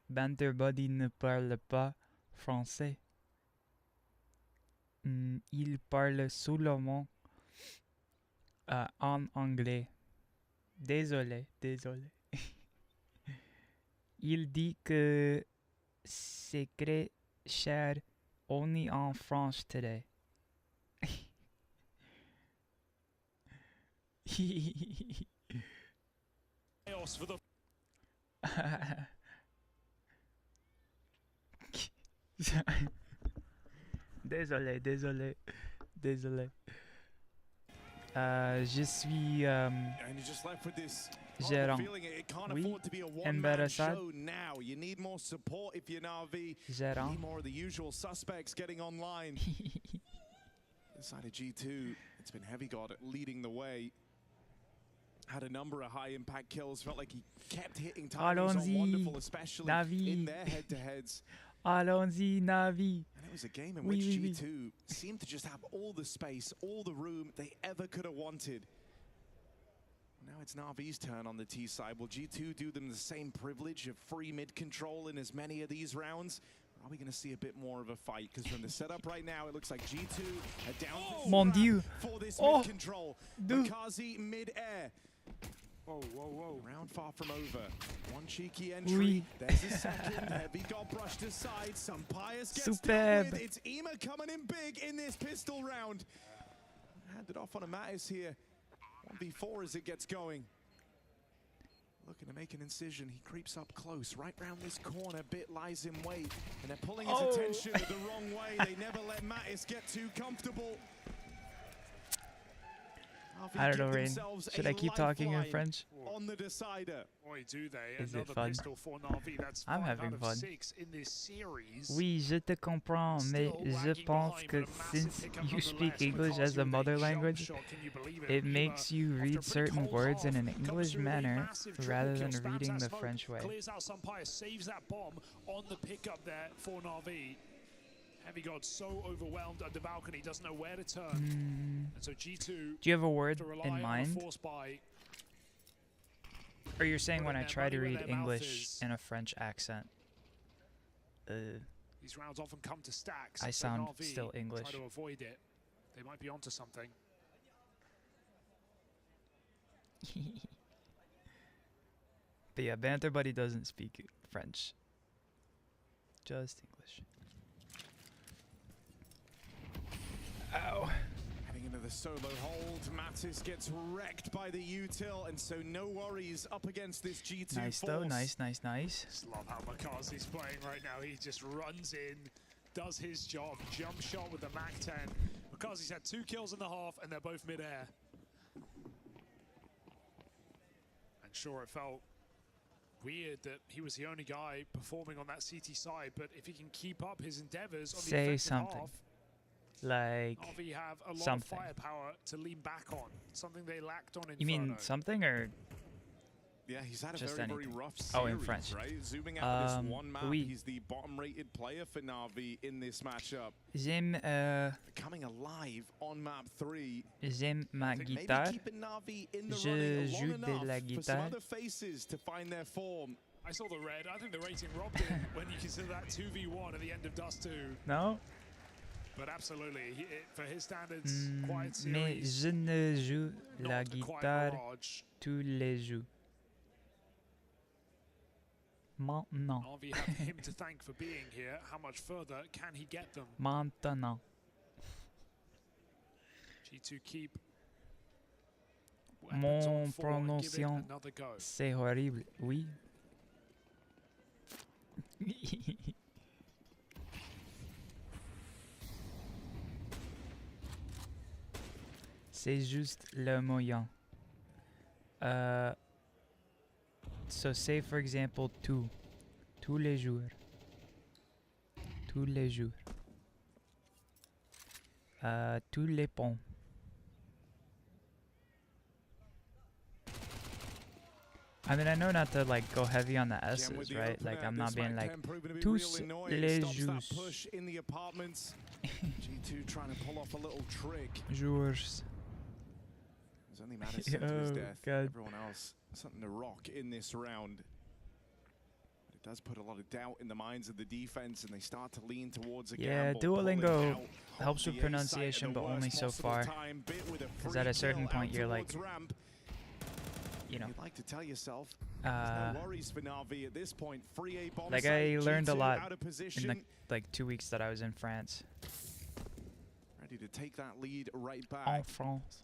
Banterbody ne parle pas français. Il parle seulement en anglais. Désolé, désolé. Il dit que c'est très cher only en France today. For the Désolé, désolé, désolé. Je suis gérant. Oui, embarrassad. Gérant. Side of G2, it's been Heavy God leading the way. Had a number of high impact kills, felt like he kept hitting timings on wonderful, especially NAVI. in their head-to-heads. Allons-y, NAVI. And it was a game in Oui, which oui, G2 seemed to just have all the space, all the room they ever could have wanted. Now it's Navi's turn on the T side. Will G2 do them the same privilege of free mid control in as many of these rounds? Or are we going to see a bit more of a fight? Because from the setup right now, it looks like G2 are down Mon Dieu. for this mid control. Dude. Makazi mid-air. whoa, whoa, whoa. Round far from over. One cheeky entry. Oui. There's a second. Heavy got brushed aside. Some Pius gets Superb. dealt with. It's Ema coming in big in this pistol round. Handed off on a Mattis here. 1v4 as it gets going. Looking to make an incision. He creeps up close. Right round this corner. Bit lies in wait. And they're pulling his attention the wrong way. They never let Mattis get too comfortable. I don't know, Rain. Should I keep talking in French? On the decider. Boy, do they. Is it Another fun? pistol for Navi. That's I'm 5 having out of fun. 6 in this series. Oui, je te comprends, mais je pense que since you speak English as a mother language, it makes you read certain words in an English manner rather than reading the French way. Clears out some Pius, saves that bomb on the pickup there for Navi. Heavy God so overwhelmed at the balcony, doesn't know where to turn. And so G2 Do you have a word to rely in on a mind? force buy. Or you're saying when I their try to money where read their mouth English is. in a French accent? These rounds often come to stacks. I so sound Navi still English. Try to avoid it. They might be onto something. But yeah, Banter Buddy doesn't speak French. Just English. Ow. Heading into the solo hold. Mattis gets wrecked by the util, and so no worries up against this G2 Nice force. though, nice. Just love how Makazi's playing right now. He just runs in, does his job, jump shot with the MAC-10. Makazi's had 2 kills in the half, and they're both mid-air. And sure, it felt weird that he was the only guy performing on that CT side, but if he can keep up his endeavors on the Say effective something. half, Like NAVI have a lot of something. firepower to lean back on, something they lacked on Inferno. You mean something or Yeah, he's had a just very anything? rough series, Oh, in French. right? Zooming out this one map, oui. he's the bottom-rated player for Na'Vi in this matchup. J'aime Coming alive on map 3. ma Maybe guitare. keeping Na'Vi in the Je running joue long de la enough for some guitare. other faces to find their form. I saw the red. I think the rating robbed him when you consider that 2v1 at the end of Dust 2. No? But absolutely, for his standards, quiet Mais series. je ne joue la Not a quiet guitare barrage. tous les jours. Maintenant. NAVI have him to thank for being here. How much further can he get them? Maintenant. G2 keep Mon weapons on 4 and give it prononciation, another go. c'est horrible. Oui. C'est juste le moyen. So say for example tous les jours. Tous les jours. Tous les ponts. I mean, I know not to like go heavy on the S's, right? Like I'm not being like tous les jours. Push in the apartments. G2 trying to pull off a little trick. Jours. There's only Mattis sent to his Oh, death. God. Everyone else something to rock in this round. But it does put a lot of doubt in the minds of the defense, and they start to lean towards a Yeah, gamble, pulling Duolingo out helps of with the A site pronunciation, at the but only worst so possible far. time, bit with a 'Cause free at a certain kill point out you're like, towards ramp. you know, You'd like to tell yourself, there's no worries for Na'Vi at this point. Free A bomb like site, I learned a G2 lot out of in position, the like 2 weeks that I was in France. ready to take that lead right back. En France.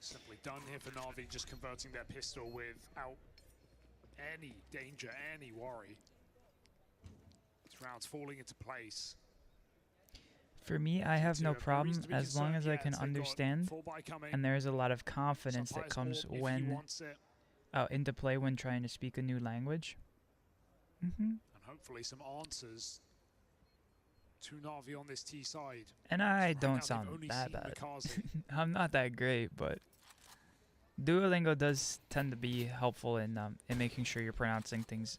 Simply done here for NAVI, just converting their pistol without any danger, any worry. This round's falling into place. For me, I have no G2 have problem reason to be as long concerned as I yet. can They've got understand, full buy coming. and there's a lot of confidence Some that bias comes ball if he when wants it, into play when trying to speak a new language. and hopefully some answers to NAVI on this T side. And I Right now don't they've sound only that seen bad. Makazi. I'm not that great, but Duolingo does tend to be helpful in making sure you're pronouncing things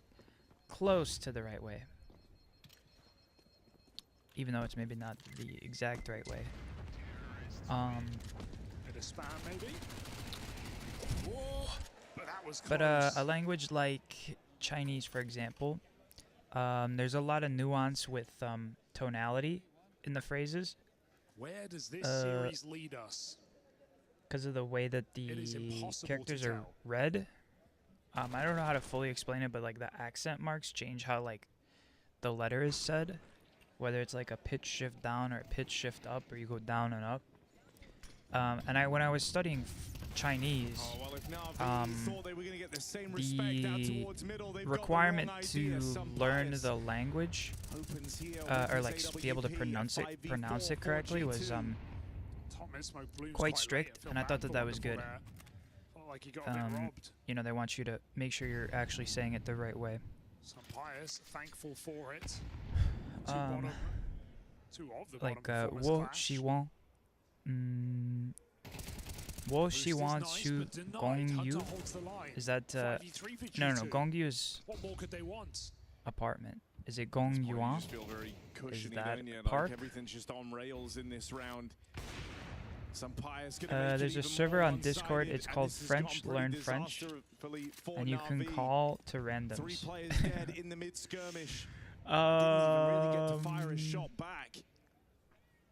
close to the right way, even though it's maybe not the exact right way. Bit of spam maybe. Whoa, but that was close. But a language like Chinese, for example, there's a lot of nuance with tonality in the phrases Where does this series lead us? because of the way that It is the impossible characters to are tell. read. I don't know how to fully explain it, but like the accent marks change how like the letter is said, whether it's like a pitch shift down or a pitch shift up, or you go down and up. And when I was studying Chinese, Oh, well, if Na'Vi thought they were gonna get the same respect out the towards middle, they've requirement got the wrong to idea. Some learn bias the language opens here or with like this be able to AWP, pronounce a it 5v4 correctly was G2. Top mid smoke blooms quite late. strict, I feel and I bad thought for that that was Wonderful good. there. Felt like he got a bit robbed. You know, they want you to make sure you're actually saying it the right way. Some pious, thankful for it. Two Um, of the like bottom performers wo clash. shi wan, wo Boost shi is wan nice, shu but denied. gong Hunter yu. holds the line. Is that 5v3 for no G2. Gong Yu is What more could they want? apartment. Is it Gong You Yuan? just feel very cushiony, that don't you? park? Like everything's just on rails in this round. Some pious gonna make it There's a even server more on Discord. one-sided, it's and called this has French gone pretty Learn French, disasterfully for and you can Na'Vi. call to 3 randoms. players dead in the mid skirmish. Didn't even really get to fire a shot back.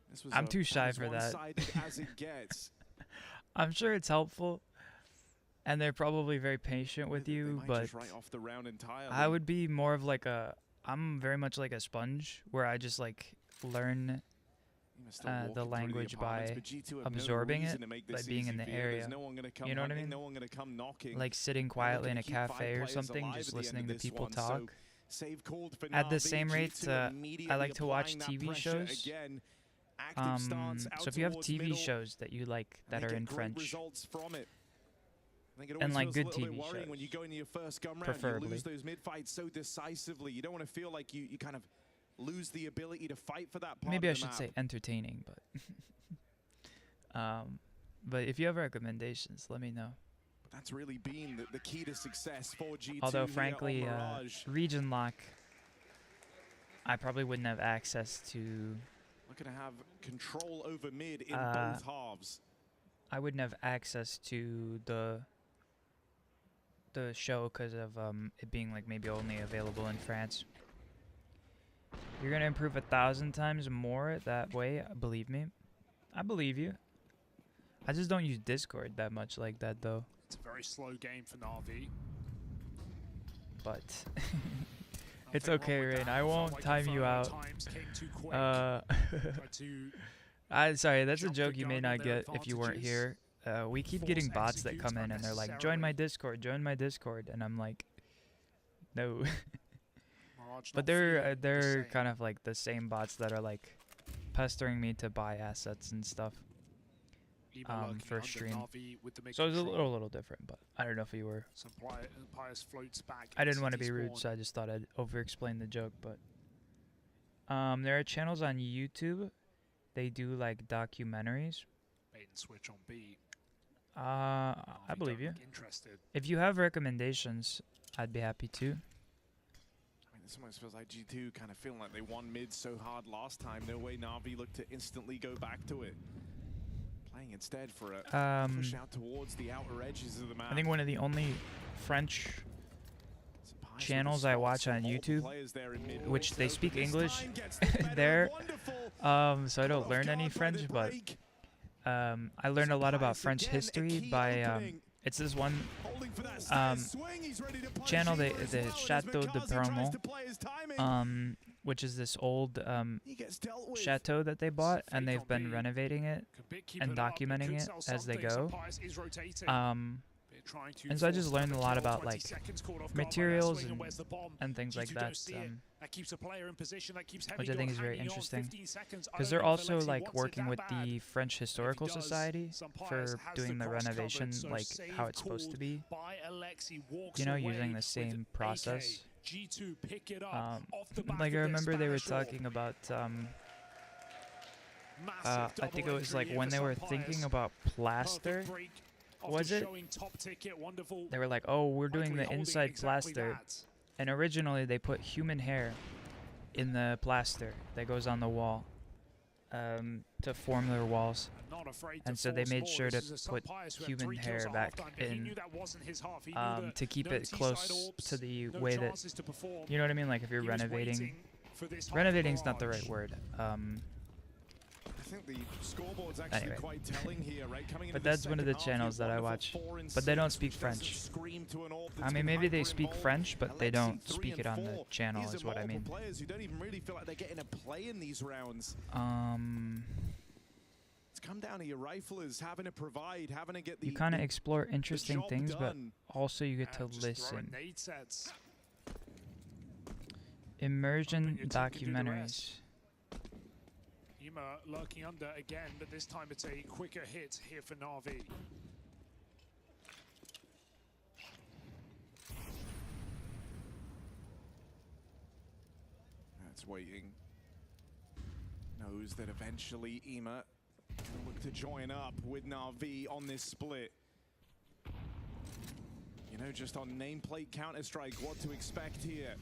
This was I'm about too shy as for that. one-sided as it gets. I'm sure it's helpful, and they're probably very patient with They you, might but just write off the round entirely. I would be more of like I'm very much like a sponge where I just like learn the language by absorbing it, by being in the area. You know what I mean? Like sitting quietly in a cafe or something, just listening to people talk. At the same rate, I like to watch TV shows. So if you have TV shows that you like that are in French, and like good TV shows, when you go into your first gun round, preferably. you lose those mid fights so decisively. You don't want to feel like you kind of lose the ability to fight for that part maybe I of the should map. say entertaining, but if you have recommendations, let me know. But that's really been the key to success for G2. Although here frankly, on Mirage. region lock, I probably wouldn't have access to. Looking to have control over mid in both halves. I wouldn't have access to the show because of it being like maybe only available in France. You're gonna improve 1,000 times more that way, believe me. I believe you. I just don't use Discord that much like that though. It's a very slow game for NAVI. But it's okay, Rain. I won't time you out. Sorry, that's a joke you may not get if you weren't here. We keep getting bots that come in and they're like, join my Discord, and I'm like, no. But they're kind of like the same bots that are like pestering me to buy assets and stuff for stream. So it's a little different, but I don't know if you were. I didn't want to be rude, so I just thought I'd over-explain the joke. But there are channels on YouTube. They do like documentaries. Bait and switch on B. I believe you. If you have recommendations, I'd be happy to. I mean, this almost feels like G2 kind of feeling like they won mid so hard last time. No way Na'Vi looked to instantly go back to it. Playing instead for a push out towards the outer edges of the map. I think one of the only French channels I watch on YouTube, which they speak English there, so I don't learn any French, but I learned a lot about French history by it's this one channel, the Chateau de Paramont, which is this old chateau that they bought, and they've been renovating it and documenting it as they go. And so I just learned a lot about like materials and things like that, which I think is very interesting, because they're also like working with the French Historical Society for doing the renovation like how it's supposed to be, you know, using the same process. Like I remember they were talking about I think it was like when they were thinking about plaster. Was it? They were like, oh, we're doing the inside plaster. And originally they put human hair in the plaster that goes on the wall to form their walls. And so they made sure to put human hair back in to keep it close to the way that, you know what I mean? Like if you're renovating. Renovating's not the right word. I think the scoreboard's actually quite telling here, right? But that's one of the channels that I watch. But they don't speak French. I mean, maybe they speak French, but they don't speak it on the channel, is what I mean. Players who don't even really feel like they're getting a play in these rounds. It's come down to your riflers having to provide, having to get the. You kind of explore interesting things, but also you get to listen. Immersion documentaries. Lurking under again, but this time it's a quicker hit here for NAVI. That's waiting. Knows that eventually Ema will look to join up with NAVI on this split. You know, just on nameplate Counter-Strike, what to expect here.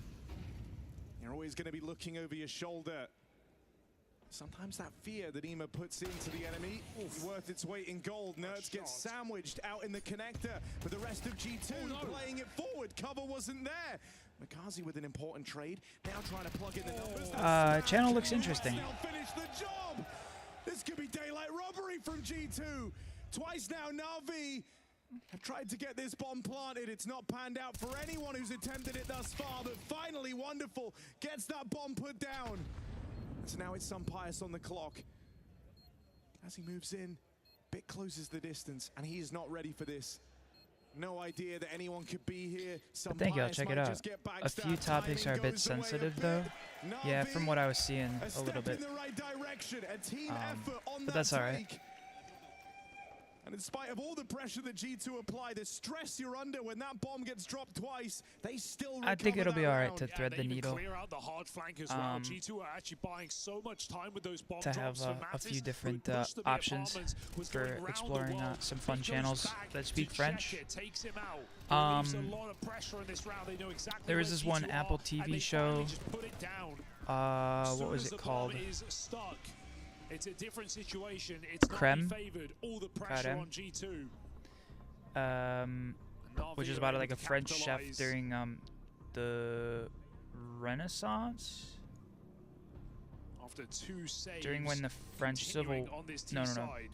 You're always going to be looking over your shoulder. Sometimes that fear that Ema puts into the enemy is worth its weight in gold. Nerds gets sandwiched out in the connector, but the rest of G2 playing it forward. Cover wasn't there. Makazi with an important trade, now trying to plug in the numbers. Channel looks interesting. Finish the job. This could be daylight robbery from G2. Twice now, Na'Vi have tried to get this bomb planted. It's not panned out for anyone who's attempted it thus far, but finally Wonderful gets that bomb put down. So now it's Sun Pius on the clock. As he moves in, bit closes the distance, and he is not ready for this. No idea that anyone could be here. Some But thank you, I'll bias check it might out. just get A few backstabbed. topics are a Timing bit goes away sensitive bit. though. Yeah, from Navi, what I was seeing a a little step bit. in the right direction. A team effort on But that that's alright. take. And in spite of all the pressure that G2 apply, the stress you're under when that bomb gets dropped twice, they still I think recover it'll be that alright round. to thread the They even needle. clear out the hard flank as well. G2 are actually buying so much time with those bomb To drops. have So a few Mattis, different who pushed the options apartments, was for going round the exploring world. some fun He goes channels back that to speak check French. it, takes him out. Leaves a lot of pressure in this round. They know exactly There was where this one G2 Apple are, and TV they show. finally just put it down. What was As it the called? bomb is stuck. It's a different situation. It's Creme? not favored. All the pressure Creme? on G2. Which is about like a French chef during the Renaissance. After 2 saves, During when the French continuing Civil on this no, T-side.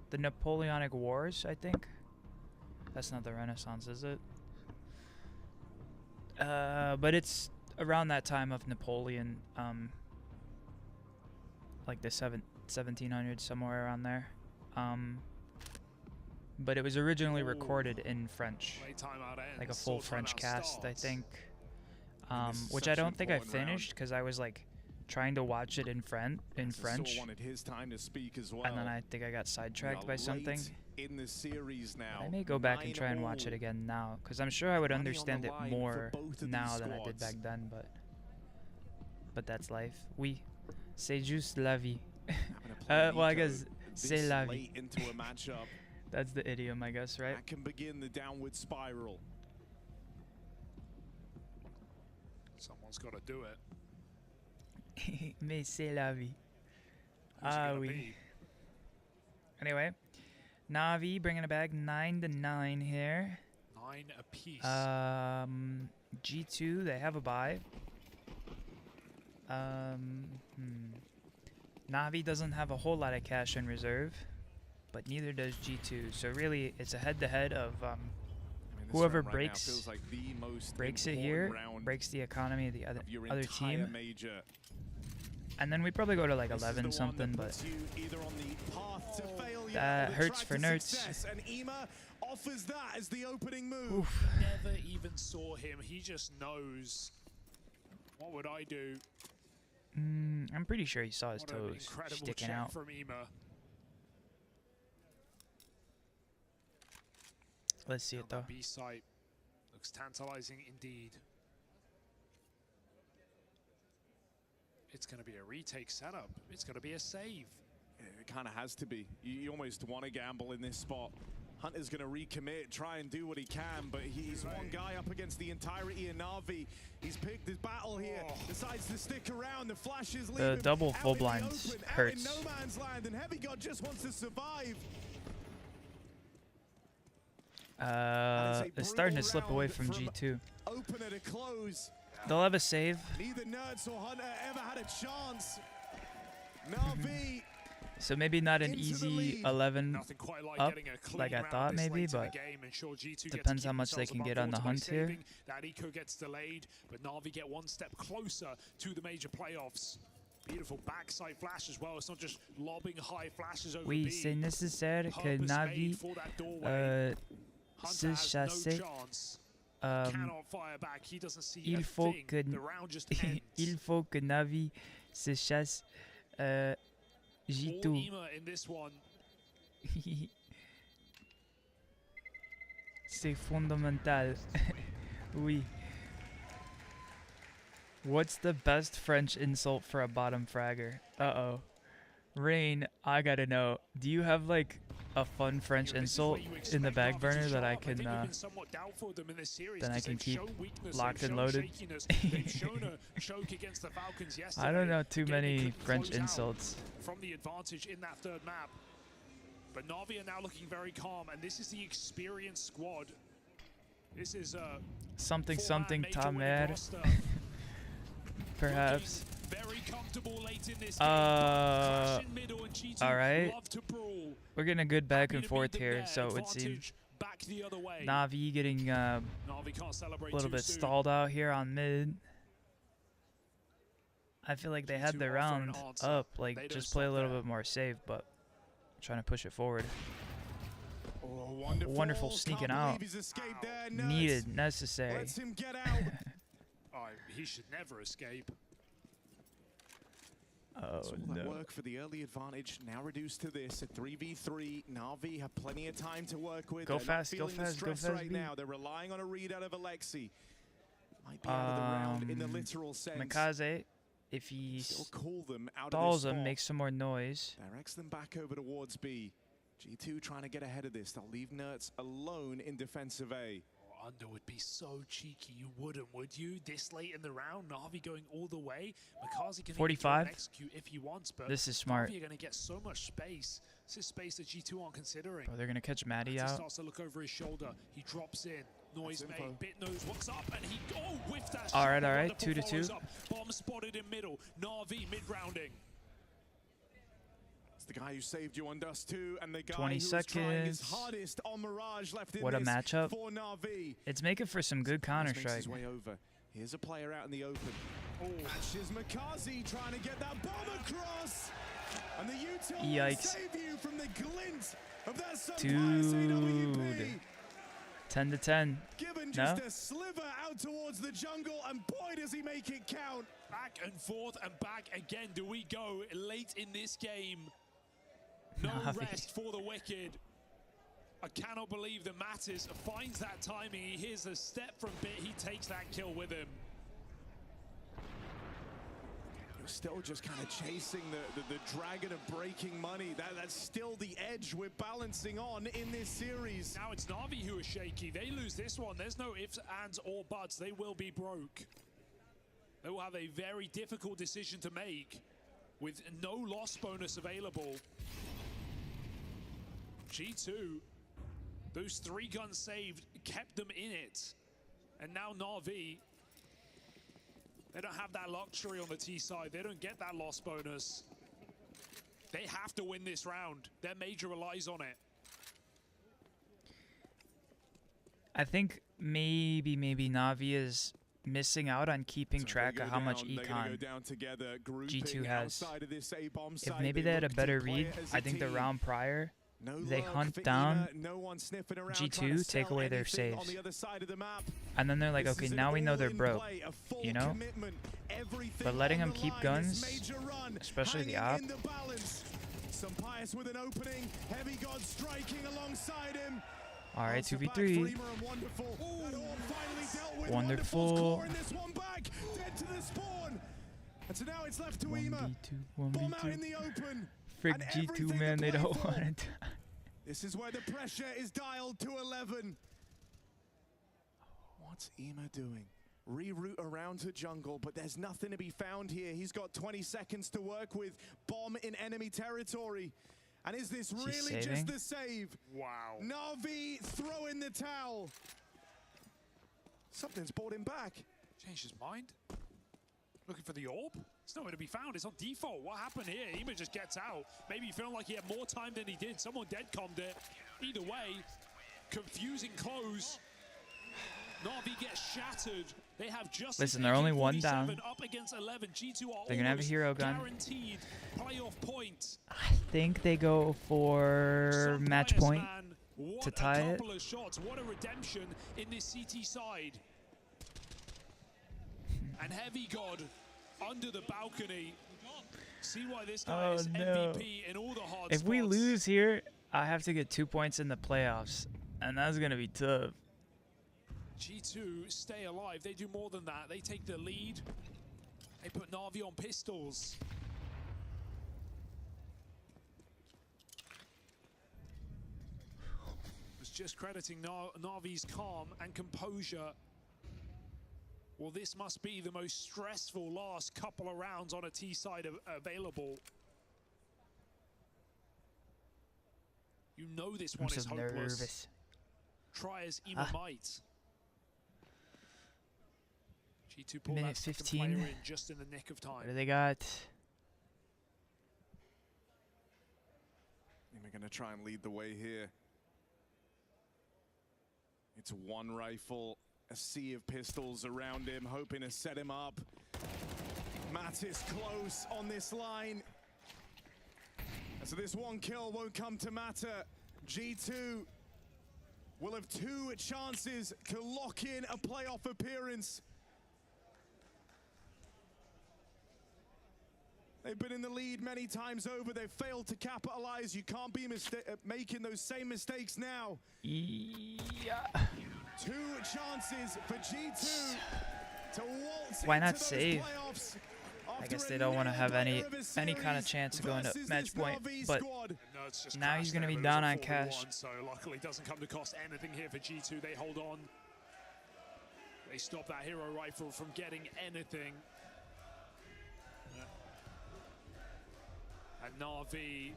the Napoleonic Wars, I think. That's not the Renaissance, is it? But it's around that time of Napoleon, like the 1700s, somewhere around there. But it was originally recorded in French, like a full French cast, I think. Which I don't think I finished because I was like trying to watch it in French, Wanted his time to speak as well. and then I think I got sidetracked by something. In the series now. I may go back and try and 9-all. watch it again now, because I'm sure I would Money on understand the it line more for both of now these than I did squads. back then. But that's life. Oui, c'est juste la vie. Well, I guess c'est This la vie. late into a matchup, That's the idiom, I guess, right? that can begin the downward spiral. Someone's got to do it. Mais c'est la vie. Who's it Ah gonna oui. be? Anyway, Navi bringing it back 9-9 here. 9 apiece. G2, they have a bye. Navi doesn't have a whole lot of cash in reserve, but neither does G2. So really, it's a head-to-head of I mean, this whoever round right now breaks feels like the most breaks it important here, round breaks the economy of the of your other entire team, major. and then we probably go to like This is 11 the one something. that But puts you either on the path to failure that or the hurts track for to nerds. success, and Ema offers that as the opening move. Oof. Never even saw him. He just knows. What would I do? I'm pretty sure he saw his What an toes incredible sticking check out. from Ema. Let's see it Now though. that B site looks tantalizing indeed. It's going to be a retake setup. It's going to be a save. It kind of has to be. You almost want to gamble in this spot. Hunter's going to recommit, try and do what he can, but he's one guy up against the entirety of Navi. He's picked his battle here, decides to stick around. The flashes leave him double out full in the blinds open, hurts. out in no man's land, and Heavy God just wants to survive. They're starting to slip away from G2. Opener to close. They'll have a save. Neither Nerds or Hunter ever had a chance. Navi. So maybe not an Into the easy lead. 11 Nothing quite like up getting a clean like I round thought this maybe, late in the but game, and sure, G2 get to depends keep how much they themselves can above get on the 40 by hunt here. saving. That eco gets delayed, but Navi get one step closer to the major playoffs. Beautiful backside flash as well. It's not just lobbing high flashes over Oui, B. c'est nécessaire que Purpose Navi made for that doorway. Hunter se has no chasse. chance. Cannot fire back. He doesn't see a Il faut thing. que The round just ends. il faut que Navi se chasse All G2. Ema in this one. C'est fondamental. Oui. What's the best French insult for a bottom fragger? Uh-oh. Rain, I gotta know. Do you have like a fun French insult in the back burner that I can keep locked and loaded? I don't know too many French insults. From the advantage in that third map. But Navi are now looking very calm, and this is the experienced squad. This is something ta mère. Perhaps. Very comfortable late in this alright. We're getting a good back and forth here, so it would seem. Navi getting a little bit stalled out here on mid. I feel like they had their round up, like just play a little bit more safe, but Trying to push it forward. Oh, Wonderful sneaking Can't out. believe he's escaped there. Nuts. Needed, necessary. Lets him get out. Oh, he should never escape. Oh, So all that work for the early advantage now reduced to this. A 3v3. Na'Vi have plenty of time to work with. Go They're fast, not go feeling the fast, go stress fast, right B. now. They're relying on a read out of Alexi. Might be out of the round in the literal sense. Mikaze, if he Still call them out stalls of this him, spot. makes some more noise. Directs them back over towards B. G2 trying to get ahead of this. They'll leave Nertz alone in defensive A. Oh, Under would be so cheeky. You wouldn't, would you? This late in the round, Na'Vi going all the way. Mikaze can 45. execute if he wants, but This is smart. Na'Vi are going to get so much space. This is space that G2 aren't considering. Bro, they're gonna catch Maddie He out. starts to look over his shoulder. He drops in. Noise made. Bit knows what's up, and he whiffed that shot. All right, Wonderful 2 to 2. follows up. Bomb spotted in middle. Na'Vi mid-rounding. It's the guy who saved you on Dust 2, and the guy 20 who was trying his seconds. hardest on Mirage left in What a this matchup. for Na'Vi. It's making for some good Makes Counter-Strike. his way over. Here's a player out in the open. Matches Mikaze trying to get that bomb across. And the util will Yikes. save you from the glint of that sunbiased Dude. AWP. 10 to 10. Given No? just a sliver out towards the jungle, and boy does he make it count. Back and forth and back again. Do we go late in this game? No Na'Vi. rest for the Wicked. I cannot believe that Mattis finds that timing. He hears a step from Bit. He takes that kill with him. You're still just kind of chasing the dragon of breaking money. That's still the edge we're balancing on in this series. Now it's Na'Vi who is shaky. They lose this one. There's no ifs, ands, or buts. They will be broke. They will have a very difficult decision to make with no loss bonus available. G2, those 3 guns saved kept them in it. And now Na'Vi, they don't have that luxury on the T side. They don't get that loss bonus. They have to win this round. Their major relies on it. I think maybe Na'Vi is missing out on keeping So track they of go how much down, they're gonna go econ down together, G2 grouping has. outside of this A-bomb If site. maybe they had a look to better play read, it as I a think the team. round prior, No they luck hunt for down Ema, no one sniffing around G2, trying to take sell away their anything on saves. the other side of the map. and then they're like, This okay, is an now we know they're all-in broke, play, a full you know? commitment, everything But letting on them the keep line, guns, this major run, especially the hanging op. in the balance. Sampaius with an opening, Heavy God striking alongside him. All right, Answer back 2v3. for Ema and Wonderful. That all finally dealt with. Wonderful. Wonderful's clawing this one back, dead to the spawn. And so now it's left to Ema. 1v2, Bomb out in 1v2. the open. Frick and G2, everything man, to they play don't for. want to die. This is where the pressure is dialed to 11. What's Ema doing? Reroute around to jungle, but there's nothing to be found here. He's got 20 seconds to work with. Bomb in enemy territory. And is this really just saving? the save? Wow. Na'Vi throw in the towel. Something's brought him back. Changed his mind. Looking for the orb? It's nowhere to be found. It's on default. What happened here? Ema just gets out. Maybe he felt like he had more time than he did. Someone dead-commed it. Either way, confusing close. Na'Vi gets shattered. They have just Listen, they're only 1 down. up against 11. G2 are They're gonna have a almost hero gun. guaranteed playoff point. I think they go for match Sampaius, point man, what to a tie it. couple of shots. What a redemption in this CT side. And Heavy God under the balcony. See why this guy Oh, is no. MVP in all the hard If we spots. lose here, I have to get 2 points in the playoffs, and that's gonna be tough. G2 stay alive. They do more than that. They take the lead. They put Na'Vi on pistols. Was just crediting Na'Vi's calm and composure. Well, this must be the most stressful last couple of rounds on a T side available. You know this one I'm is so hopeless. nervous. Try as Ema might. G2 pull Minute that second 15. player in just in the nick of What do time. they got? And we're going to try and lead the way here. It's one rifle, a sea of pistols around him, hoping to set him up. Mattis close on this line. So this one kill won't come to matter. G2 will have 2 chances to lock in a playoff appearance. They've been in the lead many times over. They've failed to capitalize. You can't be making those same mistakes now. Yeah. 2 chances for G2 to waltz Why not into those save? playoffs. I guess they don't want to have any kind of chance of going to match point, but now he's going to be down on cash. So luckily doesn't come to cost anything here for G2. They hold on. They stop that hero rifle from getting anything. And NAVI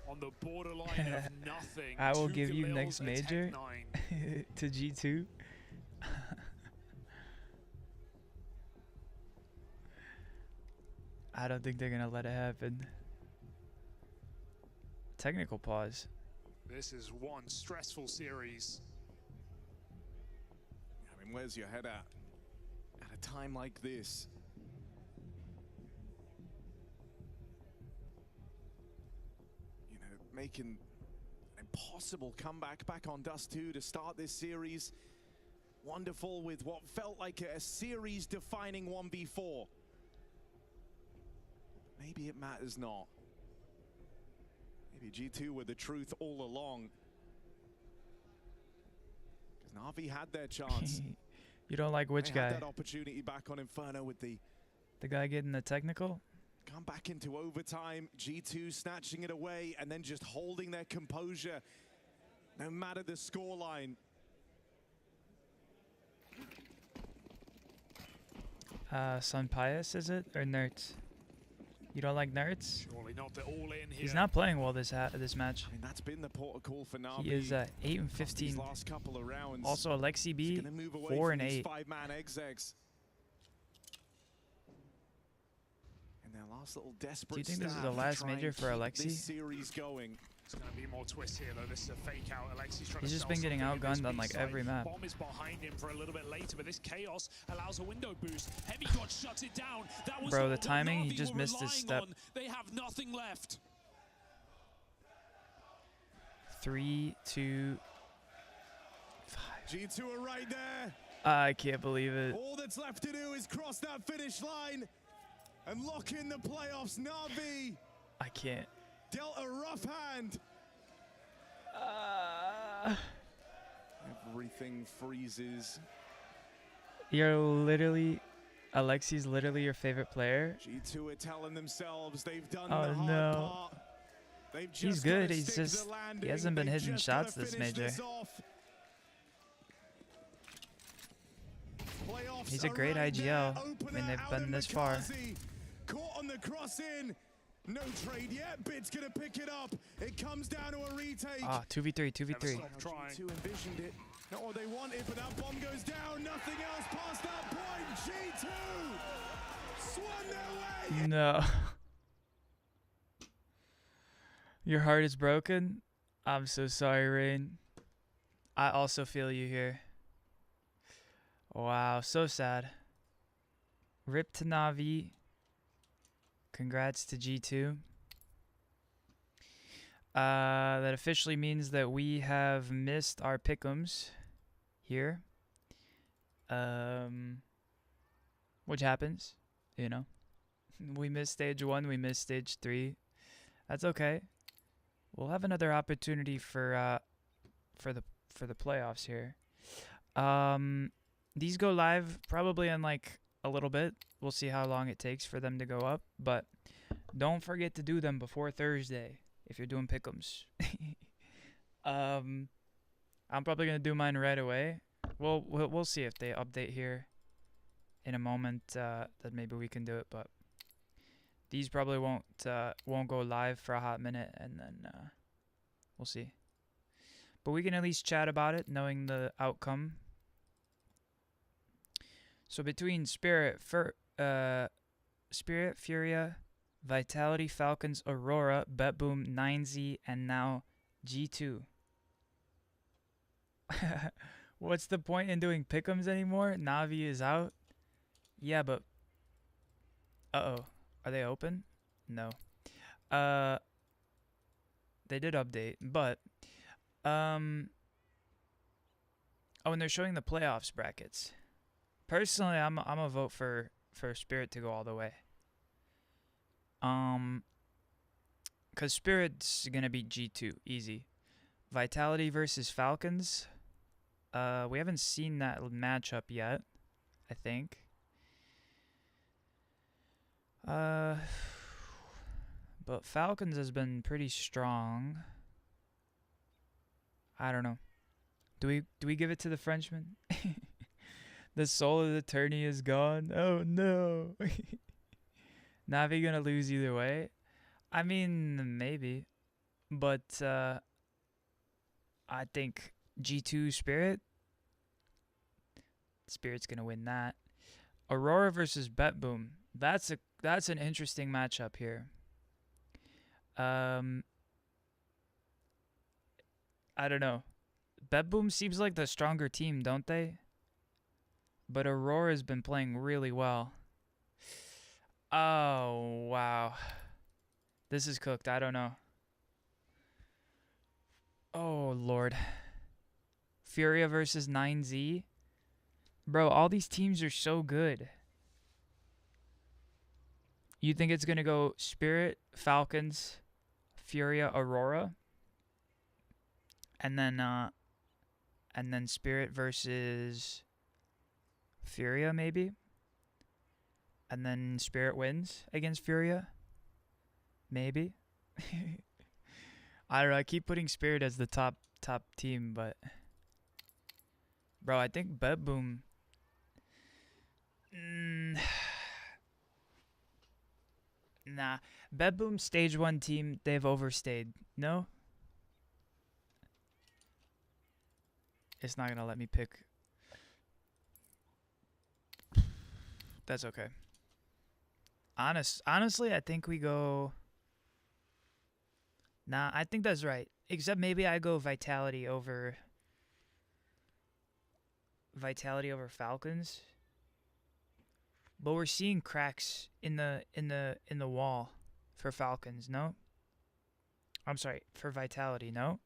on the borderline of nothing. I will 2 give you Galils, next a major Tech-9. to G2. I don't think they're going to let it happen. Technical pause. This is one stressful series. I mean, where's your head at a time like this? You know, making an impossible comeback back on Dust 2 to start this series. Wonderful with what felt like a series-defining 1v4. Maybe it matters not. Maybe G2 were the truth all along. Because NAVI had their chance. You don't like which they guy? had that opportunity back on Inferno with the guy getting the technical? come back into overtime. G2 snatching it away and then just holding their composure no matter the scoreline. Sun Pius, is it? Or Nerds? You don't like Nerds? Surely not the all in here. He's not playing well this match. I mean, that's been the protocol for NAVI. He is 8 and 15. Last couple of rounds. Also, Alexi B, 4 and 8. 5-man execs. And their last little desperate. Do you think this is the last major for Alexi? This series going. There's going to be more twists here, though. This is a fake out. Alexi's trying He's to just been getting outgunned on like every map. Bomb is behind him for a little bit later, but this chaos allows a window boost. Heavy God shuts it down. That was Bro, the timing, he just missed his step. They have nothing left. 3, 2, 5. G2 are right there. I can't believe it. All that's left to do is cross that finish line and lock in the playoffs. NAVI. I can't. Dealt a rough hand. Everything freezes. You're literally, Alexi's literally your favorite player. G2 are telling themselves they've done Oh the hard no. part. They've just He's good. gotta He's stick just the landing. he hasn't been They've hitting just shots gotta this finish major. this off. Playoffs He's a are great right IGL. there. I mean, they've been this far. Caught on the cross in. No trade yet. Bit's gonna pick it up. It comes down to a retake. Ah, 2v3, 2v3. G2 envisioned it. Not what they wanted, but that bomb goes down. Nothing else past that point. G2 swung their way. No. Your heart is broken? I'm so sorry, Rain. I also feel you here. Wow, so sad. Rip to Navi. Congrats to G2. That officially means that we have missed our pick'ems here. Which happens, you know. We missed stage 1, we missed stage 3. That's okay. We'll have another opportunity for the playoffs here. These go live probably in like a little bit. We'll see how long it takes for them to go up, but don't forget to do them before Thursday if you're doing pick'ems. I'm probably gonna do mine right away. We'll see if they update here in a moment that maybe we can do it, but these probably won't go live for a hot minute, and then we'll see. But we can at least chat about it, knowing the outcome. So between Spirit, Furia, Vitality, Falcons, Aurora, BetBoom, 9Z, and now G2. What's the point in doing pick'ems anymore? Navi is out. Yeah, but... Uh-oh. Are they open? No. They did update, but oh, and they're showing the playoffs brackets. Personally, I'm a vote for Spirit to go all the way. Cause Spirit's gonna beat G2 easy. Vitality versus Falcons. We haven't seen that matchup yet, I think. But Falcons has been pretty strong. I don't know. Do we give it to the Frenchman? The soul of the tourney is gone. Oh no. Navi gonna lose either way. I mean, maybe. But I think G2 Spirit. Spirit's gonna win that. Aurora versus BetBoom. That's an interesting matchup here. I don't know. BetBoom seems like the stronger team, don't they? But Aurora's been playing really well. Oh, wow. This is cooked. I don't know. Oh, Lord. Furia versus 9Z. Bro, all these teams are so good. You think it's going to go Spirit, Falcons, Furia, Aurora? And then Spirit versus Furia, maybe? And then Spirit wins against Furia? Maybe? I don't know. I keep putting Spirit as the top team, but... Bro, I think BetBoom... Nah. BetBoom stage 1 team, they've overstayed. No? It's not going to let me pick. That's okay. Honestly, I think we go... Nah, I think that's right. Except maybe I go Vitality over Falcons. But we're seeing cracks in the wall for Falcons, no? I'm sorry, for Vitality, no?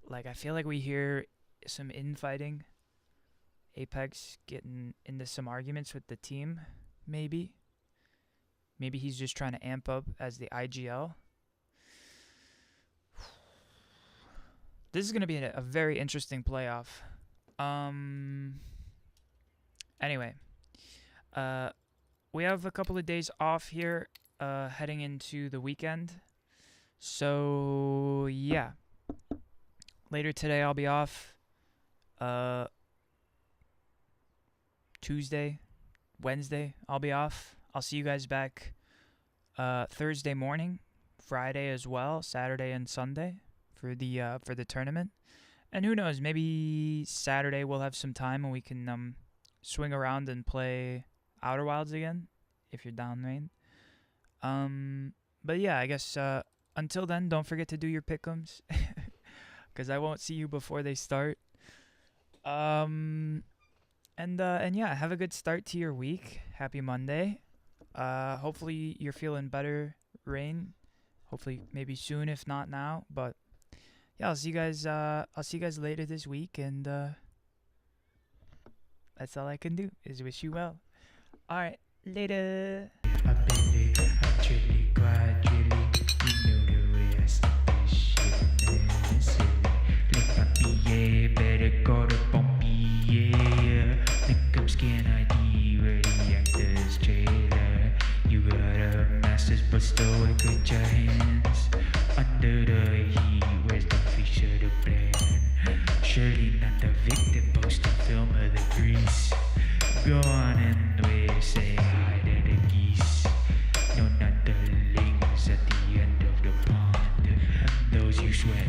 Like, I feel like we hear some infighting. Apex getting into some arguments with the team, maybe. Maybe he's just trying to amp up as the IGL. This is going to be a very interesting playoff. Anyway. We have a couple of days off here, heading into the weekend. So, yeah. Later today, I'll be off. Tuesday, Wednesday, I'll be off. I'll see you guys back Thursday morning, Friday as well, Saturday and Sunday for the tournament. And who knows, maybe Saturday we'll have some time and we can swing around and play Outer Wilds again, if you're down, Rain. But yeah, I guess until then, don't forget to do your pick'ems, because I won't see you before they start. And yeah, have a good start to your week. Happy Monday. Hopefully you're feeling better, Rain. Hopefully maybe soon, if not now. But yeah, I'll see you guys later this week, and that's all I can do is wish you well. All right, later. Better go to Bumpy, yeah. Link up scan ID, ready actors trailer. You got a master's but stoic with your hands under the heat. Where's the fish of the plan? Surely not the victim posting film of the grease. Go on and wave, say hi to the geese. No, not the lings at the end of the pond. Those you sweat.